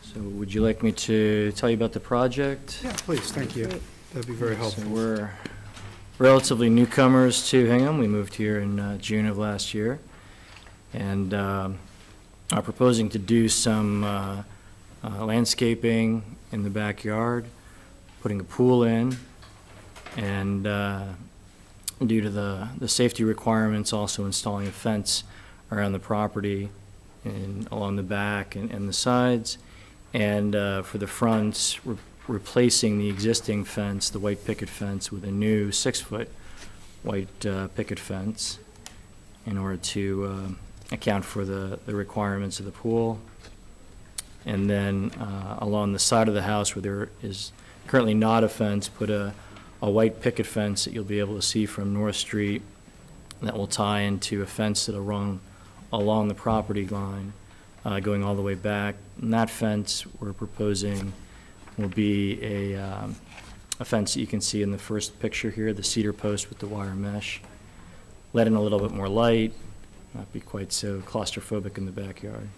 So would you like me to tell you about the project?
Yeah, please, thank you. That'd be very helpful.
So we're relatively newcomers to Hingham. We moved here in June of last year, and are proposing to do some landscaping in the backyard, putting a pool in, and due to the safety requirements, also installing a fence around the property and along the back and the sides. And for the front, replacing the existing fence, the white picket fence, with a new 6-foot white picket fence in order to account for the requirements of the pool. And then along the side of the house where there is currently not a fence, put a white picket fence that you'll be able to see from North Street that will tie into a fence that'll run along the property line, going all the way back. And that fence we're proposing will be a fence that you can see in the first picture here, the cedar post with the wire mesh. Let in a little bit more light, not be quite so claustrophobic in the backyard.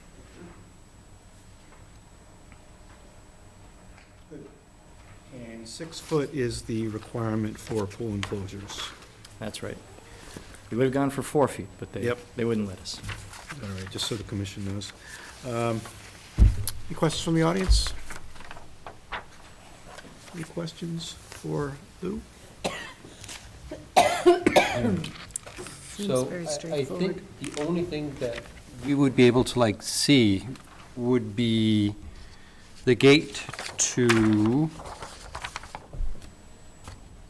And 6 foot is the requirement for pool enclosures.
That's right. We would have gone for 4 feet, but
Yep.
they wouldn't let us.
All right, just so the commission knows. Any questions from the audience? Any questions for Lou?
So
very
I
straightforward.
think the only thing that we would be able to like see would be the gate to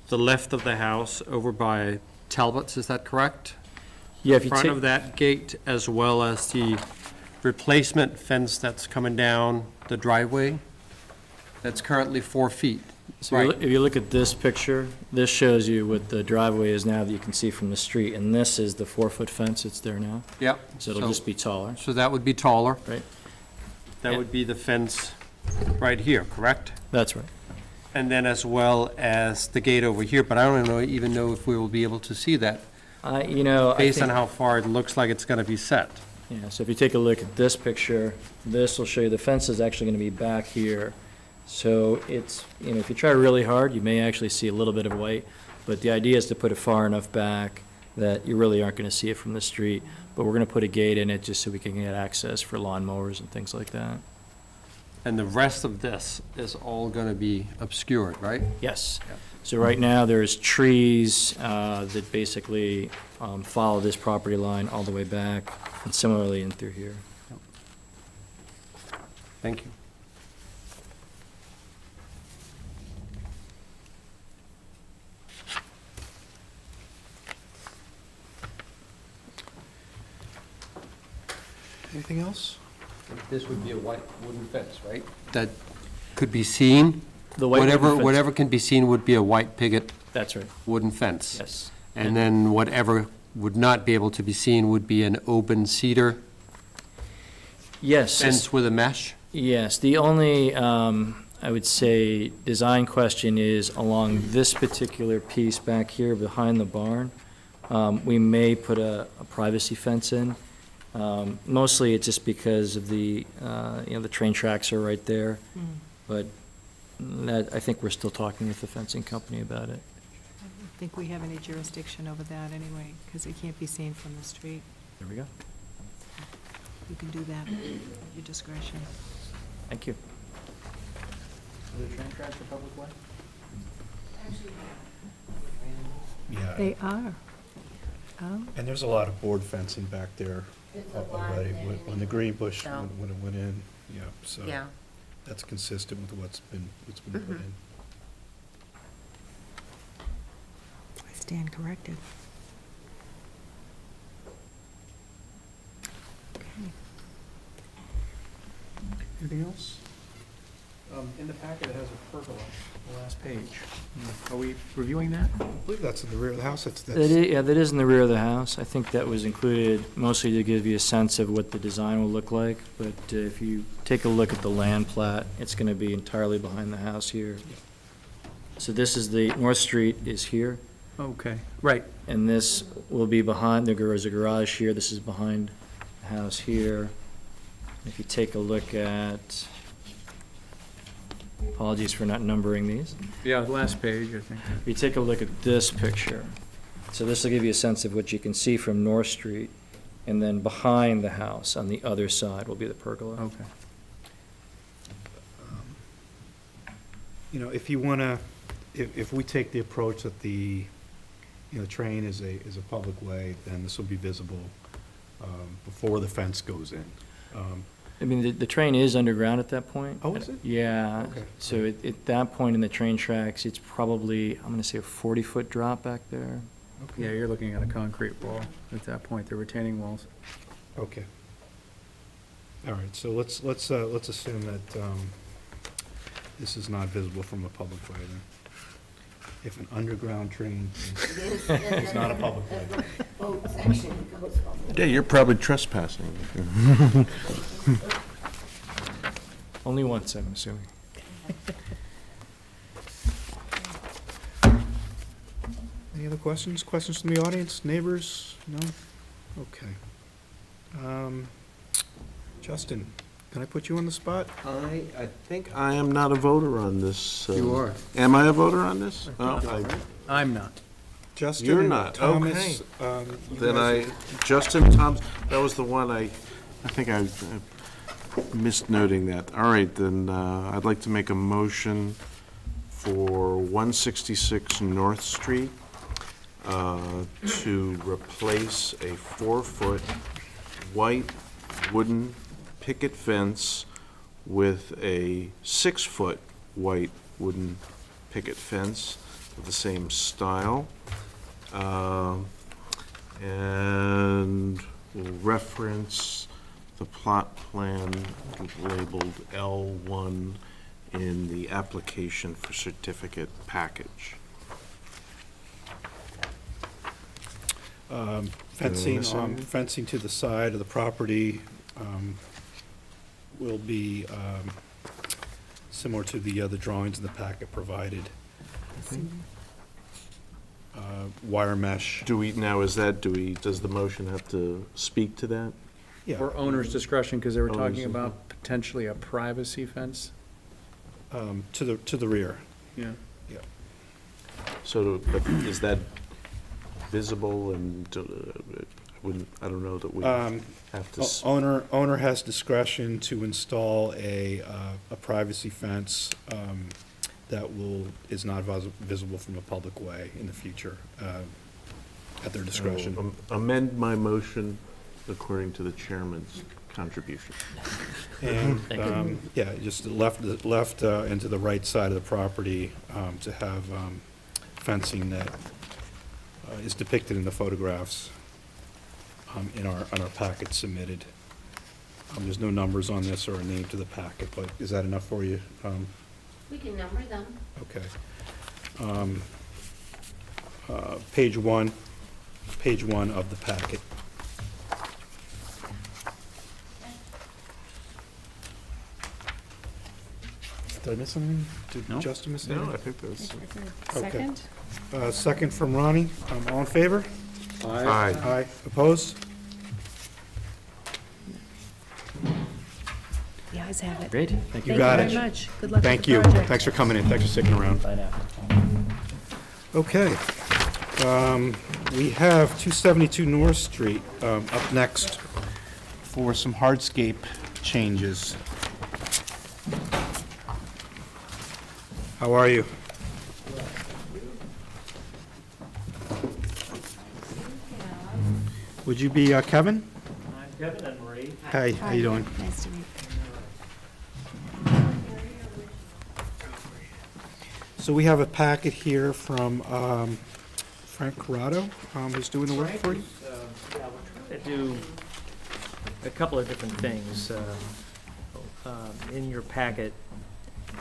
the left of the house over by Talbot's, is that correct?
Yeah, if you
Front
take,
of that gate, as well as the replacement fence that's coming down the driveway, that's currently 4 feet.
so
Right.
if you look at this picture, this shows you what the driveway is now that you can see from the street, and this is the 4-foot fence that's there now.
Yep.
So it'll just be taller,
So that would be taller.
right?
That would be the fence right here, correct?
That's right.
And then as well as the gate over here, but I don't even know if we will be able to see that
I
based on
think-
how far it looks like it's gonna be set.
Yeah, so if you take a look at this picture, this will show you the fence is actually going to be back here. So it's, if you try really hard, you may actually see a little bit of white, but the idea is to put it far enough back that you really aren't going to see it from the street. But we're going to put a gate in it just so we can get access for lawnmowers and things like that.
And the rest of this is all gonna be obscured, right?
Yes. So right now, there's trees that basically follow this property line all the way back, and similarly in through here.
Thank you.
Anything else?
This would be a white wooden fence, right? That could be seen?
The white wooden fence-
Whatever can be seen would be a white picket
That's right,
wooden fence?
yes.
And then whatever would not be able to be seen would be an open cedar
Yes.
fence with a mesh?
Yes, the only, I would say, design question is along this particular piece back here behind the barn. We may put a privacy fence in. Mostly it's just because of the train tracks are right there. But that, I think we're still talking with the fencing company about it.
I don't think we have any jurisdiction over that anyway, because it can't be seen from the street.
There we go.
You can do that at your discretion.
Thank you.
Are the train tracks a public way? Yeah,
They are. Oh,
and there's a lot of board fencing back there already, when the green bush,
No.
when it went in, yeah, so.
Yeah.
That's consistent with what's been put in.
I stand corrected. Okay.
Anything else?
In the packet, it has a pergola, the last page. Are we reviewing that?
I believe that's in the rear of the house.
Yeah, that is in the rear of the house. I think that was included mostly to give you a sense of what the design will look like. But if you take a look at the land plat, it's going to be entirely behind the house here. So this is the, North Street is here,
Okay, right.
and this will be behind, there's a garage here, this is behind the house here. If you take a look at, apologies for not numbering these.
Yeah, last page, I think.
If you take a look at this picture, so this will give you a sense of what you can see from North Street, and then behind the house on the other side will be the pergola.
Okay.
You know, if you want to, if we take the approach that the, you know, train is a public way, then this will be visible before the fence goes in.
I mean, the train is underground at that point.
Oh, is it?
Yeah.
Okay.
So at that point in the train tracks, it's probably, I'm gonna say a 40-foot drop back there.
Yeah, you're looking at a concrete wall at that point, the retaining walls.
Okay. All right, so let's assume that this is not visible from a public way then. If an underground train is not a public way.
Boat section goes over.
Yeah, you're probably trespassing.
Only once, I'm assuming.
Any other questions? Questions from the audience, neighbors? No? Okay. Justin, can I put you on the spot?
I think I am not a voter on this.
You are.
Am I a voter on this?
I'm not.
Justin
You're
and
not,
Thomas,
okay.
you
Then
guys
Justin Thomas, that was the one I think I missed noting that. All right, then I'd like to make a motion for 166 North Street to replace a 4-foot white wooden picket fence with a 6-foot white wooden picket fence of the same style. And we'll reference the plot plan labeled L1 in the application for certificate package.
Fencing, fencing to the side of the property will be similar to the other drawings in the packet provided. Wire mesh.
Does the motion have to speak to that?
Yeah.
For owner's discretion, because they were
Owner's
talking about potentially a privacy fence.
To the rear.
Yeah.
Yeah.
So, but is that visible and, I don't know that we have to.
Owner has discretion to install a privacy fence that is not visible from a public way in the future, at their discretion.
Amend my motion according to the chairman's contribution.
And, yeah, just left and to the right side of the property, to have fencing that is depicted in the photographs on our packet submitted. There's no numbers on this or a name to the packet, but is that enough for you?
We can number them.
Okay. Page one of the packet. Did I miss something? Did Justin miss anything?
No, I think that's.
Okay.
Second?
Second from Ronnie. All in favor?
Aye.
Aye. Opposed?
The ayes have it.
Great.
Thank
You
you
got
very
it.
much. Good luck with
Thank
the
you.
project.
Thanks for coming in. Thanks for sticking around.
Bye now.
Okay. We have 272 North Street up next for some hardscape changes. How are you? Would you be Kevin?
I'm Kevin and Marie.
Hey, how you doing?
Nice to meet you.
So we have a packet here from Frank Corrado, who's doing the work for you.
Yeah, we're trying to do a couple of different things. In your packet,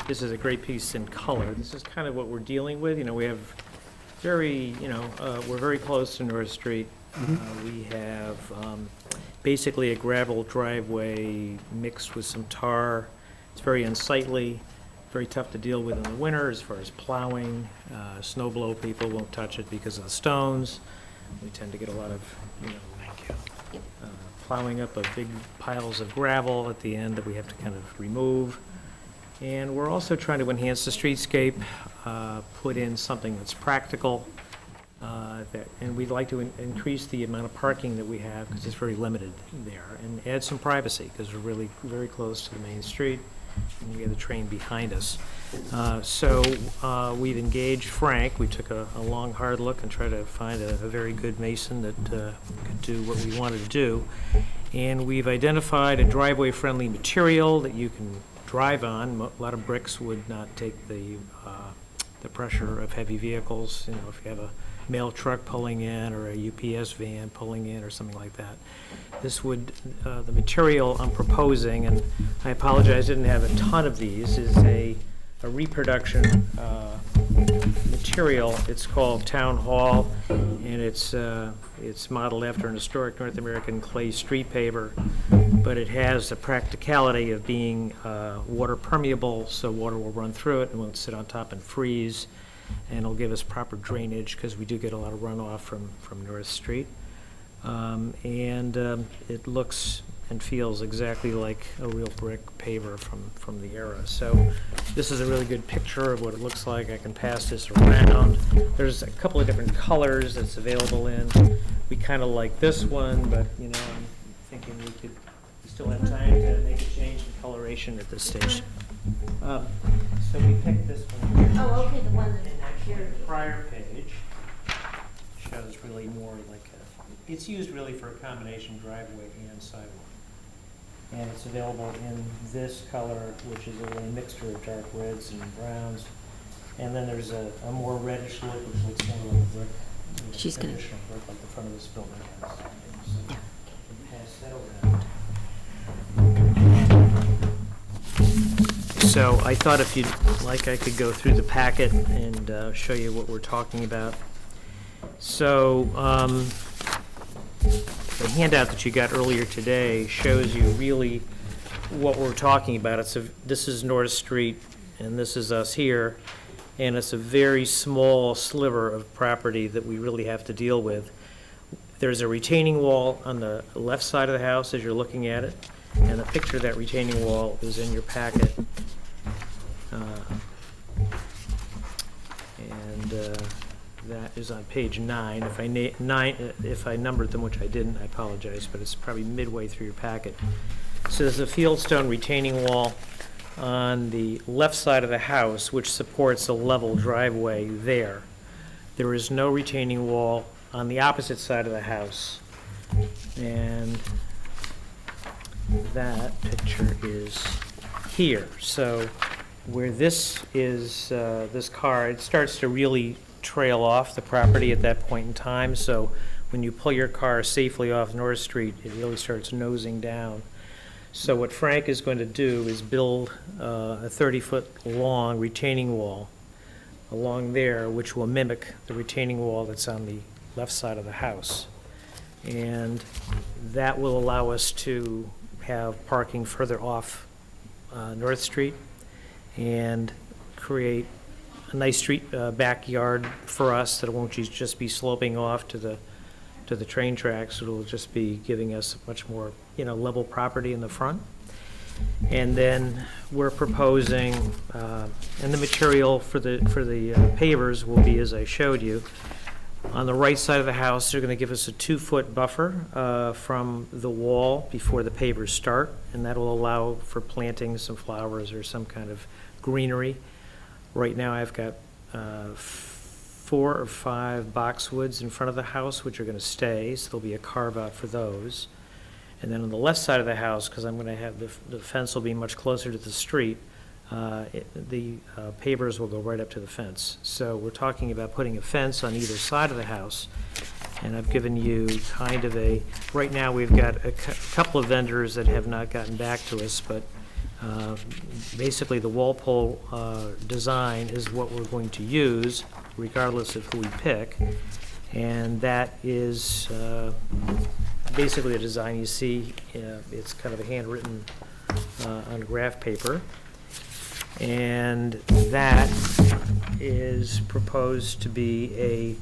this is a great piece in color. This is kind of what we're dealing with. You know, we have very, we're very close to North Street. We have basically a gravel driveway mixed with some tar. It's very unsightly, very tough to deal with in the winter as far as plowing. Snow blow, people won't touch it because of the stones. We tend to get a lot of, plowing up of big piles of gravel at the end that we have to kind of remove. And we're also trying to enhance the streetscape, put in something that's practical, and we'd like to increase the amount of parking that we have, because it's very limited there, and add some privacy, because we're really very close to the main street, and we have the train behind us. So we've engaged Frank. We took a long, hard look and tried to find a very good mason that could do what we wanted to do. And we've identified a driveway-friendly material that you can drive on. A lot of bricks would not take the pressure of heavy vehicles. You know, if you have a mail truck pulling in or a UPS van pulling in or something like that. This would, the material I'm proposing, and I apologize, I didn't have a ton of these, is a reproduction material. It's called Town Hall, and it's modeled after an historic North American clay street paver, but it has the practicality of being water permeable, so water will run through it and won't sit on top and freeze, and it'll give us proper drainage, because we do get a lot of runoff from North Street. It looks and feels exactly like a real brick paver from the era. So this is a really good picture of what it looks like. I can pass this around. There's a couple of different colors that's available in. We kind of like this one, but I'm thinking we still have time to make a change in coloration at this stage. So we picked this one.
Oh, okay, the one that's
Actually, the prior page shows really more like it's used really for a combination driveway and sidewalk. And it's available in this color, which is a little mixture of dark reds and browns. And then there's a more reddish look, which looks more like a brick.
She's gonna
traditional brick, like the front of this building has.
Yeah.
Pass that around. So I thought if you'd like, I could go through the packet and show you what we're talking about. So the handout that you got earlier today shows you really what we're talking about. This is North Street, and this is us here, and it's a very small sliver of property that we really have to deal with. There's a retaining wall on the left side of the house as you're looking at it, and a picture of that retaining wall is in your packet. That is on page 9. If I numbered them, which I didn't, I apologize, but it's probably midway through your packet. So there's a fieldstone retaining wall on the left side of the house, which supports a level driveway there. There is no retaining wall on the opposite side of the house. And that picture is here. So where this is, this car, it starts to really trail off the property at that point in time. So when you pull your car safely off North Street, it really starts nosing down. So what Frank is going to do is build a 30-foot long retaining wall along there, which will mimic the retaining wall that's on the left side of the house. And that will allow us to have parking further off North Street and create a nice street backyard for us that won't just be sloping off to the train tracks. It'll just be giving us much more, level property in the front. And then we're proposing, and the material for the pavers will be as I showed you. On the right side of the house, they're going to give us a 2-foot buffer from the wall before the pavers start, and that will allow for planting some flowers or some kind of greenery. Right now, I've got 4 or 5 boxwoods in front of the house, which are going to stay, so there'll be a carve-out for those. And then on the left side of the house, because I'm going to have the fence will be much closer to the street, the pavers will go right up to the fence. So we're talking about putting a fence on either side of the house, and I've given you kind of right now we've got a couple of vendors that have not gotten back to us, but Basically, the wall pole design is what we're going to use regardless of who we pick. And that is basically the design you see. It's kind of a handwritten on graph paper. And that is proposed to be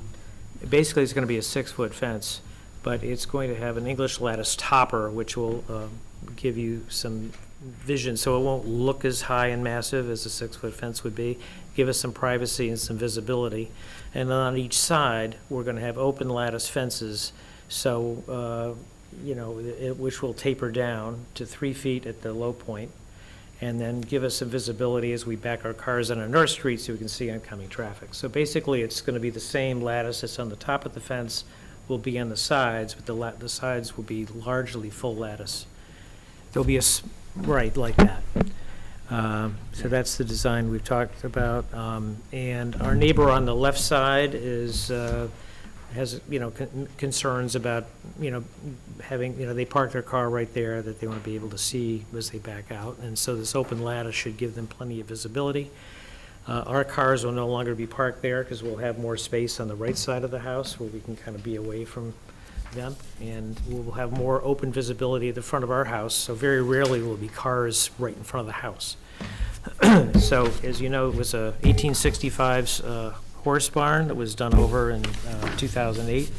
basically it's going to be a 6-foot fence, but it's going to have an English lattice topper, which will give you some vision, so it won't look as high and massive as a 6-foot fence would be, give us some privacy and some visibility. And then on each side, we're going to have open lattice fences, so, which will taper down to 3 feet at the low point, and then give us some visibility as we back our cars on North Street so we can see oncoming traffic. So basically, it's going to be the same lattice that's on the top of the fence, will be on the sides, but the sides will be largely full lattice. There'll be right, like that. So that's the design we've talked about. And our neighbor on the left side has, concerns about, having, they park their car right there that they want to be able to see as they back out. And so this open lattice should give them plenty of visibility. Our cars will no longer be parked there because we'll have more space on the right side of the house where we can kind of be away from them. And we'll have more open visibility at the front of our house. So very rarely will be cars right in front of the house. So as you know, it was a 1865's horse barn that was done over in 2008.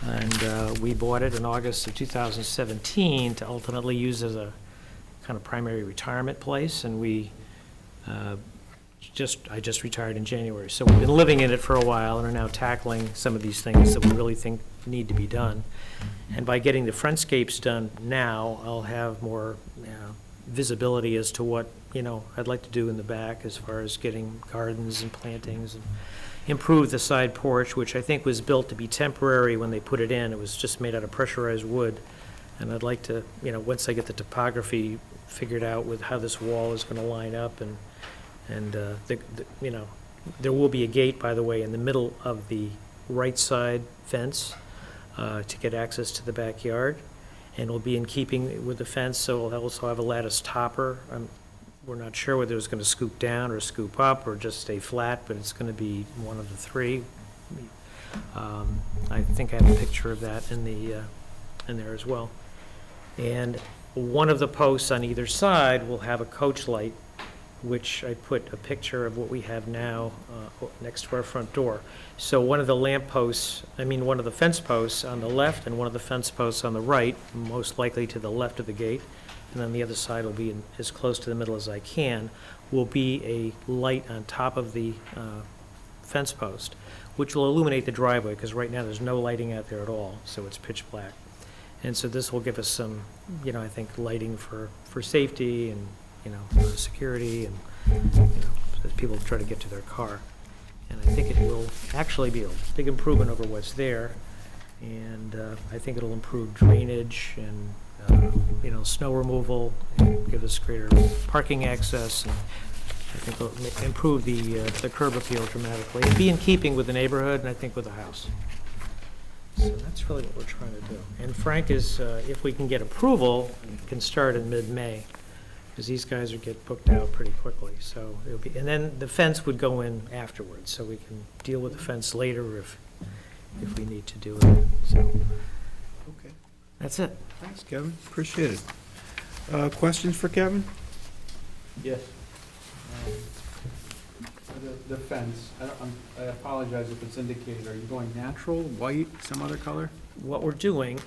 And we bought it in August of 2017 to ultimately use as a kind of primary retirement place. And I just retired in January. So we've been living in it for a while and are now tackling some of these things that we really think need to be done. And by getting the frontscapes done now, I'll have more visibility as to what, I'd like to do in the back as far as getting gardens and plantings and improve the side porch, which I think was built to be temporary when they put it in. It was just made out of pressurized wood. And I'd like to, once I get the topography figured out with how this wall is going to line up and there will be a gate, by the way, in the middle of the right side fence to get access to the backyard, and will be in keeping with the fence, so we'll also have a lattice topper. We're not sure whether it's going to scoop down or scoop up or just stay flat, but it's going to be one of the three. I think I have a picture of that in there as well. And one of the posts on either side will have a coach light, which I put a picture of what we have now next to our front door. So one of the one of the fence posts on the left and one of the fence posts on the right, most likely to the left of the gate, and then the other side will be as close to the middle as I can, will be a light on top of the fence post, which will illuminate the driveway, because right now there's no lighting out there at all, so it's pitch black. And so this will give us some, I think, lighting for safety and security and, as people try to get to their car. And I think it will actually be a big improvement over what's there. And I think it'll improve drainage and, snow removal, and give us greater parking access. And I think it'll improve the curb appeal dramatically. And be in keeping with the neighborhood and I think with the house. So that's really what we're trying to do. And Frank is, if we can get approval, can start in mid-May, because these guys would get booked out pretty quickly. So it'll be, and then the fence would go in afterwards, so we can deal with the fence later if we need to do it. So
Okay.
that's it.
Thanks, Kevin. Appreciate it. Questions for Kevin?
Yes. The fence, I apologize if it's indicated, are you going natural, white, some other color?
What we're doing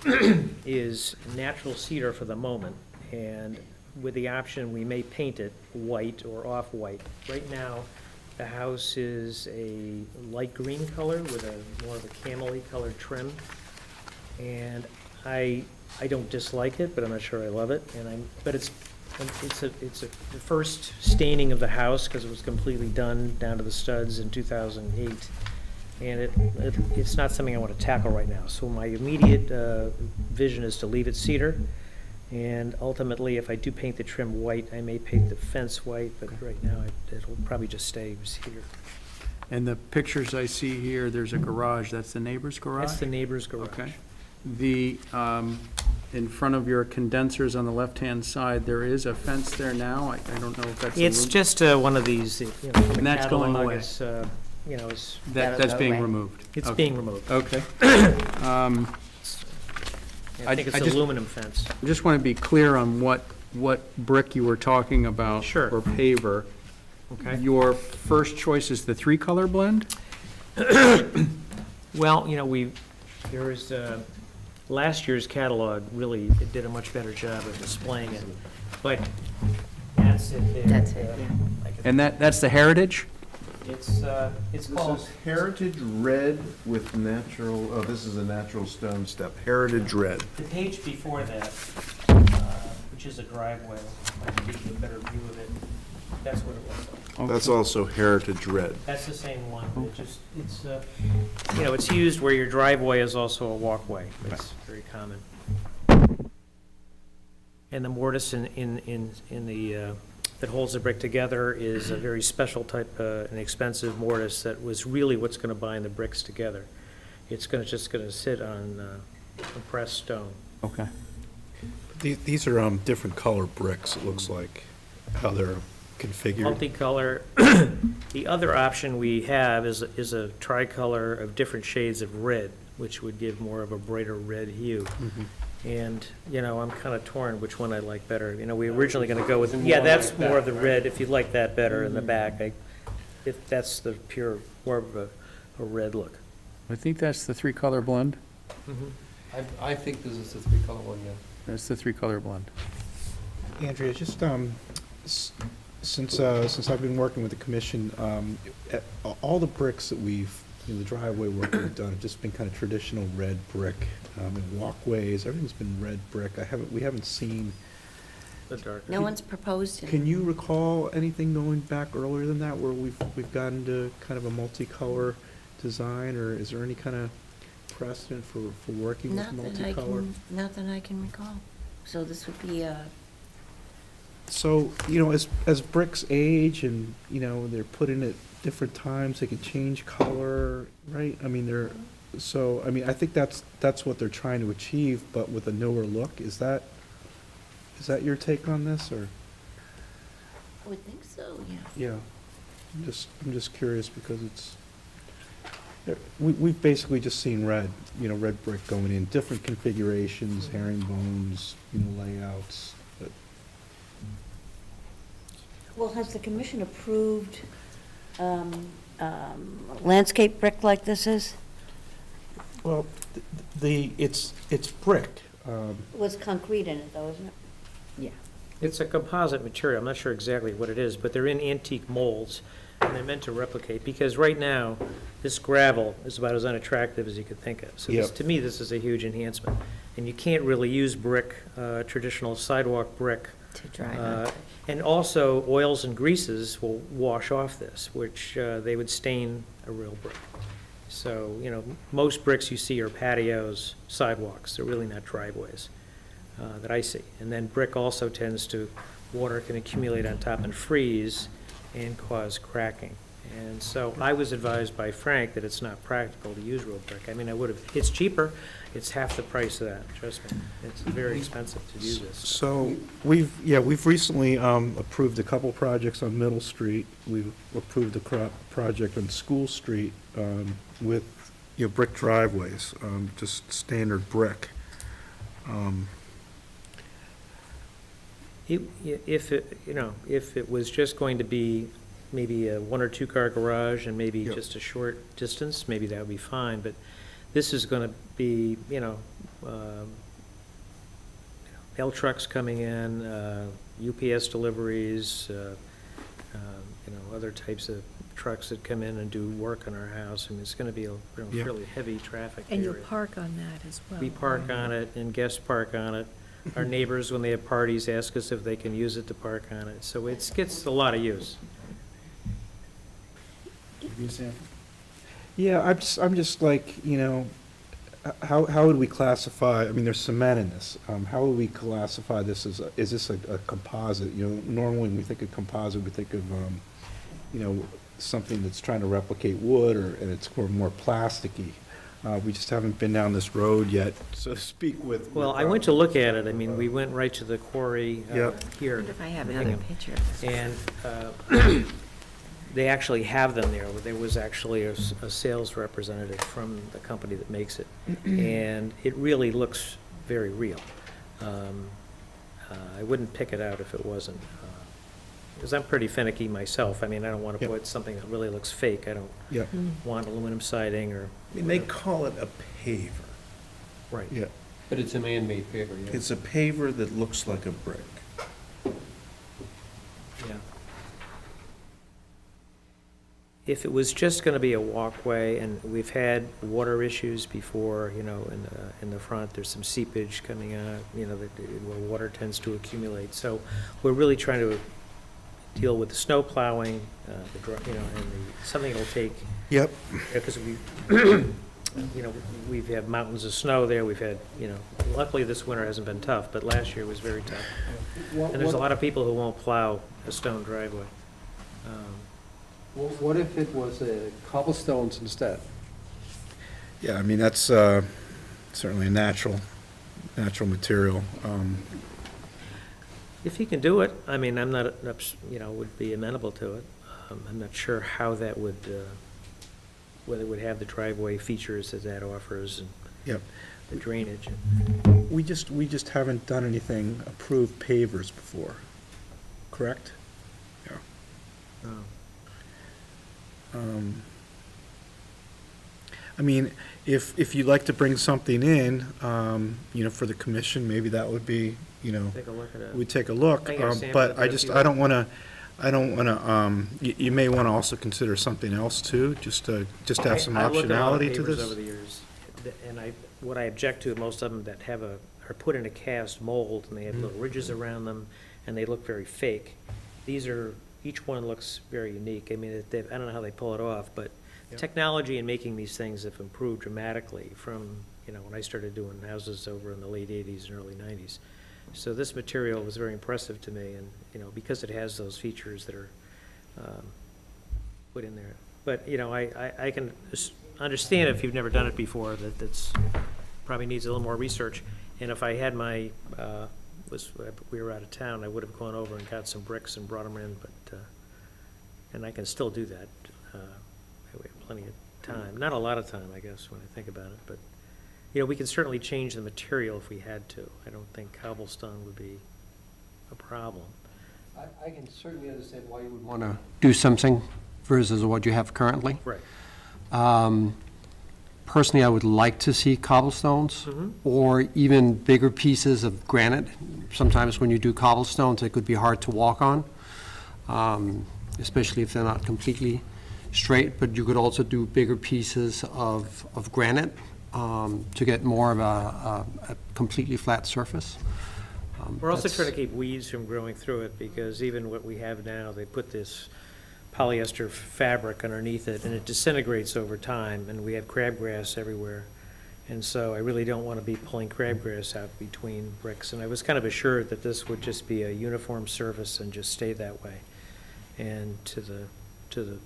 is natural cedar for the moment, and with the option, we may paint it white or off-white. Right now, the house is a light green color with a more of a camel-y colored trim, and I don't dislike it, but I'm not sure I love it. But it's the first staining of the house because it was completely done down to the studs in 2008, and it's not something I want to tackle right now. So my immediate vision is to leave it cedar, and ultimately, if I do paint the trim white, I may paint the fence white, but right now it'll probably just stay cedar.
And the pictures I see here, there's a garage, that's the neighbor's garage?
That's the neighbor's garage.
Okay. The in front of your condensers on the left-hand side, there is a fence there now. I don't know if that's.
It's just one of these, from the
And that's going
catalog,
away.
it's, it's.
That's being removed.
It's
Okay.
being removed.
Okay.
I think it's
I just-
aluminum fence.
I just want to be clear on what brick you were talking about.
Sure.
Or paver.
Okay.
Your first choice is the three-color blend?
Well, there was, last year's catalog really did a much better job of displaying it, but that's it there.
That's it, yeah.
And that's the Heritage?
It's
This
called,
is Heritage Red with natural, oh, this is a natural stone step, Heritage Red.
the page before that, which is a driveway, I can give you a better view of it. That's what it looks like.
That's also Heritage Red.
That's the same one, it's, it's used where your driveway is also a walkway. It's very common. And the mortise in the, that holds the brick together is a very special type, an expensive mortise that was really what's gonna bind the bricks together. It's just gonna sit on compressed stone.
Okay.
These are different color bricks, it looks like, how they're configured.
Multicolor. The other option we have is a tricolor of different shades of red, which would give more of a brighter red hue. And, I'm kind of torn which one I like better. We were originally going to go with, yeah, that's more of the red, if you like that better in the back. If that's the pure, more of a red look.
I think that's the three-color blend.
I think this is the three-color one, yeah.
That's the three-color blend.
Andrea, just, since I've been working with the commission, all the bricks that the driveway work we've done have just been kind of traditional red brick, and walkways, everything's been red brick. We haven't seen.
The dark.
No one's proposed it.
Can you recall anything going back earlier than that where we've gotten to kind of a multicolor design, or is there any kind of precedent for working with multicolor?
Not that I can recall. So this would be
So, as bricks age and, they're put in at different times, they can change color, right? I think that's what they're trying to achieve, but with a newer look. Is that your take on this, or?
I would think so, yeah.
Yeah. I'm just curious because we've basically just seen red brick going in, different configurations, herringbones, layouts. But
Well, has the commission approved landscape brick like this is?
Well, it's brick.
With concrete in it, though, isn't it?
Yeah.
It's a composite material. I'm not sure exactly what it is, but they're in antique molds, and they're meant to replicate, because right now, this gravel is about as unattractive as you could think of. So
Yep.
to me, this is a huge enhancement. And you can't really use brick, traditional sidewalk brick.
To drive on.
And also, oils and greases will wash off this, which they would stain a real brick. So, most bricks you see are patios, sidewalks. They're really not driveways that I see. And then brick also tends to, water can accumulate on top and freeze and cause cracking. And so I was advised by Frank that it's not practical to use real brick. I mean, I would have, it's cheaper, it's half the price of that, trust me. It's very expensive to do this.
So we've recently approved a couple projects on Middle Street. We've approved a project on School Street with brick driveways, just standard brick.
If it was just going to be maybe a 1 or 2 car garage and maybe just a short distance, maybe that would be fine, but this is going to be, L trucks coming in, UPS deliveries, other types of trucks that come in and do work on our house. I mean, it's going to be a fairly heavy traffic
And you'll
area.
park on that as well.
We park on it, and guests park on it. Our neighbors, when they have parties, ask us if they can use it to park on it. So it gets a lot of use.
Yeah, I'm just like, how would we classify, I mean, there's cement in this. How would we classify this as, is this a composite? Normally when we think of composite, we think of, something that's trying to replicate wood, and it's more plasticky. We just haven't been down this road yet, so to speak with.
Well, I went to look at it. I mean, we went right to the quarry
Yep.
here.
Wonder if I have
in
another
Hingham.
picture.
And they actually have them there. There was actually a sales representative from the company that makes it. And it really looks very real. I wouldn't pick it out if it wasn't. Because I'm pretty finicky myself. I mean, I don't want to
Yep.
put something that really looks fake. I don't
Yep.
want aluminum siding or.
I mean, they call it a paver.
Right.
Yeah.
But it's a man-made paver, yeah.
It's a paver that looks like a brick.
Yeah. If it was just going to be a walkway, and we've had water issues before, you know, in the front, there's some seepage coming out, you know, where water tends to accumulate. So we're really trying to deal with the snow plowing, you know, and something that'll take.
Yep.
Because we, you know, we've had mountains of snow there, we've had, you know, luckily this winter hasn't been tough, but last year was very tough. And there's a lot of people who won't plow a stone driveway.
What if it was cobblestones instead?
Yeah, I mean, that's certainly a natural material.
If he can do it, I mean, I'm not, you know, would be amenable to it. I'm not sure how that would, whether it would have the driveway features that that offers and
Yep.
the drainage.
We just haven't done anything approved pavers before, correct? Yeah.
Oh.
I mean, if you'd like to bring something in, you know, for the commission, maybe that would be, you know,
Take a look at it.
we'd take a look.
I got a sample
But
of
I
it
just,
if you
I don't wanna, you may wanna also consider something else too, just to have some
I looked at a lot of
optionality to
papers
this.
over the years, and what I object to, most of them that are put in a cast mold, and they have little ridges around them, and they look very fake. Each one looks very unique. I mean, I don't know how they pull it off, but technology in making these things have improved dramatically from, you know, when I started doing houses over in the late 80s and early 90s. So this material was very impressive to me, and, you know, because it has those features that are put in there. But, you know, I can understand if you've never done it before, that's, probably needs a little more research. And if I had we were out of town, I would have gone over and got some bricks and brought them in, but, and I can still do that. We have plenty of time, not a lot of time, I guess, when I think about it, but, you know, we can certainly change the material if we had to. I don't think cobblestone would be a problem.
I can certainly understand why you would want to do something versus what you have currently.
Right.
Personally, I would like to see cobblestones or even bigger pieces of granite. Sometimes when you do cobblestones, it could be hard to walk on, especially if they're not completely straight, but you could also do bigger pieces of granite to get more of a completely flat surface.
We're also trying to keep weeds from growing through it, because even what we have now, they put this polyester fabric underneath it, and it disintegrates over time, and we have crabgrass everywhere. And so I really don't want to be pulling crabgrass out between bricks. And I was kind of assured that this would just be a uniform surface and just stay that way. And to the, you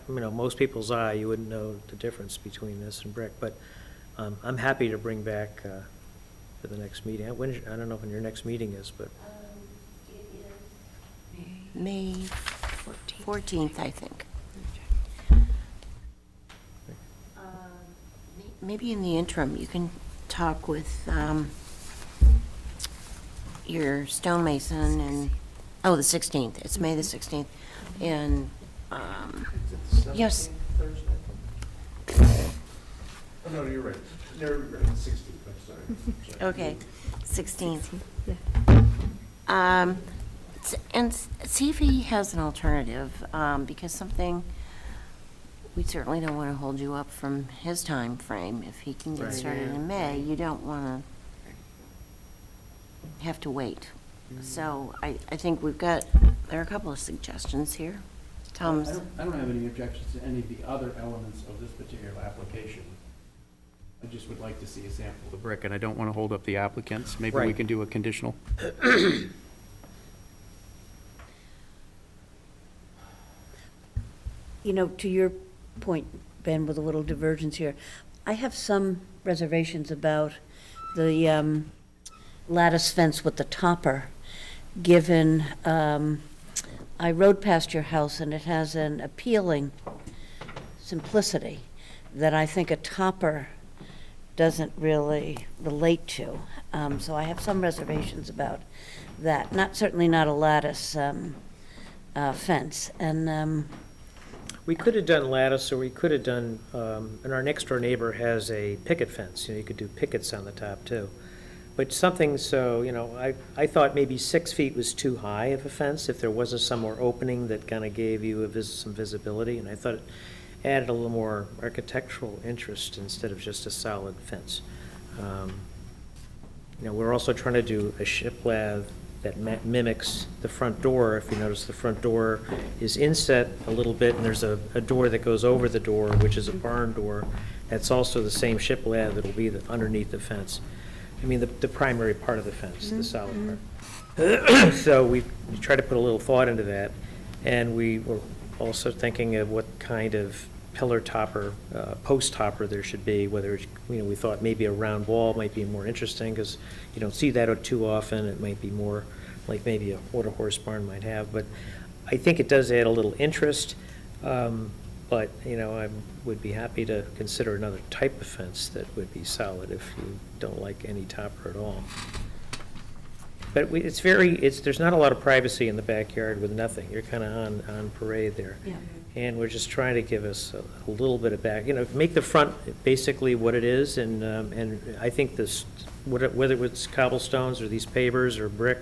know, most people's eye, you wouldn't know the difference between this and brick. But I'm happy to bring back for the next meeting. I don't know when your next meeting is, but.
May 14th, I think. Maybe in the interim, you can talk with your stonemason and, oh, the 16th. It's May the 16th. And, yes.
Oh, no, you're right. They're 16th, I'm sorry.
Okay, 16th. And see if he has an alternative, because something, we certainly don't want to hold you up from his time frame. If he can get
Right.
started in May, you don't want to have to wait. So I think there are a couple of suggestions here. Tom's,
I don't have any objections to any of the other elements of this particular application. I just would like to see a sample of the brick, and I don't want to hold up the applicants. Maybe we
Right.
can do a conditional.
You know, to your point, Ben, with a little divergence here, I have some reservations about the lattice fence with the topper, given, I rode past your house and it has an appealing simplicity that I think a topper doesn't really relate to. So I have some reservations about that. Certainly not a lattice fence. And
We could have done lattice, or we could have done, and our next door neighbor has a picket fence, you could do pickets on the top too. But something so, I thought maybe 6 feet was too high of a fence, if there wasn't some more opening that kind of gave you some visibility, and I thought it added a little more architectural interest instead of just a solid fence. We're also trying to do a shiplap that mimics the front door. If you notice, the front door is inset a little bit, and there's a door that goes over the door, which is a barn door. That's also the same shiplap that will be underneath the fence. I mean, the primary part of the fence, the solid part. So we try to put a little thought into that, and we were also thinking of what kind of pillar topper, post topper there should be, whether, we thought maybe a round wall might be more interesting, because you don't see that too often. It might be more like maybe what a horse barn might have, but I think it does add a little interest. But, I would be happy to consider another type of fence that would be solid if you don't like any topper at all. But there's not a lot of privacy in the backyard with nothing. You're kind of on parade there.
Yeah.
And we're just trying to give us a little bit of back, make the front basically what it is, and I think this, whether it's cobblestones or these pavers or brick,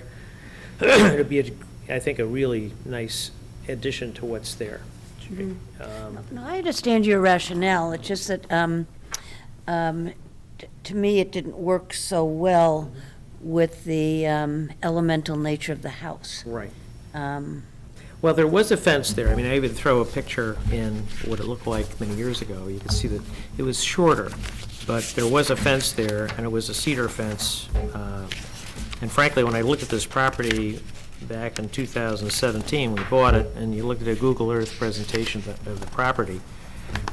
it'll be, I think, a really nice addition to what's there.
No, I understand your rationale. It's just that, to me, it didn't work so well with the elemental nature of the house.
Right. Well, there was a fence there. I mean, I even throw a picture in what it looked like many years ago. You can see that it was shorter, but there was a fence there, and it was a cedar fence. And frankly, when I looked at this property back in 2017, we bought it, and you looked at a Google Earth presentation of the property,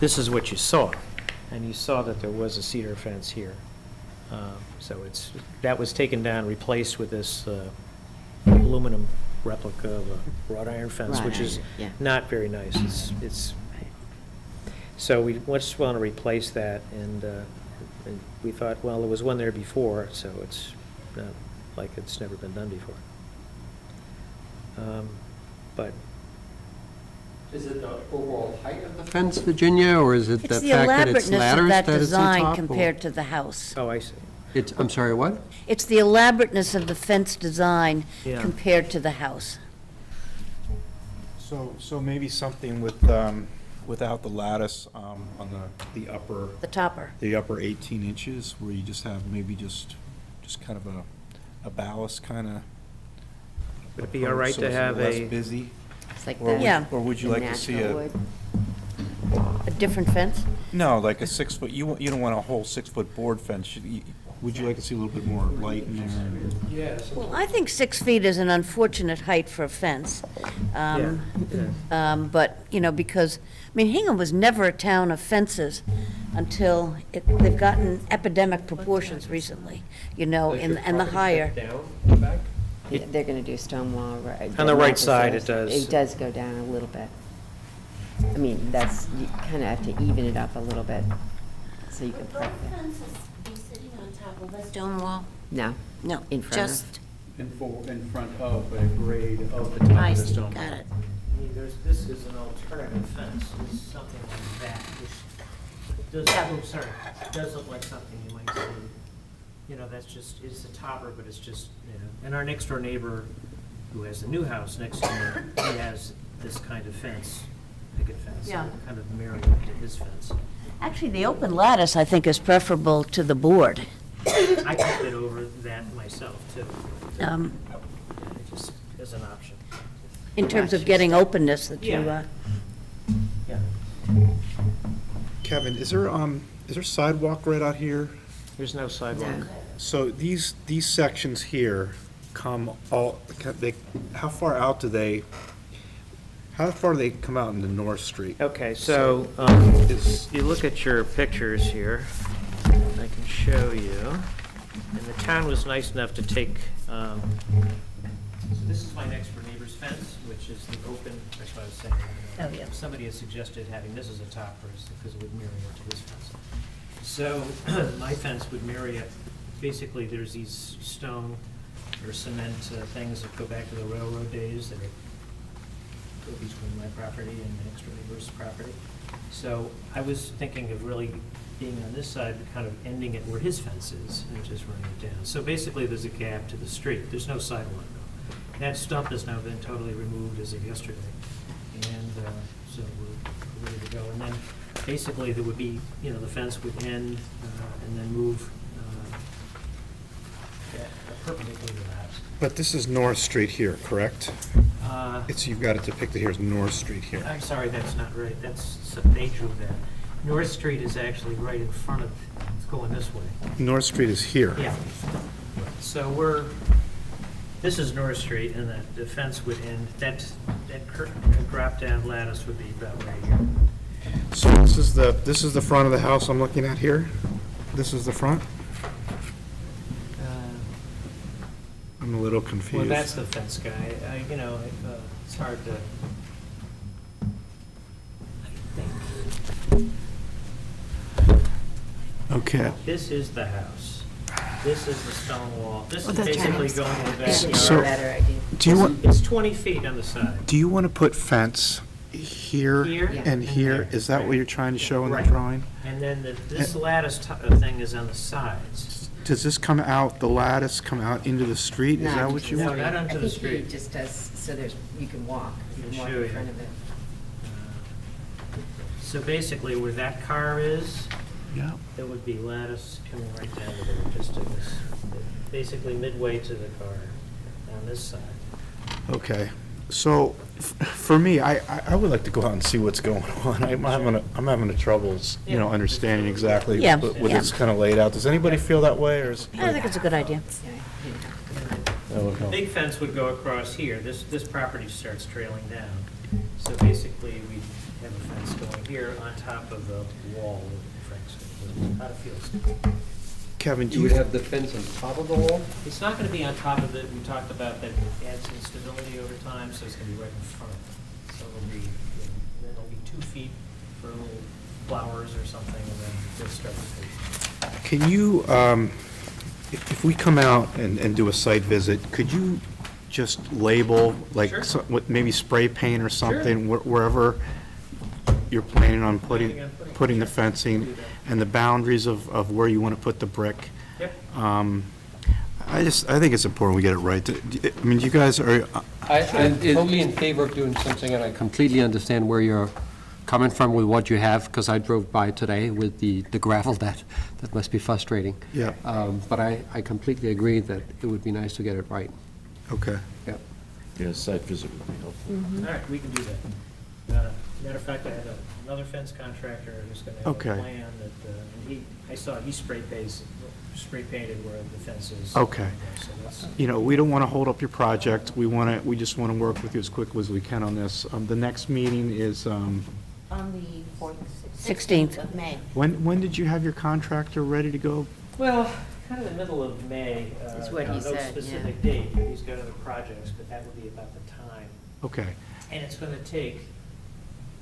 this is what you saw. And you saw that there was a cedar fence here. So that was taken down, replaced with this aluminum replica of a wrought iron fence, which is not very nice. So we just want to replace that, and we thought, well, there was one there before, so it's not like it's never been done before. But
Is it the overall height of the fence, Virginia, or is it the
It's the
fact that it's
elaborateness
ladders
of that
that it's on
design
top?
compared to the house.
Oh, I see.
I'm sorry, what?
It's the elaborateness of the fence design
Yeah.
compared to the house.
So maybe something with, without the lattice, on the upper.
The topper.
The upper 18 inches, where you just have maybe just kind of a ballast kind of.
Would it be all right to have
Less
a,
busy?
It's like
Or
the
Yeah.
Or would you
the
like to see
natural
a?
wood.
A different fence?
No, like a 6 foot, you don't want a whole 6 foot board fence. Would you like to see a little bit more light in there?
yes,
Well, I think 6 feet is an unfortunate height for a fence. But, because, Hingham was never a town of fences until they've gotten epidemic proportions recently, and the higher.
down the back?
Yeah, they're gonna do stone wall, right?
On the right
matches
side,
those.
it does.
It does go down a little bit. I mean, you kind of have to even it up a little bit, so you can Would park both there. fences be sitting on top of a stone wall?
No,
No,
In front of.
just,
In front of, but a grade of the top
I
of the
see,
stone.
got it.
I mean, this is an alternative fence, it's something like that, which does look like something you might see. It's a topper, but it's just, and our next door neighbor, who has the new house next to him, he has this kind of fence, picket fence,
Yeah.
kind of mirroring to his fence.
Actually, the open lattice, I think, is preferable to the board.
I could get over that myself, too, just as an option.
In terms of getting openness that you,
Yeah. Yeah.
Kevin, is there sidewalk right out here?
There's no sidewalk.
So these sections here come how far out do they, How far do they come out into North Street?
Okay, so, you look at your pictures here, I can show you, and the town was nice enough to take, so this is my next door neighbor's fence, which is the open, that's what I was saying.
Oh, yeah.
Somebody has suggested having this as a toppers, because it would mirror it to this fence. So, my fence would mirror it, basically, there's these stone or cement things that go back to the railroad days that are go between my property and the next door neighbor's property. So I was thinking of really being on this side, kind of ending it where his fence is and just running it down. So basically, there's a gap to the street. There's no sidewalk though. That stump has now been totally removed as of yesterday. And so we're ready to go. And then basically, there would be, you know, the fence would end and then move perpendicular to the house.
But this is North Street here, correct? You've got it depicted here as North Street here.
I'm sorry, that's not right. They drew that. North Street is actually right in front of, it's going this way.
North Street is here.
Yeah. So this is North Street, and the fence would end, that drop-down lattice would be about right here.
So this is the front of the house I'm looking at here? This is the front? I'm a little confused.
Well, that's the fence guy. It's hard to, I think.
Okay.
This is the house. This is the stone wall. This is
that's
basically
right.
going to the backyard.
So, do you want,
It's 20 feet on the side.
do you want to put fence here
Here
and here?
there.
Is that what you're trying to show in the
Right.
drawing?
And then this lattice thing is on the sides.
Does this come out, the lattice come out into the street? Is that what you
No,
want?
not onto the
I think he
street.
just does, so you can walk, you can walk
Show you.
in front of it.
So basically, where that car is,
Yeah.
there would be lattice coming right down to there, just to this, basically midway to the car, on this side.
Okay. So, for me, I would like to go out and see what's going on. I'm having a troubles, understanding exactly
Yeah,
what
yeah.
it's kind of laid out. Does anybody feel that way, or is?
I think it's a good idea.
The big fence would go across here. This property starts trailing down. So basically, we have a fence going here on top of the wall of Frank's. How it feels.
Kevin, do
You
you
would have the fence on top of the wall?
It's not going to be on top of it. We talked about that it adds instability over time, so it's going to be right in front of it. So then it'll be 2 feet for little flowers or something, and then it'll start to fade.
Can you, if we come out and do a site visit, could you just label, like,
Sure.
maybe spray paint or something, wherever you're planning on putting the fencing, and the boundaries of where you want to put the brick?
Yep.
I think it's important we get it right. Do you guys are,
I'm totally in favor of doing something, and I completely understand where you're coming from with what you have, because I drove by today with the gravel. That must be frustrating.
yeah,
But I completely agree that it would be nice to get it right.
okay.
Yeah.
Yeah, site visit would be helpful.
All right, we can do that. Matter of fact, I have another fence contractor who's going to have
Okay.
a plan that, and I saw he spray painted where the fence is.
Okay.
So that's,
We don't want to hold up your project. We just want to work with you as quickly as we can on this. The next meeting is,
On the
16th
of May.
when did you have your contractor ready to go?
well, kind of the middle of May.
Is what he
No
said,
specific date. He's got other projects, but that would be about the time.
Okay,
And it's going to take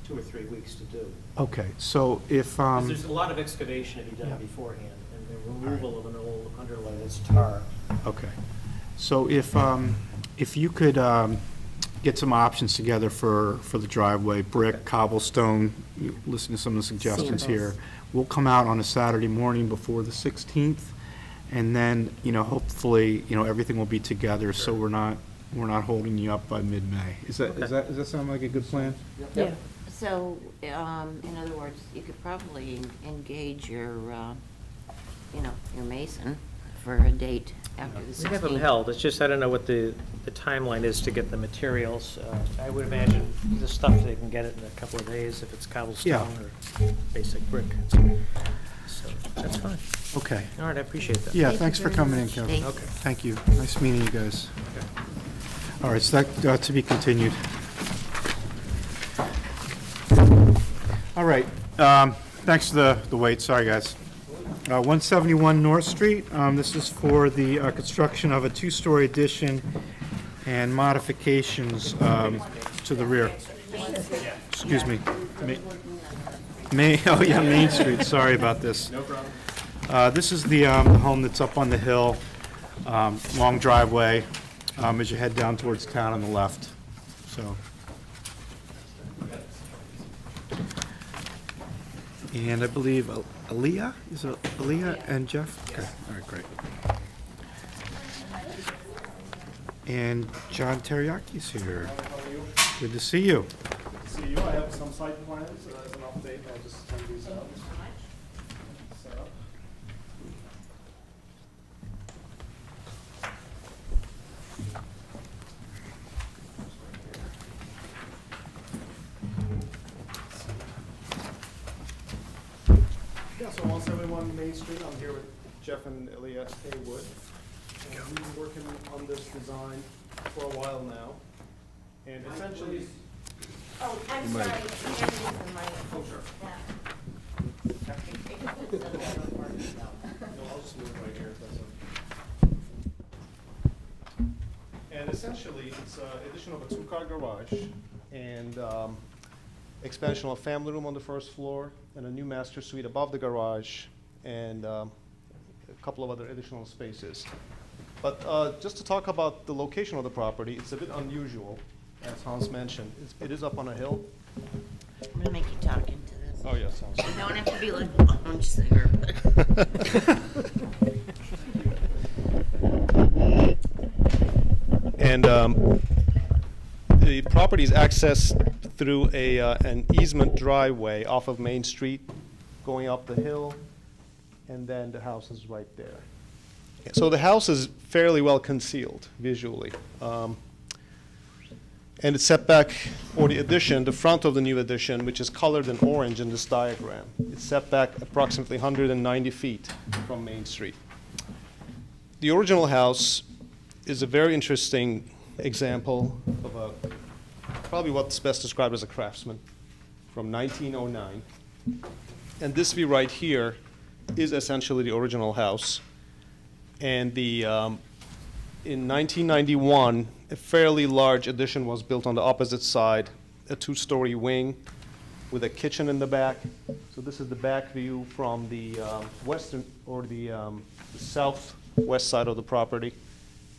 2 or 3 weeks to do.
okay, so if,
'Cause there's a lot of excavation to be done beforehand, and the removal of an old underlay that's tar.
okay, so if you could get some options together for the driveway, brick, cobblestone, listen to some of the suggestions here. We'll come out on a Saturday morning before the 16th, and then, hopefully, everything will be together, so we're not holding you up by mid-May. Does that sound like a good plan?
Yeah.
So, in other words, you could probably engage your mason for a date after the 16th.
We have them held, it's just, I don't know what the timeline is to get the materials. I would imagine the stuff, they can get it in a couple of days if it's cobblestone or basic brick. So, that's fine.
Okay.
All right, I appreciate that.
Yeah,
Thank
thanks
you
for
very
coming in,
much.
Kevin.
Thanks.
Okay. Thank you. Nice meeting you guys. All right, so that to be continued. All right, thanks for the wait, sorry, guys. 171 North Street, this is for the construction of a two-story addition and modifications to the rear. Excuse me. Oh yeah, Main Street, sorry about this. No problem. This is the home that's up on the hill, long driveway, as you head down towards town on the left, so. And I believe Aaliyah, is it Aaliyah and Jeff? Okay, all right, great. And John Teriyaki's here. Good to see you.
See you. I have some site plans as an update. I'll just send these out. Set up. Yeah, so 171 Main Street, I'm here with Jeff and Ilya Haywood. And we've been working on this design for a while now. And essentially...
Oh, I'm sorry.
Oh, sure. No, I'll just move it right here. If that's okay. And essentially, it's an addition of a two-car garage and expansion of a family room on the first floor and a new master suite above the garage and a couple of other additional spaces. But just to talk about the location of the property, it's a bit unusual, as Hans mentioned. It is up on a hill.
I'm gonna make you talk into this.
Oh, yes, Hans.
You don't have to be like a punch singer, but.
And the property is accessed through an easement driveway off of Main Street, going up the hill, and then the house is right there. So the house is fairly well concealed visually. And it's set back, or the addition, the front of the new addition, which is colored in orange in this diagram. It's set back approximately 190 feet from Main Street. The original house is a very interesting example of probably what's best described as a craftsman from 1909. And this view right here is essentially the original house. And in 1991, a fairly large addition was built on the opposite side, a two-story wing with a kitchen in the back. So this is the back view from the western, or the southwest side of the property,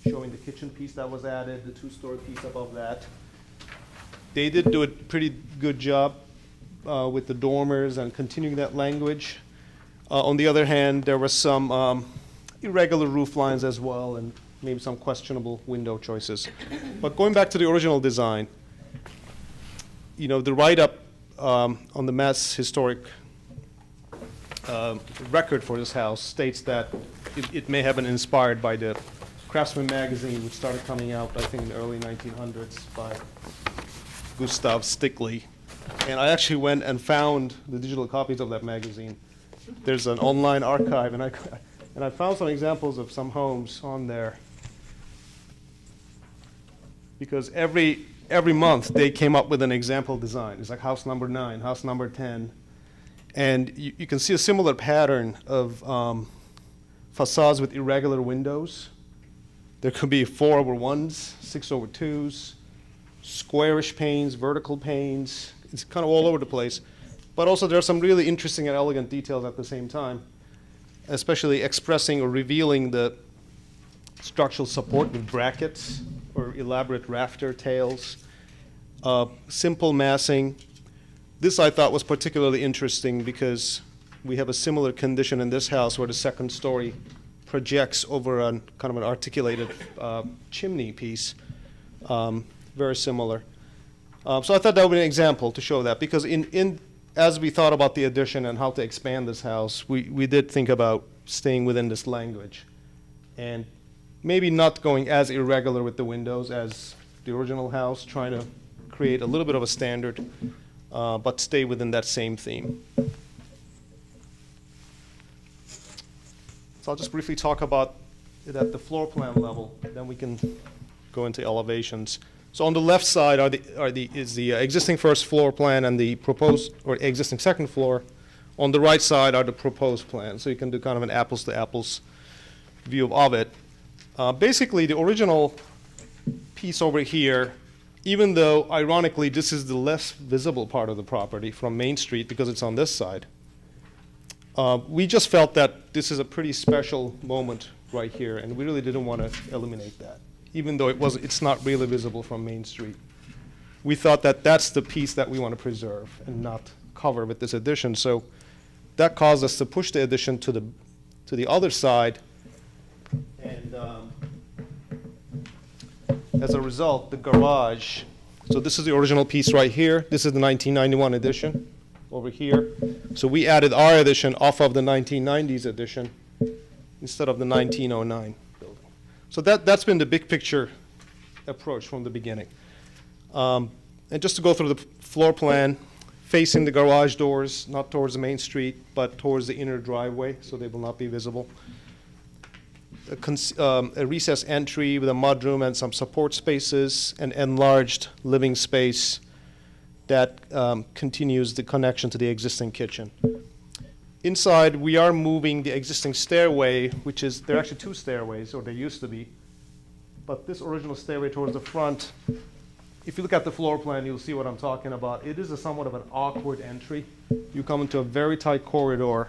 showing the kitchen piece that was added, the two-story piece above that. They did do a pretty good job with the dormers and continuing that language. On the other hand, there were some irregular roof lines as well, and maybe some questionable window choices. But going back to the original design, you know, the write-up on the Mass Historic record for this house states that it may have been inspired by the Craftsman magazine, which started coming out, I think, in the early 1900s by Gustav Stickley. And I actually went and found the digital copies of that magazine. There's an online archive, and I found some examples of some homes on there. Because every month they came up with an example design. It's like house number 9, house number 10. And you can see a similar pattern of facades with irregular windows. There could be 4/1s, 6/2s, squarish panes, vertical panes. It's kind of all over the place. But also there are some really interesting and elegant details at the same time, especially expressing or revealing the structural support with brackets or elaborate rafter tails, simple massing. This I thought was particularly interesting because we have a similar condition in this house where the second story projects over a kind of an articulated chimney piece, very similar. So I thought that would be an example to show that, because as we thought about the addition and how to expand this house, we did think about staying within this language and maybe not going as irregular with the windows as the original house, trying to create a little bit of a standard, but stay within that same theme. So I'll just briefly talk about it at the floor plan level, then we can go into elevations. So on the left side is the existing first floor plan and the proposed, or existing second floor. On the right side are the proposed plans, so you can do kind of an apples-to-apples view of it. Basically, the original piece over here, even though ironically this is the less visible part of the property from Main Street because it's on this side, we just felt that this is a pretty special moment right here, and we really didn't want to eliminate that, even though it's not really visible from Main Street. We thought that that's the piece that we want to preserve and not cover with this addition. So that caused us to push the addition to the other side, and as a result, the garage, so this is the original piece right here. This is the 1991 addition over here. So we added our addition off of the 1990s addition instead of the 1909 building. So that's been the big picture approach from the beginning. And just to go through the floor plan, facing the garage doors, not towards the Main Street, but towards the inner driveway, so they will not be visible. A recessed entry with a mudroom and some support spaces, an enlarged living space that continues the connection to the existing kitchen. Inside, we are moving the existing stairway, which is, there are actually two stairways, or there used to be, but this original stairway towards the front, if you look at the floor plan, you'll see what I'm talking about. It is somewhat of an awkward entry. You come into a very tight corridor,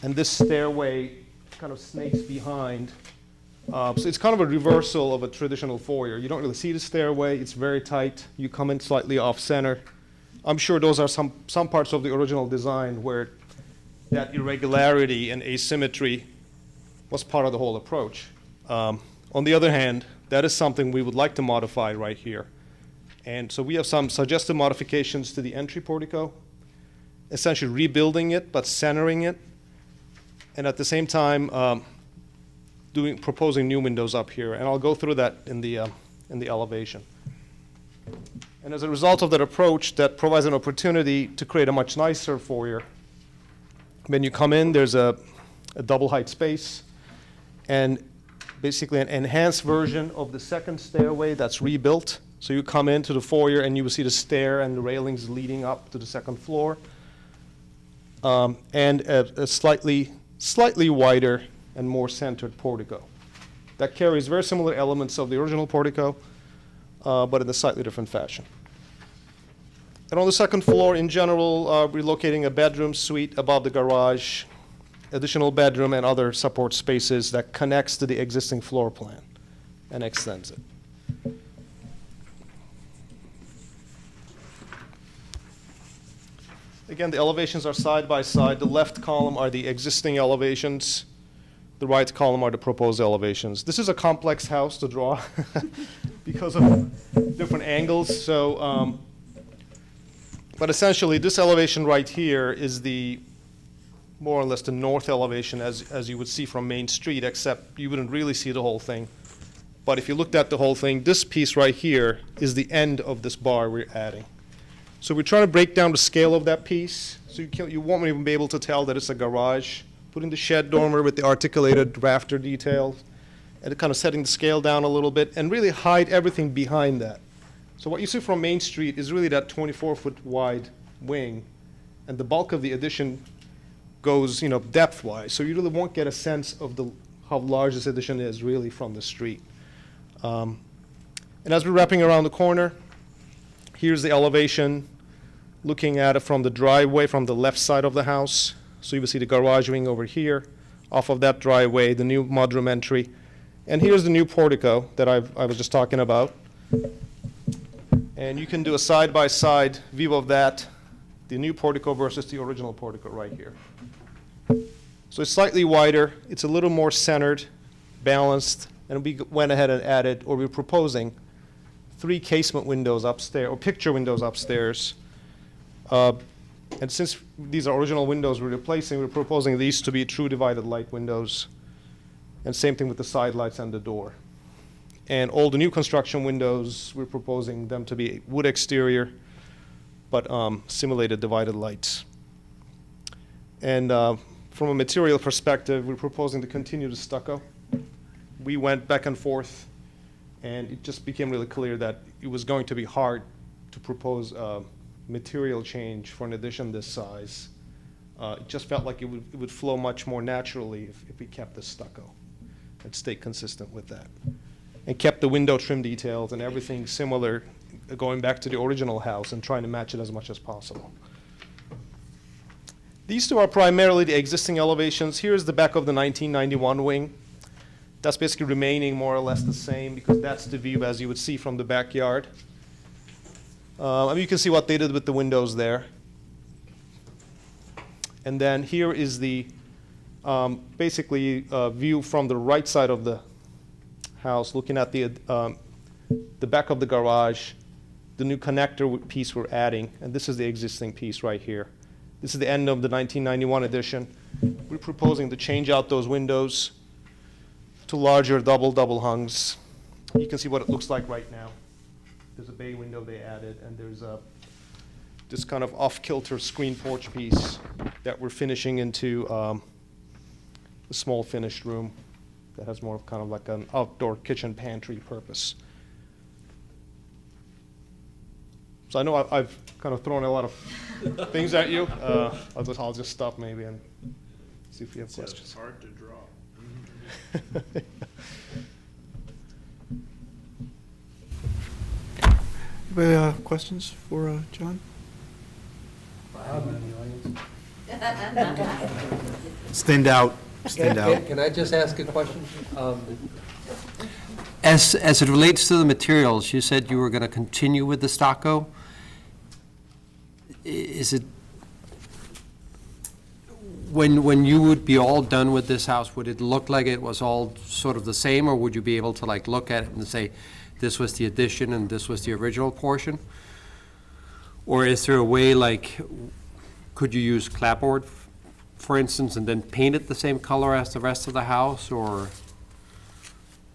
and this stairway kind of snakes behind. So it's kind of a reversal of a traditional foyer. You don't really see the stairway. It's very tight. You come in slightly off center. I'm sure those are some parts of the original design where that irregularity and asymmetry was part of the whole approach. On the other hand, that is something we would like to modify right here. And so we have some suggested modifications to the entry portico, essentially rebuilding it but centering it, and at the same time proposing new windows up here. And I'll go through that in the elevation. And as a result of that approach, that provides an opportunity to create a much nicer foyer. When you come in, there's a double height space and basically an enhanced version of the second stairway that's rebuilt. So you come into the foyer and you will see the stair and the railings leading up to the second floor. And a slightly wider and more centered portico. That carries very similar elements of the original portico, but in a slightly different fashion. And on the second floor, in general, relocating a bedroom suite above the garage, additional bedroom and other support spaces that connects to the existing floor plan and extends it. Again, the elevations are side by side. The left column are the existing elevations. The right column are the proposed elevations. This is a complex house to draw because of different angles. So, but essentially, this elevation right here is the more or less the north elevation as you would see from Main Street, except you wouldn't really see the whole thing. But if you looked at the whole thing, this piece right here is the end of this bar we're adding. So we're trying to break down the scale of that piece, so you won't even be able to tell that it's a garage. Putting the shed dormer with the articulated rafter details, and kind of setting the scale down a little bit, and really hide everything behind that. So what you see from Main Street is really that 24-foot wide wing, and the bulk of the addition goes, depth-wise. So you really won't get a sense of how large this addition is really from the street. And as we're wrapping around the corner, here's the elevation, looking at it from the driveway from the left side of the house. So you will see the garage wing over here. Off of that driveway, the new mudroom entry. And here's the new portico that I was just talking about. And you can do a side-by-side view of that, the new portico versus the original portico right here. So it's slightly wider. It's a little more centered, balanced. And we went ahead and added, or we're proposing, 3 casement windows upstairs, or picture windows upstairs. And since these are original windows we're replacing, we're proposing these to be true divided light windows. And same thing with the side lights and the door. And all the new construction windows, we're proposing them to be wood exterior, but simulated divided lights. And from a material perspective, we're proposing to continue the stucco. We went back and forth, and it just became really clear that it was going to be hard to propose a material change for an addition this size. It just felt like it would flow much more naturally if we kept the stucco and stayed consistent with that. And kept the window trim details and everything similar, going back to the original house and trying to match it as much as possible. These two are primarily the existing elevations. Here's the back of the 1991 wing. That's basically remaining more or less the same because that's the view as you would see from the backyard. I mean, you can see what they did with the windows there. And then here is the basically view from the right side of the house, looking at the back of the garage, the new connector piece we're adding, and this is the existing piece right here. This is the end of the 1991 addition. We're proposing to change out those windows to larger double hungs. You can see what it looks like right now. There's a bay window they added, and there's this kind of off-kilter screen porch piece that we're finishing into a small finished room that has more of kind of like an outdoor kitchen pantry purpose. So I know I've kind of thrown a lot of things at you. I'll just stop maybe and see if you have questions.
It's hard to draw.
Anybody, questions for John? Stand out, stand out.
Can I just ask a question? As it relates to the materials, you said you were going to continue with the stucco. Is it, when you would be all done with this house, would it look like it was all sort of the same, or would you be able to like look at it and say, this was the addition and this was the original portion? Or is there a way, like, could you use clapboard, for instance, and then paint it the same color as the rest of the house, or?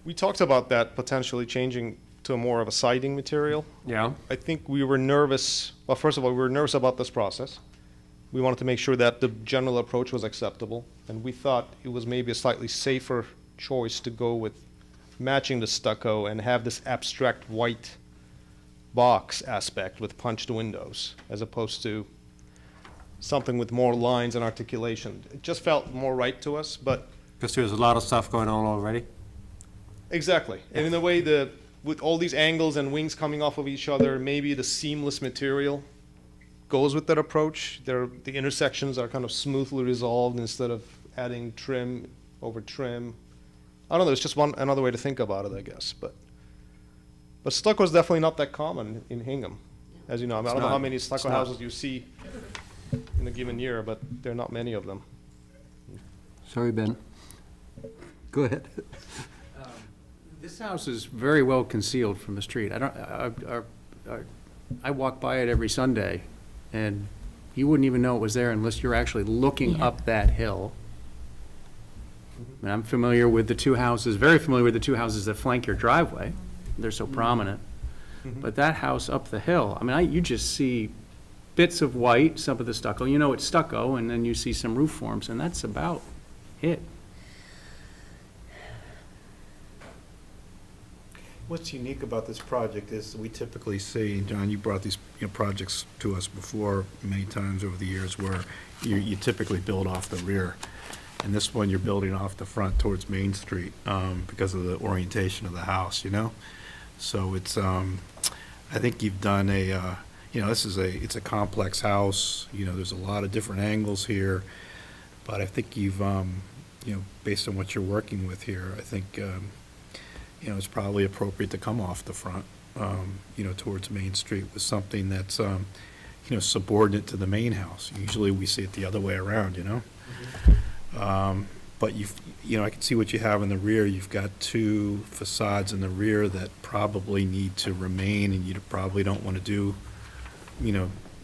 We talked about that potentially changing to more of a siding material.
Yeah.
I think we were nervous, well, first of all, we were nervous about this process. We wanted to make sure that the general approach was acceptable, and we thought it was maybe a slightly safer choice to go with matching the stucco and have this abstract white box aspect with punched windows, as opposed to something with more lines and articulation. It just felt more right to us, but...
Because there's a lot of stuff going on already?
Exactly. And in a way, with all these angles and wings coming off of each other, maybe the seamless material goes with that approach. The intersections are kind of smoothly resolved instead of adding trim over trim. I don't know, it's just another way to think about it, I guess. But stucco is definitely not that common in Hingham. As you know, I don't know how many stucco houses you see in a given year, but there are not many of them.
Sorry, Ben. Go ahead.
This house is very well concealed from the street. I walk by it every Sunday, and you wouldn't even know it was there unless you're actually looking up that hill. And I'm familiar with the two houses, very familiar with the two houses that flank your driveway. They're so prominent. But that house up the hill, I mean, you just see bits of white, some of the stucco. You know it's stucco, and then you see some roof forms, and that's about it.
What's unique about this project is we typically see, John, you brought these projects to us before many times over the years, where you typically build off the rear. And this one, you're building off the front towards Main Street because of the orientation of the house, you know? So it's, I think you've done it's a complex house. You know, there's a lot of different angles here. But I think you've, based on what you're working with here, I think, it's probably appropriate to come off the front, towards Main Street with something that's, subordinate to the main house. Usually we see it the other way around, But I can see what you have in the rear. You've got two facades in the rear that probably need to remain, and you probably don't want to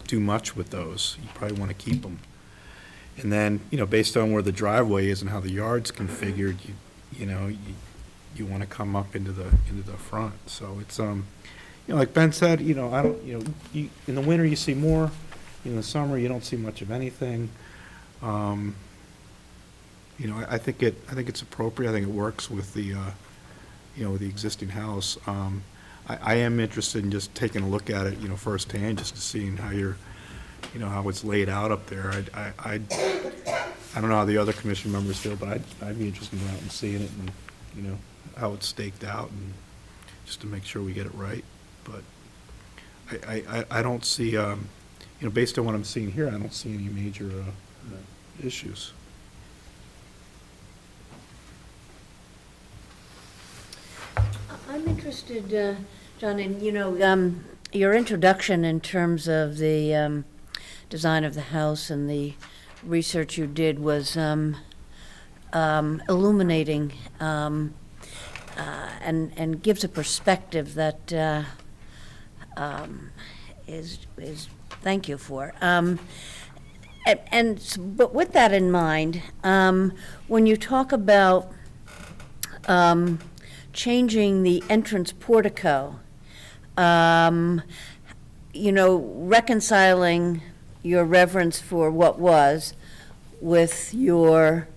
do much with those. You probably want to keep them. And then, based on where the driveway is and how the yard's configured, you want to come up into the front. So it's like Ben said, in the winter you see more. In the summer you don't see much of anything. I think it's appropriate. I think it works with the with the existing house. I am interested in just taking a look at it, firsthand, just to seeing how how it's laid out up there. I don't know how the other commission members feel, but I'd be interested in going out and seeing it and, how it's staked out, and just to make sure we get it right. But I don't see, based on what I'm seeing here, I don't see any major issues.
I'm interested, John, in, your introduction in terms of the design of the house and the research you did was illuminating and gives a perspective that is thank you for. But with that in mind, when you talk about changing the entrance portico, reconciling your reverence for what was with your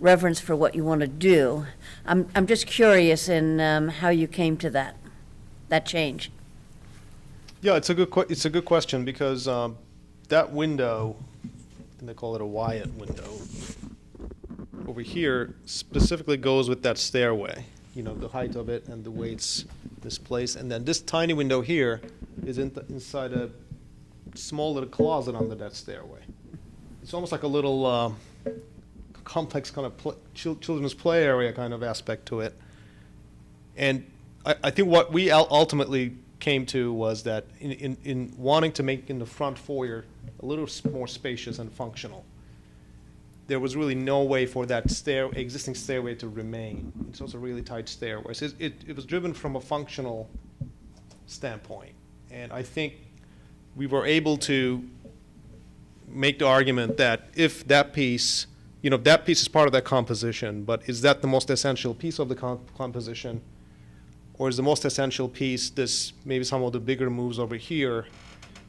reverence for what you want to do, I'm just curious in how you came to that change.
Yeah, it's a good question, because that window, and they call it a Wyatt window, over here specifically goes with that stairway. The height of it and the way it's displaced. And then this tiny window here is inside a small little closet under that stairway. It's almost like a little complex kind of children's play area kind of aspect to it. And I think what we ultimately came to was that in wanting to make in the front foyer a little more spacious and functional, there was really no way for that existing stairway to remain. It's also a really tight stairway. So it was driven from a functional standpoint. And I think we were able to make the argument that if that piece, that piece is part of that composition, but is that the most essential piece of the composition? Or is the most essential piece maybe some of the bigger moves over here,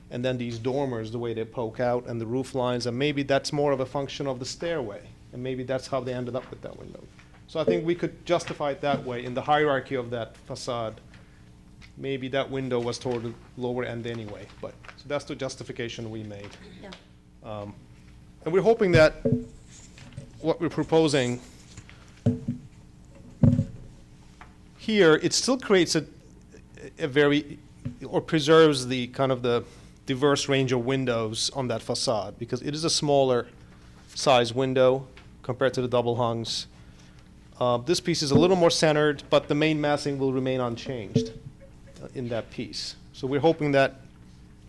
and then these dormers, the way they poke out, and the roof lines, and maybe that's more of a function of the stairway, and maybe that's how they ended up with that window. So I think we could justify it that way. In the hierarchy of that facade, maybe that window was toward the lower end anyway, so that's the justification we made.
Yeah.
And we're hoping that what we're proposing here, it still creates a very, or preserves the kind of the diverse range of windows on that facade, because it is a smaller size window compared to the double hungs. This piece is a little more centered, but the main massing will remain unchanged in that piece. So we're hoping that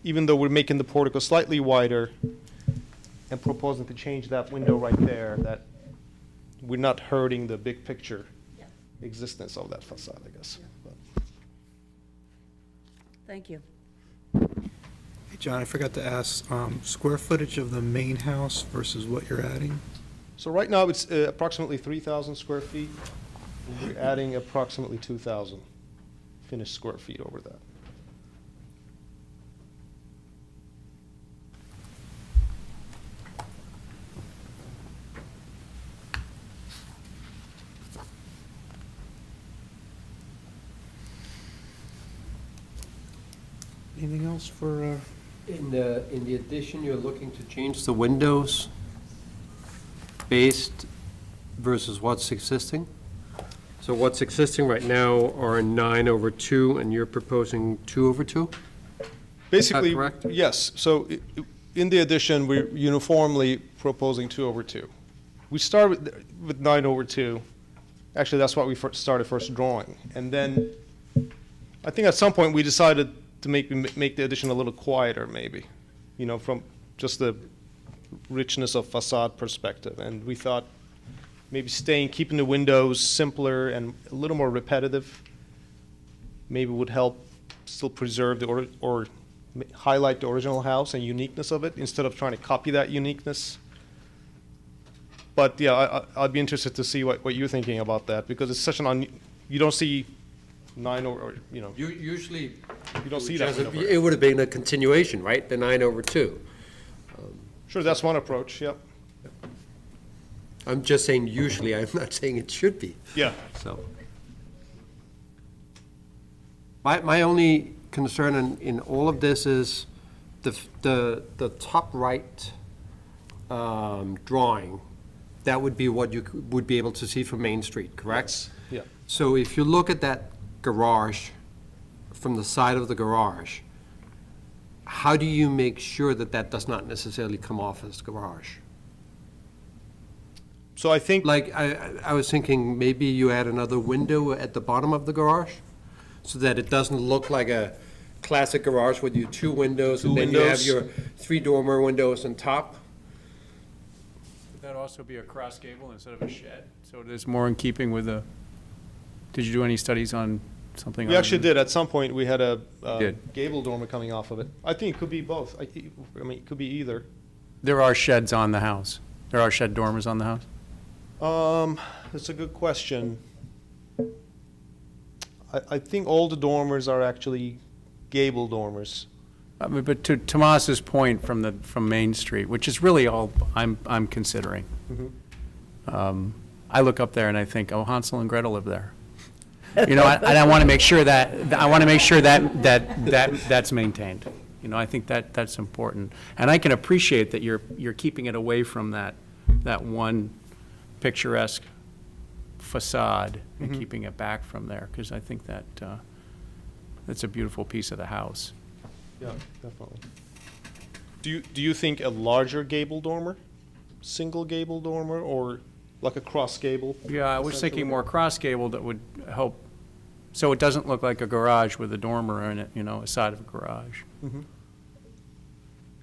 even though we're making the portico slightly wider and proposing to change that window right there, that we're not hurting the big picture existence of that facade, I guess.
Thank you.
Hey, John, I forgot to ask, square footage of the main house versus what you're adding?
So right now, it's approximately 3,000 square feet. We're adding approximately 2,000 finished square feet over that.
Anything else for,
In the addition, you're looking to change the windows based versus what's existing? So what's existing right now are 9/2, and you're proposing 2/2?
Basically,
Is that correct?
yes. So in the addition, we're uniformly proposing 2/2. We started with 9/2. Actually, that's what we started first drawing. And then I think at some point we decided to make the addition a little quieter, maybe, from just the richness of facade perspective. And we thought maybe keeping the windows simpler and a little more repetitive maybe would help still preserve or highlight the original house and uniqueness of it, instead of trying to copy that uniqueness. But yeah, I'd be interested to see what you're thinking about that, because it's such you don't see
Usually,
you don't see that window.
it would have been a continuation, right? The 9/2.
Sure, that's one approach, yep.
I'm just saying usually, I'm not saying it should be.
Yeah.
So. My only concern in all of this is the top right drawing. That would be what you would be able to see from Main Street, correct?
Yeah.
So if you look at that garage, from the side of the garage, how do you make sure that that does not necessarily come off as garage?
So I think,
Like, I was thinking maybe you add another window at the bottom of the garage, so that it doesn't look like a classic garage with your two windows, and then you have your three dormer windows on top.
Would that also be a cross gable instead of a shed? So it is more in keeping with the, did you do any studies on something?
we actually did, at some point, we had a
did.
gable dormer coming off of it. I think it could be both. I mean, it could be either.
There are sheds on the house. There are shed dormers on the house?
That's a good question. I think all the dormers are actually gable dormers.
I mean, but to Tomas's point from Main Street, which is really all I'm considering. I look up there and I think, oh, Hansel and Gretel live there. You know, and I want to make sure that that's maintained. You know, I think that's important, and I can appreciate that you're keeping it away from that one picturesque facade and keeping it back from there, because I think that that's a beautiful piece of the house.
Yeah, definitely. Do you think a larger gable dormer, single gable dormer, or like a cross gable?
Yeah, I was thinking more cross gable that would help, so it doesn't look like a garage with a dormer in it, you know, a side of a garage.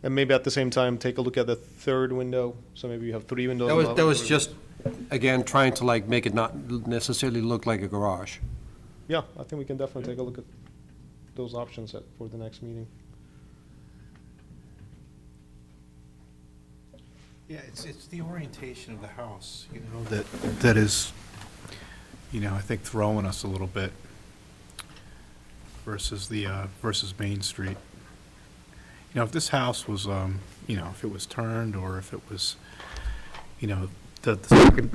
And maybe at the same time, take a look at the third window, so maybe you have three windows.
That was just, again, trying to like make it not necessarily look like a garage.
Yeah, I think we can definitely take a look at those options for the next meeting.
Yeah, it's the orientation of the house, you know, that is, you know, I think throwing us a little bit versus Main Street. You know, if this house was, you know, if it was turned, or if it was, you know, the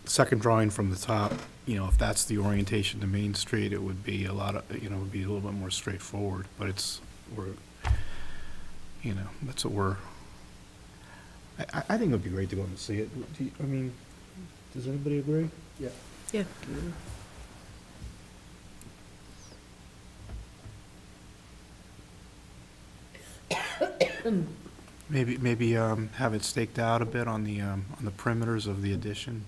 second drawing from the top, you know, if that's the orientation to Main Street, it would be a lot of, you know, it would be a little bit more straightforward, but you know, that's what we're, I think it would be great to go and see it. I mean, does anybody agree?
Yeah.
Yeah.
Maybe have it staked out a bit on the perimeters of the addition,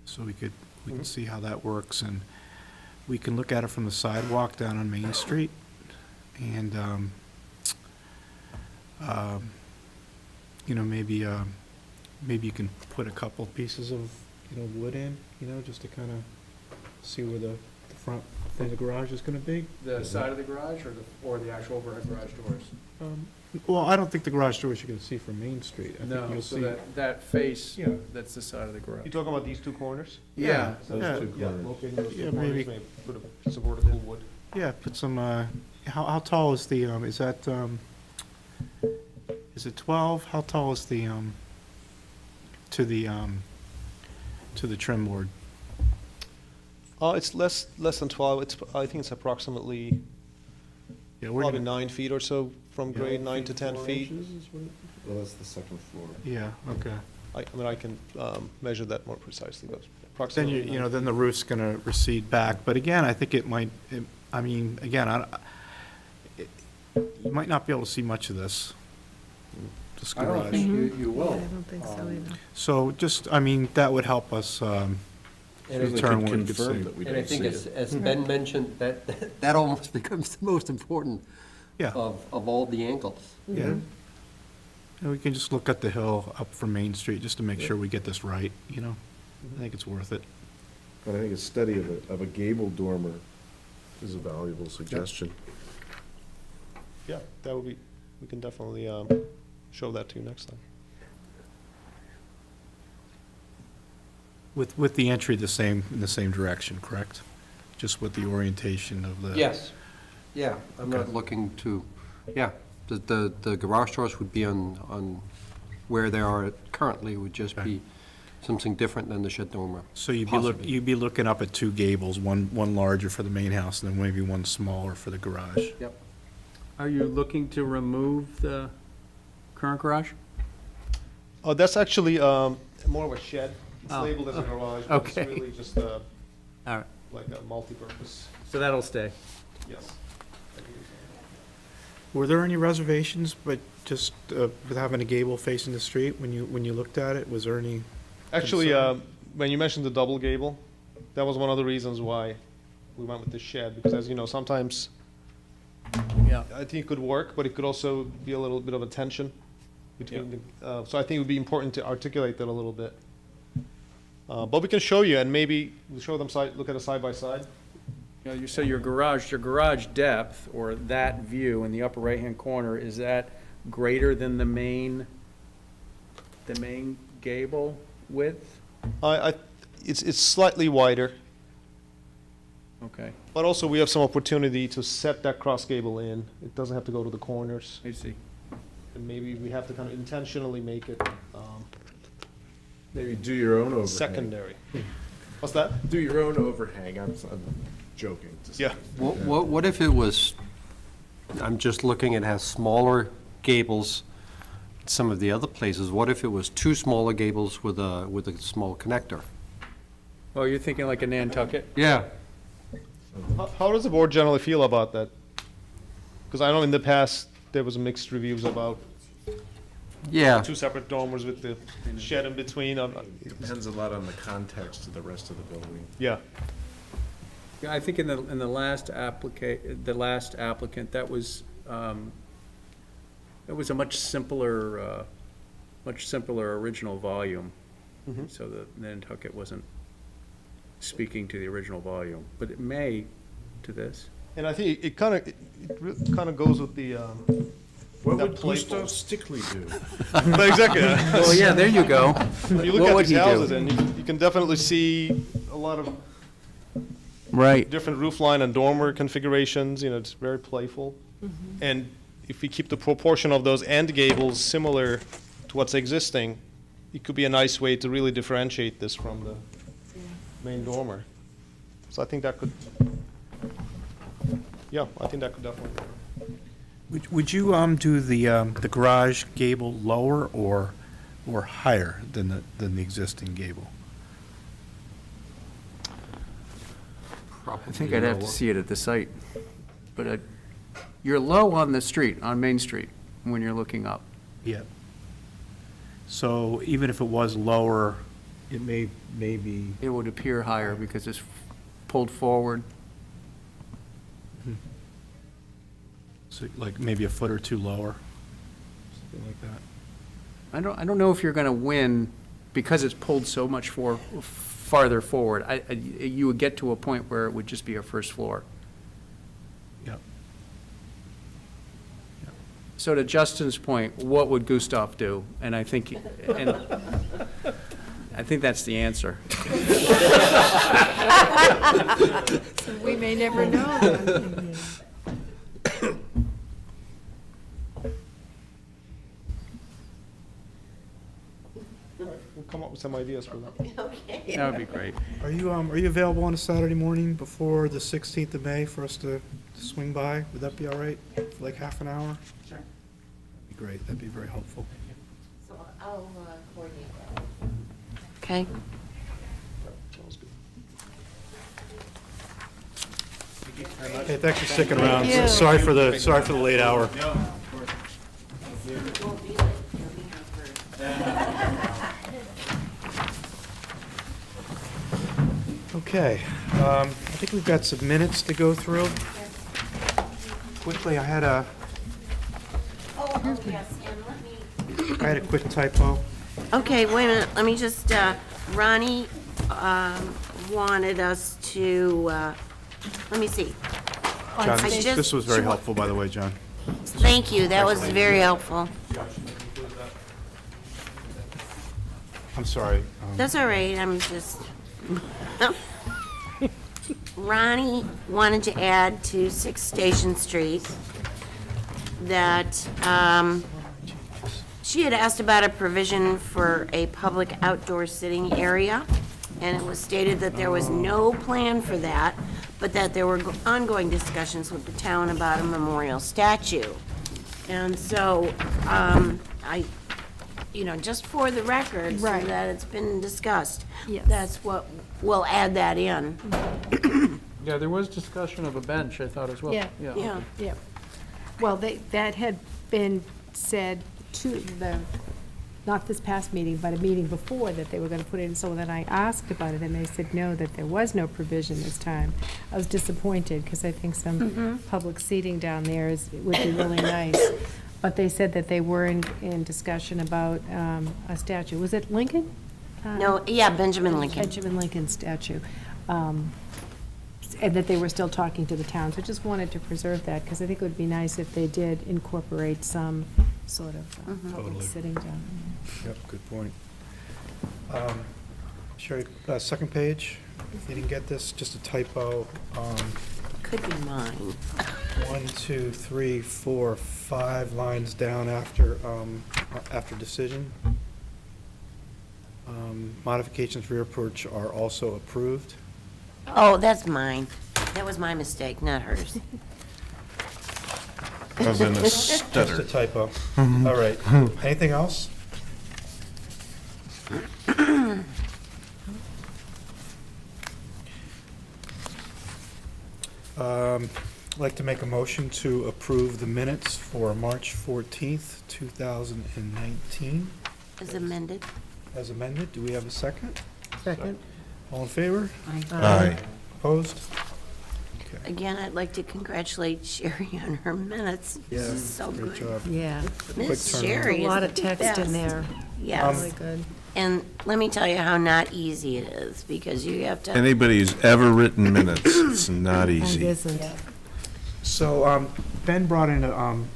so we can see how that works, and we can look at it from the sidewalk down on Main Street, and you know, maybe you can put a couple pieces of, you know, wood in, you know, just to kind of see where the front of the garage is going to be.
The side of the garage or the actual overhead garage doors?
Well, I don't think the garage doors you're going to see from Main Street. I think
No,
you'll
so
see.
that face,
Yeah.
that's the side of the garage.
You talking about these two corners?
Yeah.
Those
Yeah.
two corners. Locating those two
Yeah,
corners,
maybe.
maybe put a supportive full wood.
Yeah, put some, how tall is the, is that, is it 12? How tall is the, to the trim board?
It's less than 12. I think it's approximately
Yeah,
probably 9 feet or so from
Yeah.
grade, 9 to 10 feet.
Well, that's the second floor.
Yeah, okay.
I mean, I can measure that more precisely, but
Then
approximately.
you know, then the roof's gonna recede back, but again, I think it might, I mean, again, you might not be able to see much of this garage.
I don't think you will.
I don't think so either.
So just, I mean, that would help us,
And
determine what we could see.
And I think as Ben mentioned, that almost becomes the most important
Yeah.
of all the angles.
Yeah. And we can just look at the hill up from Main Street, just to make sure we get this right, you know? I think it's worth it.
But I think a study of a gable dormer is a valuable suggestion.
Yeah, that would be, we can definitely show that to you next time.
With the entry in the same direction, correct? Just with the orientation of the.
Yes. Yeah, I'm not
Okay.
looking to, yeah, the garage doors would be on where they are currently, would just
Okay.
be something different than the shed dormer.
So
Possibly.
you'd be looking up at two gables, one larger for the main house and then maybe one smaller for the garage.
Yep. Are you looking to remove the current garage?
Oh, that's actually more of a shed. It's
Oh.
labeled as a garage, but it's
Okay.
really just a,
All right,
like a multi-purpose.
so that'll stay.
Yes.
Were there any reservations, but just with having a gable facing the street, when you looked at it, was there any?
Actually,
concern?
when you mentioned the double gable, that was one of the reasons why we went with the shed, because as you know, sometimes
Yeah.
I think it could work, but it could also be a little bit of a tension between the, so I think it would be important to articulate that a little bit. But we can show you, and maybe we'll show them look at a side by side.
You know, you say your garage depth, or that view in the upper right-hand corner, is that greater than the main gable width?
It's slightly wider,
Okay,
but also we have some opportunity to set that cross gable in. It doesn't have to go to the corners,
I see.
and maybe we have to kind of intentionally make it
Maybe do your own overhang.
secondary. What's that?
Do your own overhang. I'm joking.
Yeah.
What if it was, I'm just looking, it has smaller gables, some of the other places, what if it was two smaller gables with a small connector?
Oh, you're thinking like a Nantucket?
Yeah.
How does the board generally feel about that? Because I know in the past, there was mixed reviews about
Yeah.
two separate dormers with the shed in between.
It depends a lot on the context of the rest of the building.
Yeah.
Yeah, I think in the last applicant, that was a much simpler original volume.
Mhm.
So the Nantucket wasn't speaking to the original volume, but it may to this.
And I think it kind of goes with the,
What
that
would
playful-
Gustav Stickley do?
But exactly.
Well, yeah, there you go.
When you look
What
at
would
these
he do?
houses, and you can definitely see a lot of
Right.
different roof line and dormer configurations. You know, it's very playful. And if we keep the proportion of those end gables similar to what's existing, it could be a nice way to really differentiate this from the main dormer. So I think that could, yeah, I think that could definitely work.
Would you do the garage gable lower or higher than the existing gable?
I think I'd have to see it at the site, but you're low on the street, on Main Street, when you're looking up.
Yeah. So even if it was lower, it may be.
It would appear higher because it's pulled forward.
So like maybe a foot or two lower, something like that.
I don't know if you're gonna win because it's pulled so much farther forward. You would get to a point where it would just be a first floor.
Yep.
So to Justin's point, what would Gustav do? And I think that's the answer.
So we may never know.
We'll come up with some ideas for that.
Okay.
That would be great.
Are you available on a Saturday morning before the 16th of May for us to swing by? Would that be all right? For like half an hour?
Sure.
That'd be great. That'd be very helpful.
So I'll coordinate that. Okay.
Sounds good.
Hey, thanks for sticking around.
Thank you.
Sorry for the late hour. Okay, I think we've got some minutes to go through. Quickly, I had a quick typo.
Okay, wait a minute, let me just, Ronnie, wanted us to, let me see.
John,
I just-
this was very helpful, by the way, John.
Thank you, that was very helpful.
I'm sorry.
That's all right, I'm just, Ronnie wanted to add to 6 Station Street that, She had asked about a provision for a public outdoor sitting area, and it was stated that there was no plan for that, but that there were ongoing discussions with the town about a memorial statue. And so, just for the record, so
Right.
that it's been discussed.
Yes.
That's what, we'll add that in.
Yeah, there was discussion of a bench, I thought, as well.
Yeah.
Yeah.
Yeah. Well, that had been said to not this past meeting, but a meeting before, that they were gonna put it in, so then I asked about it, and they said no, that there was no provision this time. I was disappointed, because I think some public seating down there would be really nice. But they said that they were in discussion about a statue. Was it Lincoln?
No, yeah, Benjamin Lincoln.
Benjamin Lincoln statue. And that they were still talking to the town. So I just wanted to preserve that, because I think it would be nice if they did incorporate some sort of public
Totally.
sitting down
Yep, good point. Sherry, second page, if you didn't get this, just a typo.
Could be mine.
1, 2, 3, 4, 5 lines down after decision. Modifications rear porch are also approved.
Oh, that's mine. That was my mistake, not hers.
I was in a
Just
stutter.
a typo. All right. Anything else? I'd like to make a motion to approve the minutes for March 14th, 2019,
As amended.
as amended. Do we have a second?
Second.
All in favor?
Aye.
Opposed? Okay.
Again, I'd like to congratulate Sherry on her minutes. This is so
Great
good.
job.
Yeah.
Miss
turnaround.
Sherry
A
is
lot
the
of text
best.
in there.
Yes.
Really good.
And let me tell you how not easy it is, because you have to,
Anybody who's ever written minutes, it's not
It
easy.
isn't.
So, Ben brought in a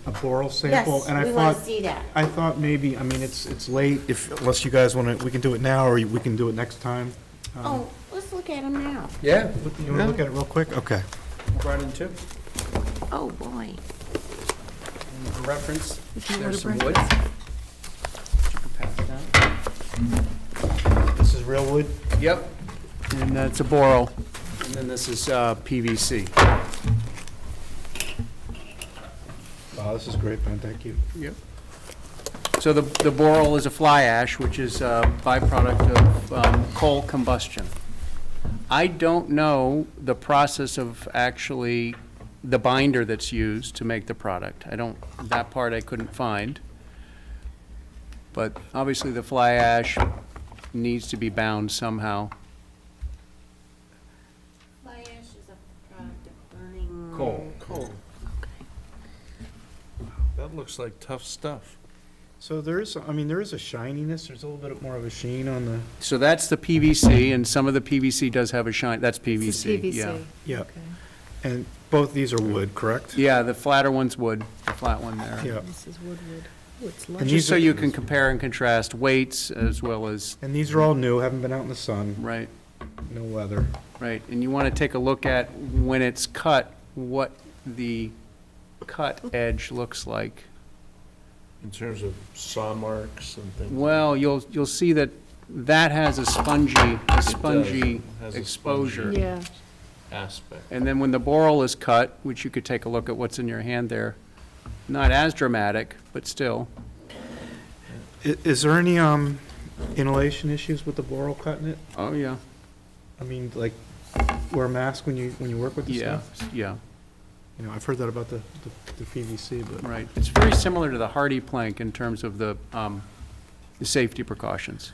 boral sample,
yes,
and I
we want to
thought,
see that.
I thought maybe, I mean, it's late, unless you guys want to, we can do it now, or we can do it next time.
Oh, let's look at them now.
Yeah.
You want to look at it real quick? Okay.
Brought in two.
Oh, boy.
For reference,
you
there's
order
some wood.
This is real wood?
Yep.
And that's a boral, and then this is PVC.
Wow, this is great, Ben, thank you.
Yep. So the boral is a fly ash, which is a byproduct of coal combustion. I don't know the process of actually the binder that's used to make the product. That part I couldn't find. But obviously the fly ash needs to be bound somehow.
Fly ash is a product of burning.
Coal.
That looks like tough stuff.
So there is a shininess, there's a little bit more of a sheen on the,
So that's the PVC, and some of the PVC does have a shine, that's
This is
PVC, yeah.
PVC.
yeah.
Okay.
And both these are wood, correct?
Yeah, the flatter one's wood, the flat one there.
Yeah.
This is Woodwood. Oh, it's
And
lush.
these
Just so
are-
you can compare and contrast weights as well as,
And these are all new, haven't been out in the sun,
right,
no weather.
right. And you want to take a look at, when it's cut, what the cut edge looks like.
In terms of saw marks and things.
Well, you'll see that has a spongy
Has a
exposure.
Yeah.
Aspect.
And then when the boral is cut, which you could take a look at what's in your hand there, not as dramatic, but still.
Is there any, inhalation issues with the boral cutting it?
Oh, yeah.
I mean, like, wear a mask when you work with the
Yeah,
stuff?
yeah,
You know, I've heard that about the PVC, but.
right. It's very similar to the hardy plank in terms of the safety precautions.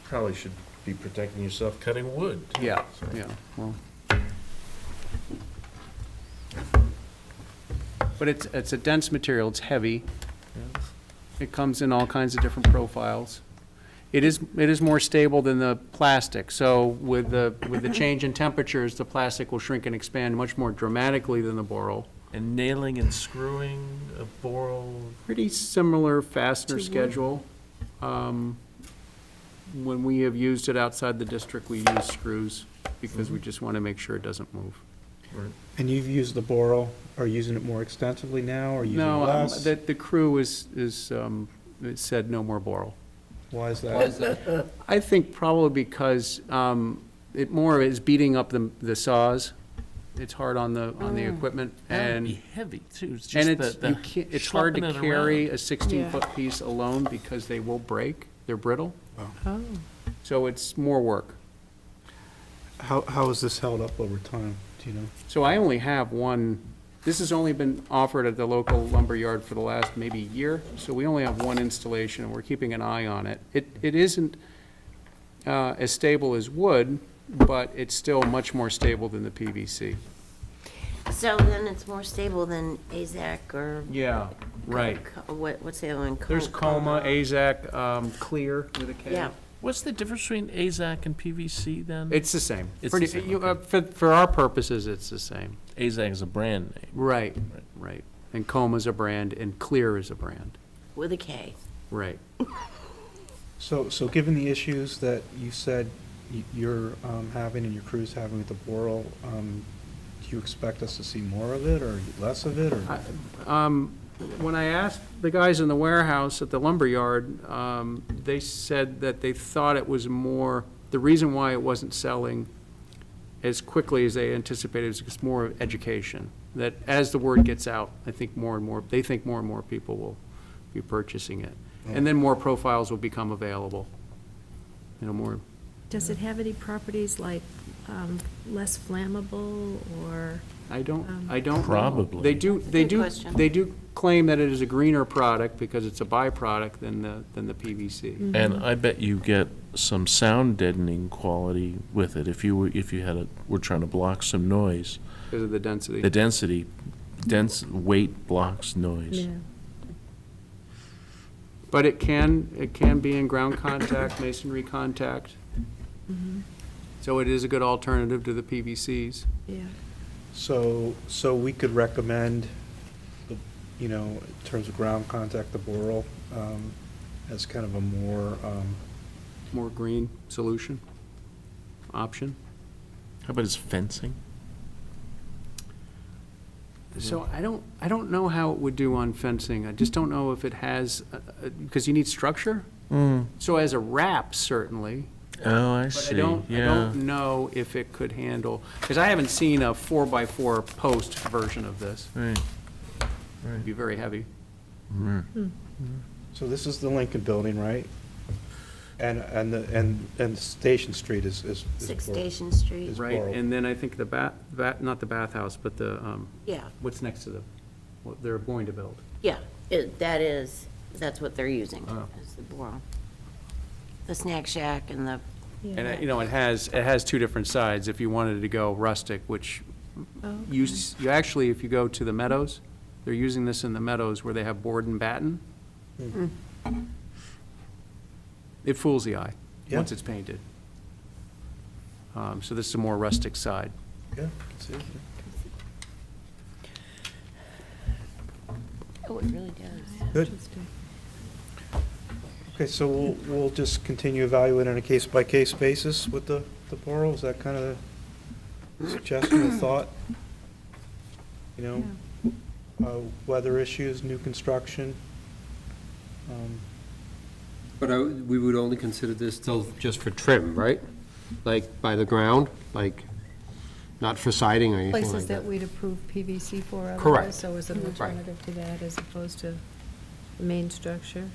Probably should be protecting yourself cutting wood. too.
Yeah,
So-
yeah, well. But it's a dense material, it's heavy. It comes in all kinds of different profiles. It is more stable than the plastic, so with the change in temperatures, the plastic will shrink and expand much more dramatically than the boral.
And nailing and screwing a boral,
Pretty similar fastener
To wood.
schedule. When we have used it outside the district, we use screws, because we just want to make sure it doesn't move.
And you've used the boral, are you using it more extensively now, or using it
No,
less?
the crew is it said no more boral.
Why is that?
I think probably because it more is beating up the saws. It's hard on the equipment, and
heavy too. It's
and it's hard to carry a 16-foot piece alone because they will break. They're brittle.
Oh.
So it's more work.
How is this held up over time? Do you know?
So I only have one. This has only been offered at the local lumber yard for the last maybe year. So we only have one installation, and we're keeping an eye on it. It isn't as stable as wood, but it's still much more stable than the PVC.
So then it's more stable than AZAC or?
Yeah, right.
What's the other one?
There's Coma, AZAC, Clear with a K.
Yeah.
What's the difference between AZAC and PVC then?
It's the same.
It's the same,
For our purposes, it's the same.
AZAC is a brand name.
Right. And Coma's a brand, and Clear is a brand.
With a K.
Right.
So given the issues that you said you're having and your crew's having with the boral, do you expect us to see more of it or less of it, or?
When I asked the guys in the warehouse at the lumber yard, they said that they thought it was more, the reason why it wasn't selling as quickly as they anticipated is because more of education. That as the word gets out, I think they think more and more people will be purchasing it. And then more profiles will become available. More.
Does it have any properties like less flammable or?
I don't know.
Probably.
They do
question.
they do claim that it is a greener product because it's a byproduct than the PVC.
And I bet you get some sound deadening quality with it if you were trying to block some noise.
Because of the density.
The density, dense weight blocks noise.
Yeah.
But it can be in ground contact, masonry contact. So it is a good alternative to the PVCs.
Yeah.
So we could recommend, in terms of ground contact, the boral as kind of a
More green solution, option.
How about its fencing?
So I don't know how it would do on fencing. I just don't know if it has, because you need structure. So as a wrap, certainly.
Oh, I
But
see.
I don't know if it could handle, because I haven't seen a 4x4 post version of this.
Right.
It'd be very heavy.
So this is the Lincoln Building, right? And Station Street is
6
boral.
Station Street.
Is
Right,
boral.
and then I think not the bathhouse, but
Yeah,
what's next to what they're going to build.
yeah, that's what they're using,
Oh.
is the boral. The snack shack and the,
And, it has two different sides. If you wanted to go rustic, which you actually, if you go to the Meadows, they're using this in the Meadows where they have board and batten. It fools the eye
Yeah.
once it's painted. So this is a more rustic side.
Yeah, I can see it.
oh, it really does.
Good. Okay, so we'll just continue evaluating on a case-by-case basis with the boral? Is that kind of the suggestion or thought? Weather issues, new construction?
But we would only consider this still just for trim, right? Like by the ground, like not for siding or anything like
Places
that?
that we'd approve PVC for otherwise.
Correct.
So as an
Right.
alternative to that as opposed to the main structure.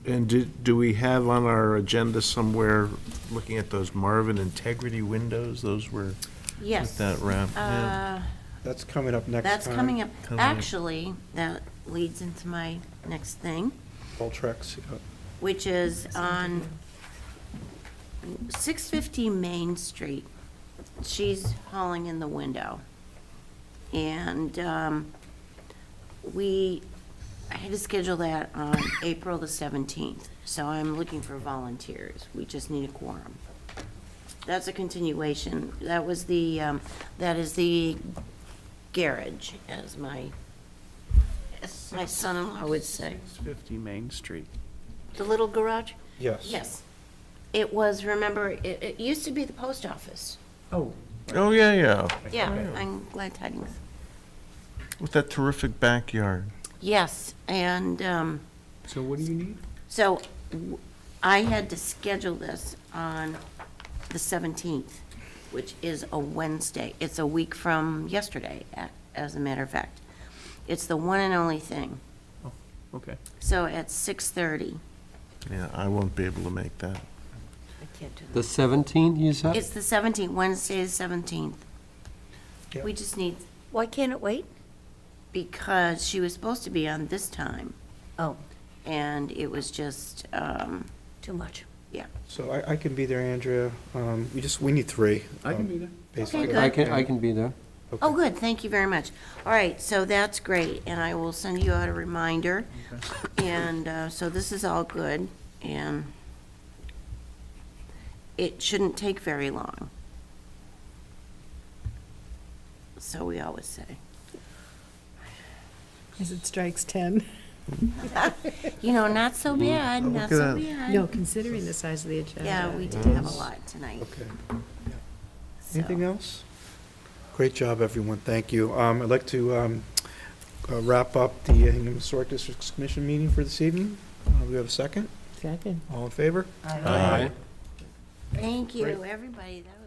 And do we have on our agenda somewhere, looking at those Marvin integrity windows, those were
Yes.
with that wrap? Yeah.
That's coming up next time.
That's coming up.
Coming up.
Actually, that leads into my next thing,
Ultrex,
which is on 650 Main Street. She's hauling in the window. And I had to schedule that on April the 17th, so I'm looking for volunteers. We just need a quorum. That's a continuation. That is the garage, as my son-in-law would say.
650 Main Street.
The little garage?
Yes.
Yes. It was, remember, it used to be the post office.
Oh.
Oh, yeah.
Yeah, I'm glad tidings.
With that terrific backyard.
Yes, and
So what do you need?
So I had to schedule this on the 17th, which is a Wednesday. It's a week from yesterday, as a matter of fact. It's the one and only thing.
Okay.
So at 6:30.
Yeah, I won't be able to make that.
I can't do
The 17th, you said?
It's the 17th, Wednesday the 17th.
Yeah.
We just need,
Why can't it wait?
because she was supposed to be on this time,
Oh,
and it was just,
too much.
yeah.
So I can be there, Andrea. We need three.
I can be there.
Okay,
basically.
good.
I can be there.
Oh, good, thank you very much. All right, so that's great, and I will send you out a reminder. And so this is all good, and it shouldn't take very long. So we always say.
As it strikes 10.
Not so bad, not so bad.
No, considering the size of the agenda.
Yeah, we did have a lot tonight.
Okay.
so.
Anything else? Great job, everyone. Thank you. I'd like to wrap up the Hingham Historic Districts Commission meeting for this evening. We have a second?
Second.
All in favor?
Thank you, everybody. That was